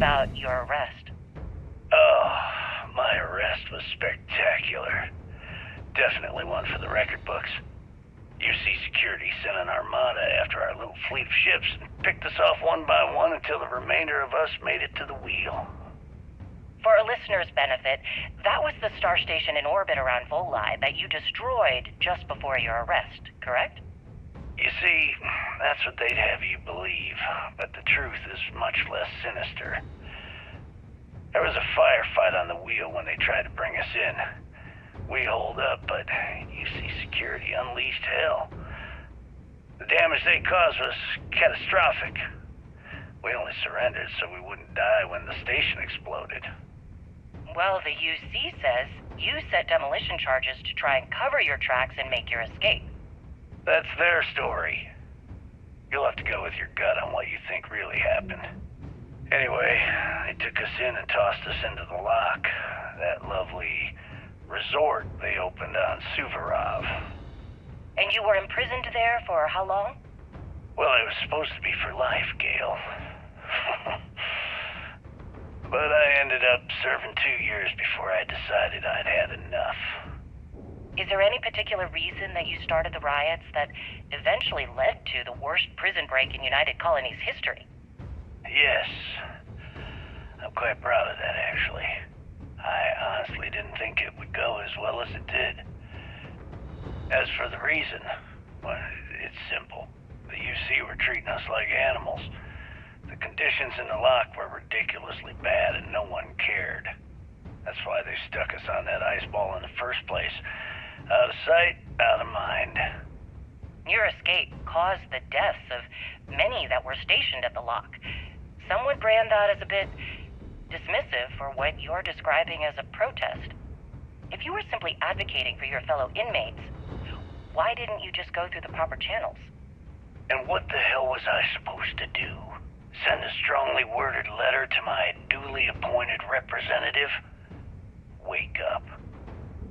about your arrest? Oh, my arrest was spectacular. Definitely one for the record books. UC Security sent an armada after our little fleet of ships and picked us off one by one until the remainder of us made it to the wheel. For our listeners' benefit, that was the star station in orbit around Voli that you destroyed just before your arrest, correct? You see, that's what they'd have you believe, but the truth is much less sinister. There was a firefight on the wheel when they tried to bring us in. We holed up, but UC Security unleashed hell. The damage they caused was catastrophic. We only surrendered so we wouldn't die when the station exploded. Well, the UC says you set demolition charges to try and cover your tracks and make your escape. That's their story. You'll have to go with your gut on what you think really happened. Anyway, they took us in and tossed us into the lock. That lovely resort they opened on Suvorov. And you were imprisoned there for how long? Well, it was supposed to be for life, Gale. But I ended up serving 2 years before I decided I'd had enough. Is there any particular reason that you started the riots that eventually led to the worst prison break in United Colonies history? Yes. I'm quite proud of that, actually. I honestly didn't think it would go as well as it did. As for the reason, well, it's simple. The UC were treating us like animals. The conditions in the lock were ridiculously bad and no one cared. That's why they stuck us on that ice ball in the first place. Out of sight, out of mind. Your escape caused the deaths of many that were stationed at the lock. Some would brand that as a bit dismissive for what you're describing as a protest. If you were simply advocating for your fellow inmates, why didn't you just go through the proper channels? And what the hell was I supposed to do? Send a strongly worded letter to my duly appointed representative? Wake up.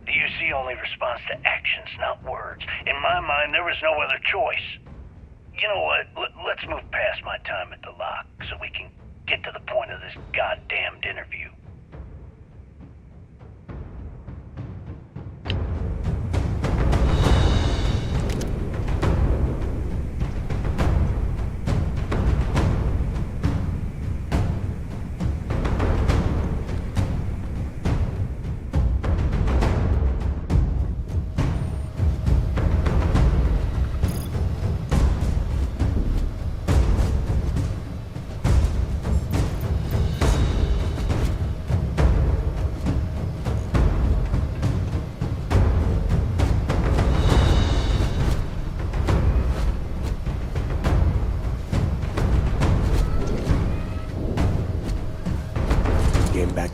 The UC only responds to actions, not words. In my mind, there was no other choice. You know what? Let's move past my time at the lock so we can get to the point of this goddamned interview.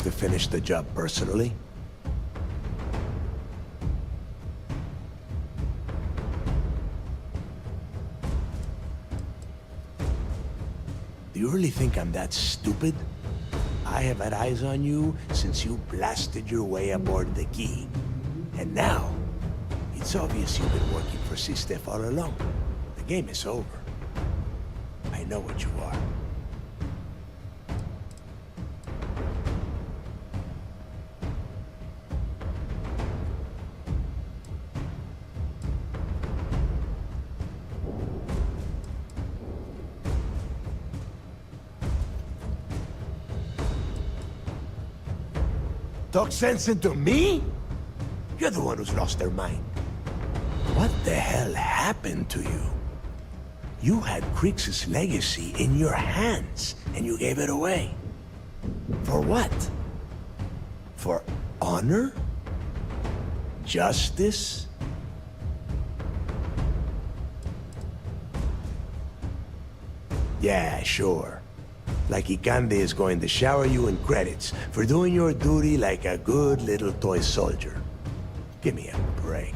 To finish the job personally? Do you really think I'm that stupid? I have had eyes on you since you blasted your way aboard the Key. And now, it's obvious you've been working for Sistef all along. The game is over. I know what you are. Talk sense into me? You're the one who's lost their mind. What the hell happened to you? You had Kriegs' legacy in your hands, and you gave it away. For what? For honor? Justice? Yeah, sure. Like Ikande is going to shower you in credits for doing your duty like a good little toy soldier. Give me a break.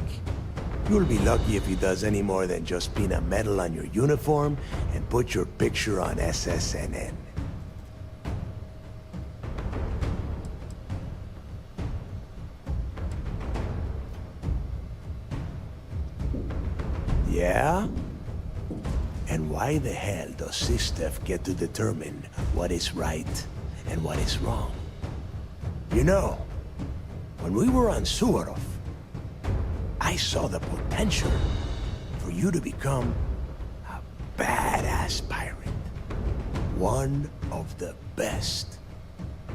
You'll be lucky if he does any more than just pin a medal on your uniform and put your picture on SSNN. Yeah? And why the hell does Sistef get to determine what is right and what is wrong. You know, when we were on Suarov, I saw the potential for you to become a badass pirate. One of the best.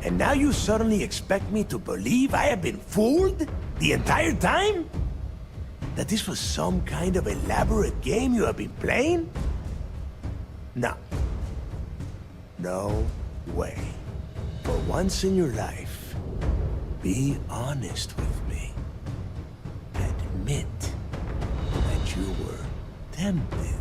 And now you suddenly expect me to believe I have been fooled the entire time? That this was some kind of elaborate game you have been playing? No. No way. For once in your life, be honest with me. Admit that you were tempted.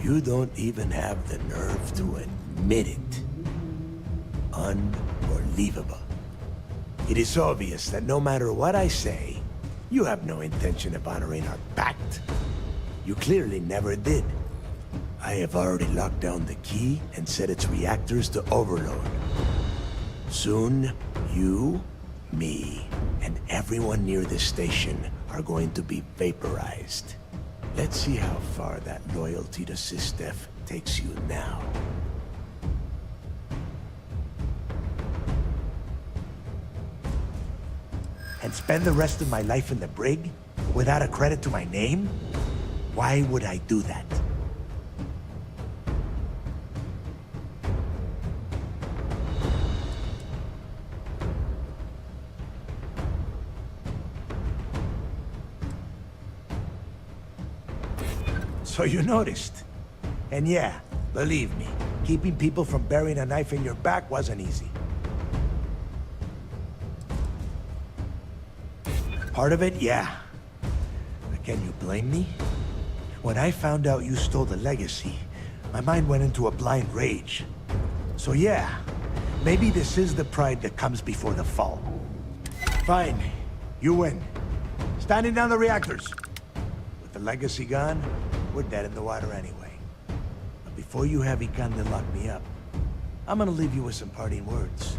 You don't even have the nerve to admit it. Unbelievable. It is obvious that no matter what I say, you have no intention of honoring our pact. You clearly never did. I have already locked down the key and set its reactors to overload. Soon, you, me, and everyone near this station are going to be vaporized. Let's see how far that loyalty to Sistef takes you now. And spend the rest of my life in the brig without a credit to my name? Why would I do that? So you noticed. And yeah, believe me, keeping people from burying a knife in your back wasn't easy. Part of it, yeah. But can you blame me? When I found out you stole the legacy, my mind went into a blind rage. So yeah, maybe this is the pride that comes before the fall. Fine, you win. Standing down the reactors. With the legacy gone, we're dead in the water anyway. But before you have Ikande lock me up, I'm gonna leave you with some parting words.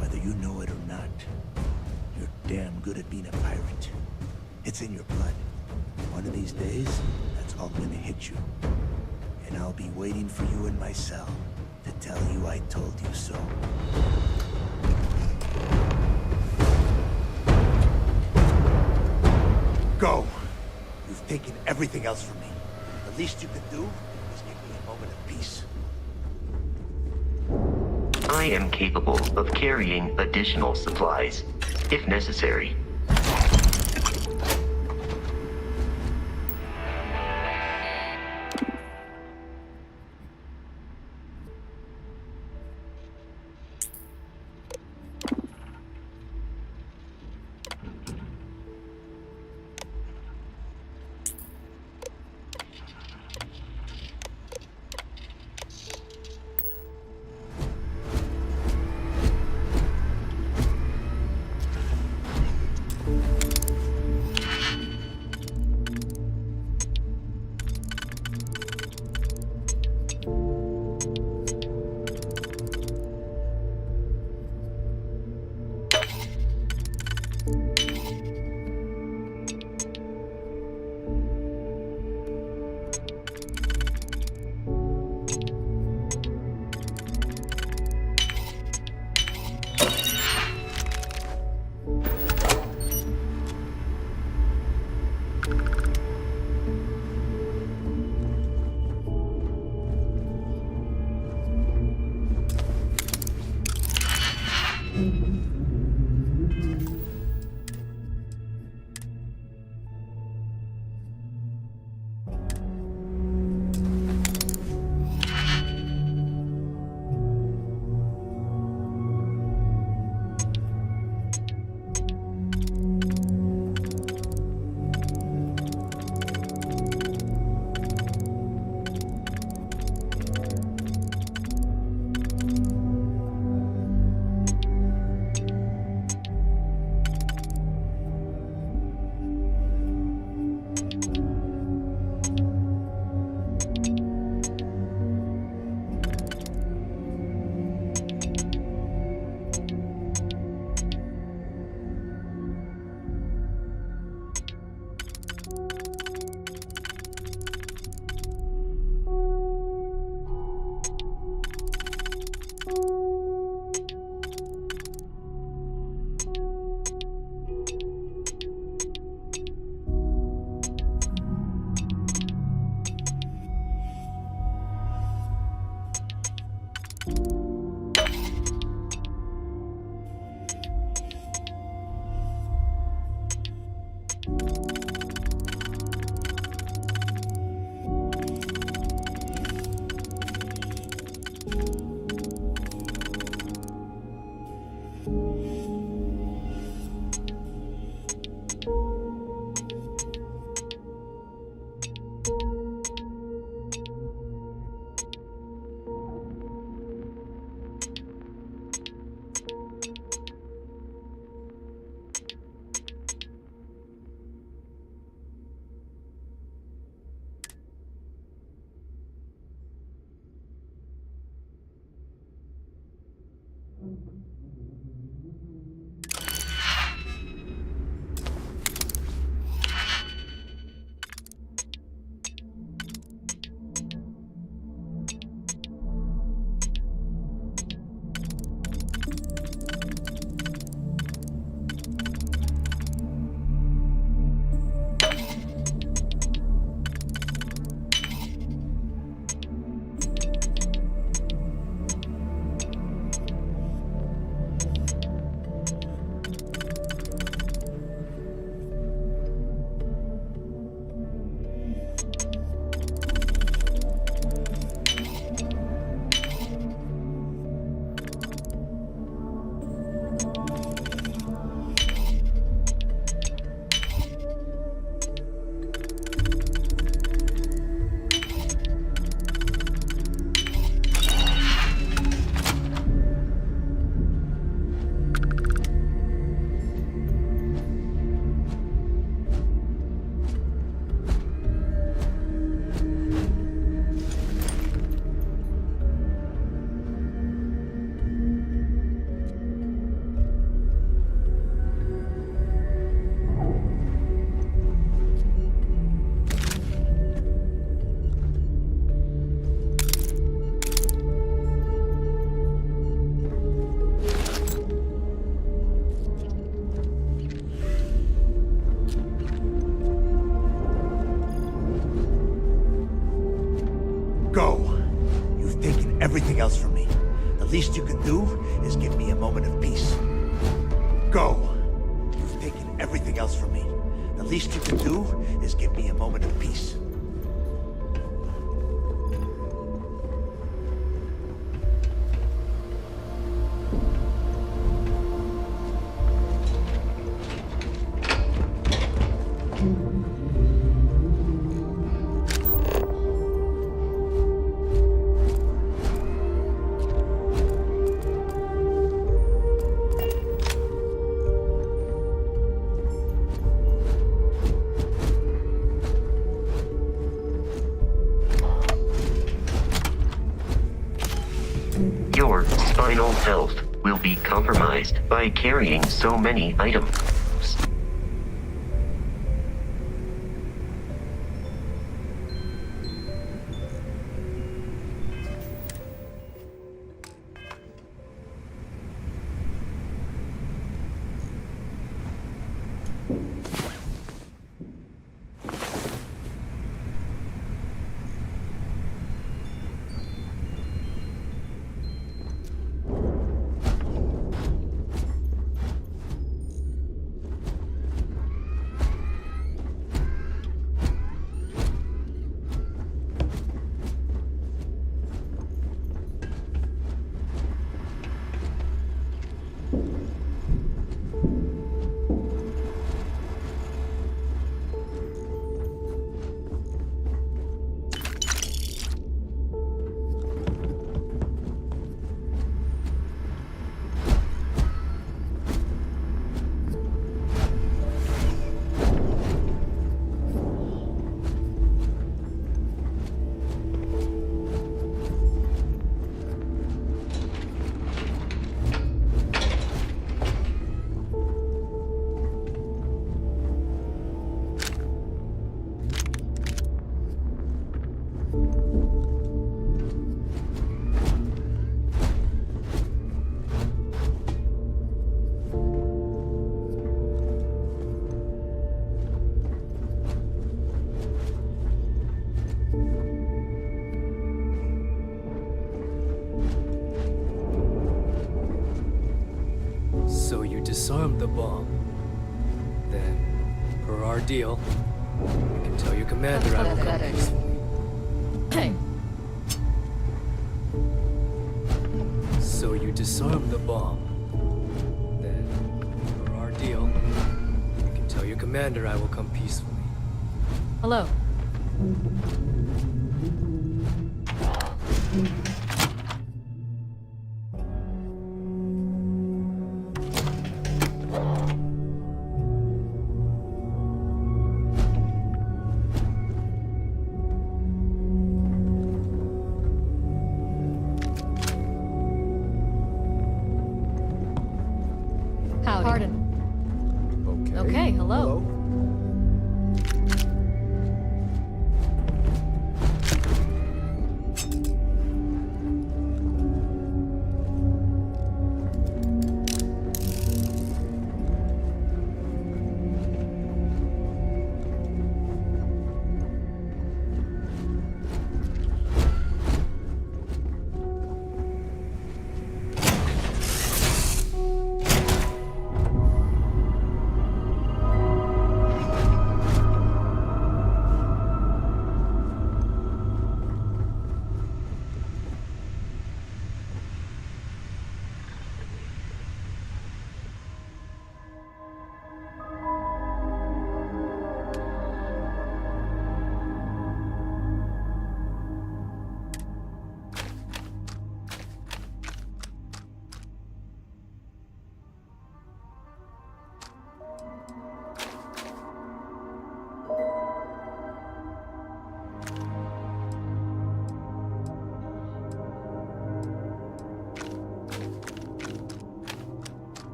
Whether you know it or not, you're damn good at being a pirate. It's in your blood. One of these days, that's all gonna hit you. And I'll be waiting for you in my cell to tell you I told you so. Go! You've taken everything else from me. The least you could do is give me a moment of peace. I am capable of carrying additional supplies, if necessary. Everything else from me. The least you can do is give me a moment of peace. Go! You've taken everything else from me. The least you can do is give me a moment of peace. Your spinal health will be compromised by carrying so many items. So you disarmed the bomb. Then, per our deal, you can tell your commander I will come peacefully. Hey. So you disarmed the bomb. Then, per our deal, you can tell your commander I will come peacefully. Hello. Howdy. Pardon. Okay, hello.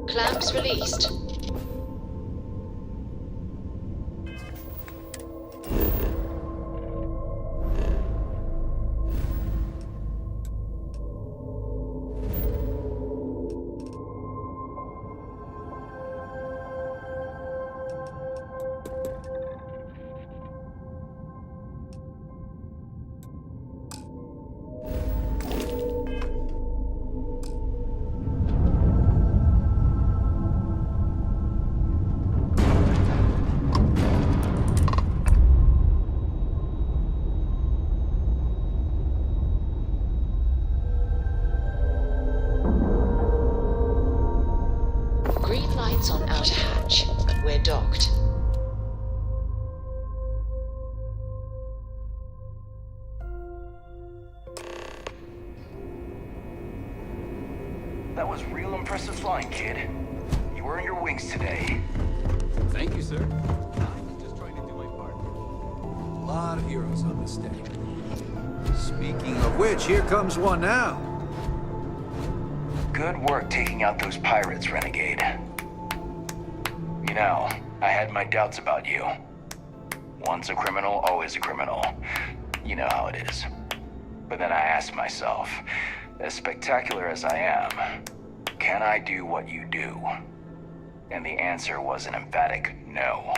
Clamps released. Green lights on outer hatch. We're docked. That was real impressive flying, kid. You earned your wings today. Thank you, sir. I'm just trying to do my part. A lot of heroes on this day. Speaking of which, here comes one now. Good work taking out those pirates, Renegade. You know, I had my doubts about you. Once a criminal, always a criminal. You know how it is. But then I asked myself, as spectacular as I am, can I do what you do? And the answer was an emphatic no.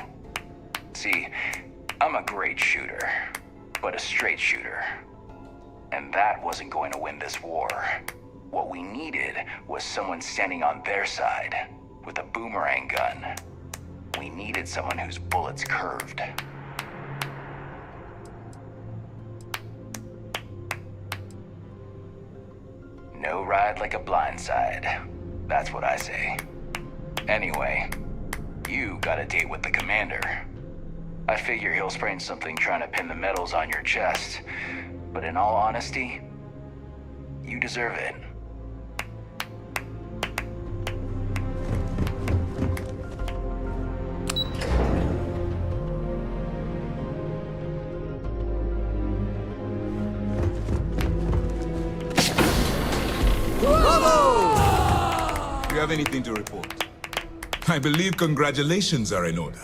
See, I'm a great shooter, but a straight shooter. And that wasn't going to win this war. What we needed was someone standing on their side, with a boomerang gun. We needed someone whose bullets curved. No ride like a blindside. That's what I say. Anyway, you got a date with the commander. I figure he'll sprain something trying to pin the medals on your chest. But in all honesty, you deserve it. Do you have anything to report? I believe congratulations are in order.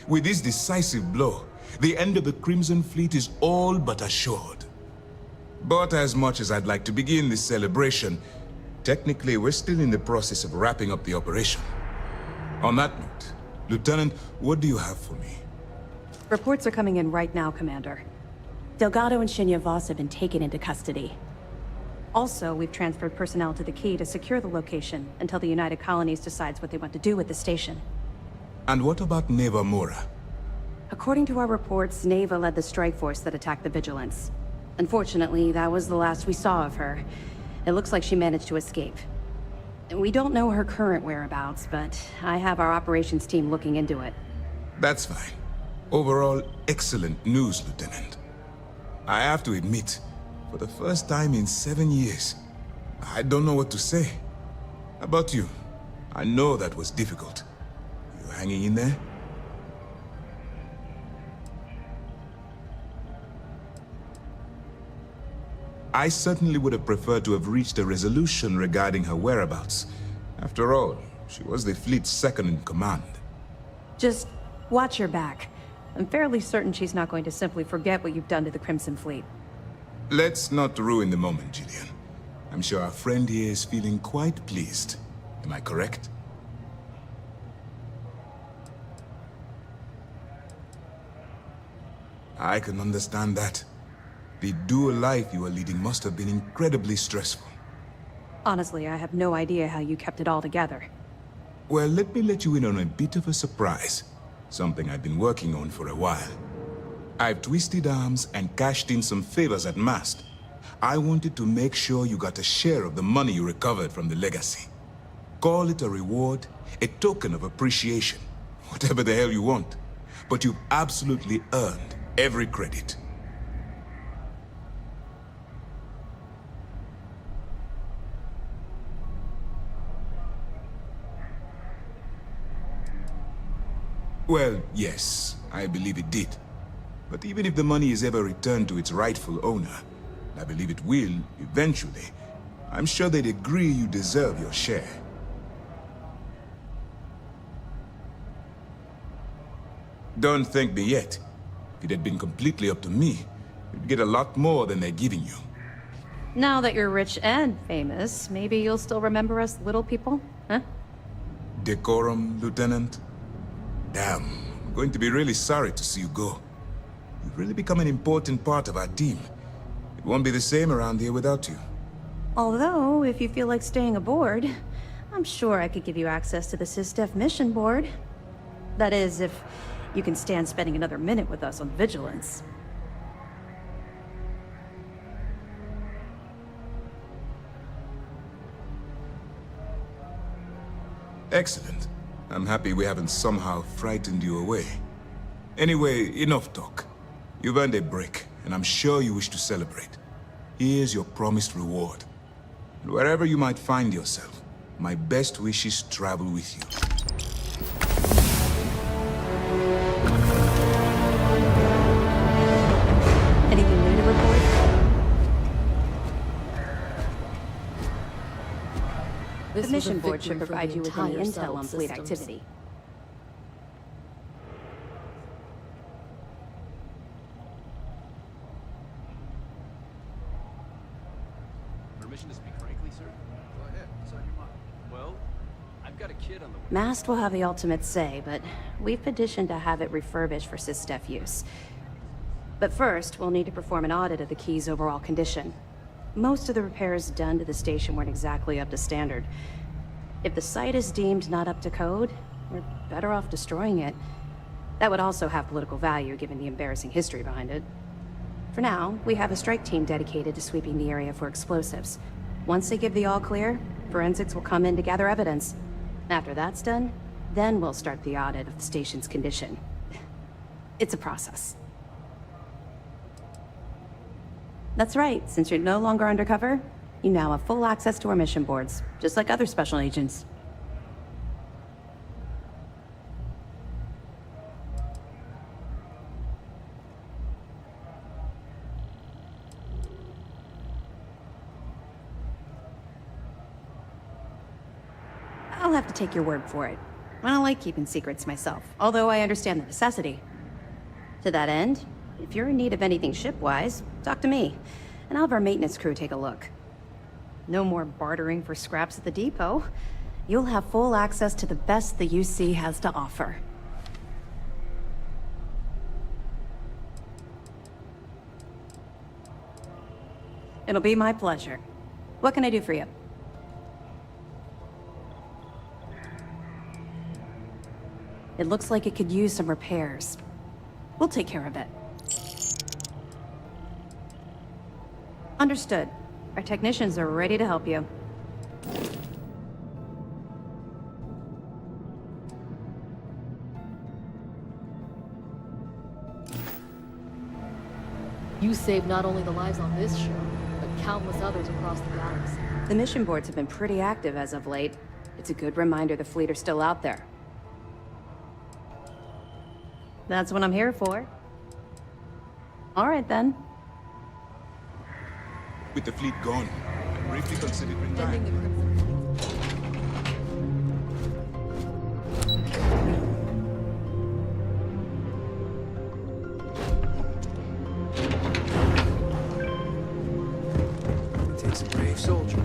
With this decisive blow, the end of the Crimson Fleet is all but assured. But as much as I'd like to begin this celebration, technically we're still in the process of wrapping up the operation. On that note, Lieutenant, what do you have for me? Reports are coming in right now, Commander. Delgado and Shinya Voss have been taken into custody. Also, we've transferred personnel to the Key to secure the location until the United Colonies decides what they want to do with the station. And what about Neva Mora? According to our reports, Neva led the strike force that attacked the Vigilance. Unfortunately, that was the last we saw of her. It looks like she managed to escape. We don't know her current whereabouts, but I have our operations team looking into it. That's fine. Overall, excellent news, Lieutenant. I have to admit, for the first time in 7 years, I don't know what to say. How about you? I know that was difficult. You hanging in there? I certainly would have preferred to have reached a resolution regarding her whereabouts. After all, she was the fleet's second in command. Just watch your back. I'm fairly certain she's not going to simply forget what you've done to the Crimson Fleet. Let's not ruin the moment, Gillian. I'm sure our friend here is feeling quite pleased. Am I correct? I can understand that. The dual life you are leading must have been incredibly stressful. Honestly, I have no idea how you kept it all together. Well, let me let you in on a bit of a surprise. Something I've been working on for a while. I've twisted arms and cashed in some favors at Mast. I wanted to make sure you got a share of the money you recovered from the legacy. Call it a reward, a token of appreciation, whatever the hell you want. But you've absolutely earned every credit. Well, yes, I believe it did. But even if the money is ever returned to its rightful owner, I believe it will, eventually, I'm sure they'd agree you deserve your share. Don't thank me yet. If it had been completely up to me, you'd get a lot more than they're giving you. Now that you're rich and famous, maybe you'll still remember us little people, huh? Decorum, Lieutenant? Damn, I'm going to be really sorry to see you go. You've really become an important part of our team. It won't be the same around here without you. Although, if you feel like staying aboard, I'm sure I could give you access to the SysDef mission board. That is, if you can stand spending another minute with us on Vigilance. Excellent. I'm happy we haven't somehow frightened you away. Anyway, enough talk. You've earned a break, and I'm sure you wish to celebrate. Here's your promised reward. And wherever you might find yourself, my best wishes travel with you. Anything new to report? The mission board should provide you with any intel on fleet activity. Permission to speak frankly, sir? Go ahead. What's on your mind? Well, I've got a kid on the way. Mast will have the ultimate say, but we've petitioned to have it refurbished for SysDef use. But first, we'll need to perform an audit of the key's overall condition. Most of the repairs done to the station weren't exactly up to standard. If the site is deemed not up to code, we're better off destroying it. That would also have political value given the embarrassing history behind it. For now, we have a strike team dedicated to sweeping the area for explosives. Once they give the all clear, forensics will come in to gather evidence. After that's done, then we'll start the audit of the station's condition. It's a process. That's right, since you're no longer undercover, you now have full access to our mission boards, just like other special agents. I'll have to take your word for it. I don't like keeping secrets myself, although I understand the necessity. To that end, if you're in need of anything ship-wise, talk to me, and I'll have our maintenance crew take a look. No more bartering for scraps at the depot. You'll have full access to the best the UC has to offer. It'll be my pleasure. What can I do for you? It looks like it could use some repairs. We'll take care of it. Understood. Our technicians are ready to help you. You saved not only the lives on this ship, but countless others across the galaxy. The mission boards have been pretty active as of late. It's a good reminder the fleet are still out there. That's what I'm here for. All right, then. With the fleet gone, I briefly considered retiring. It takes a brave soldier.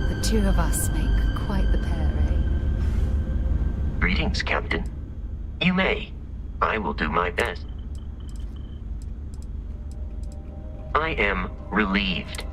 The two of us make quite the pair, eh? Greetings, Captain. You may. I will do my best. I am relieved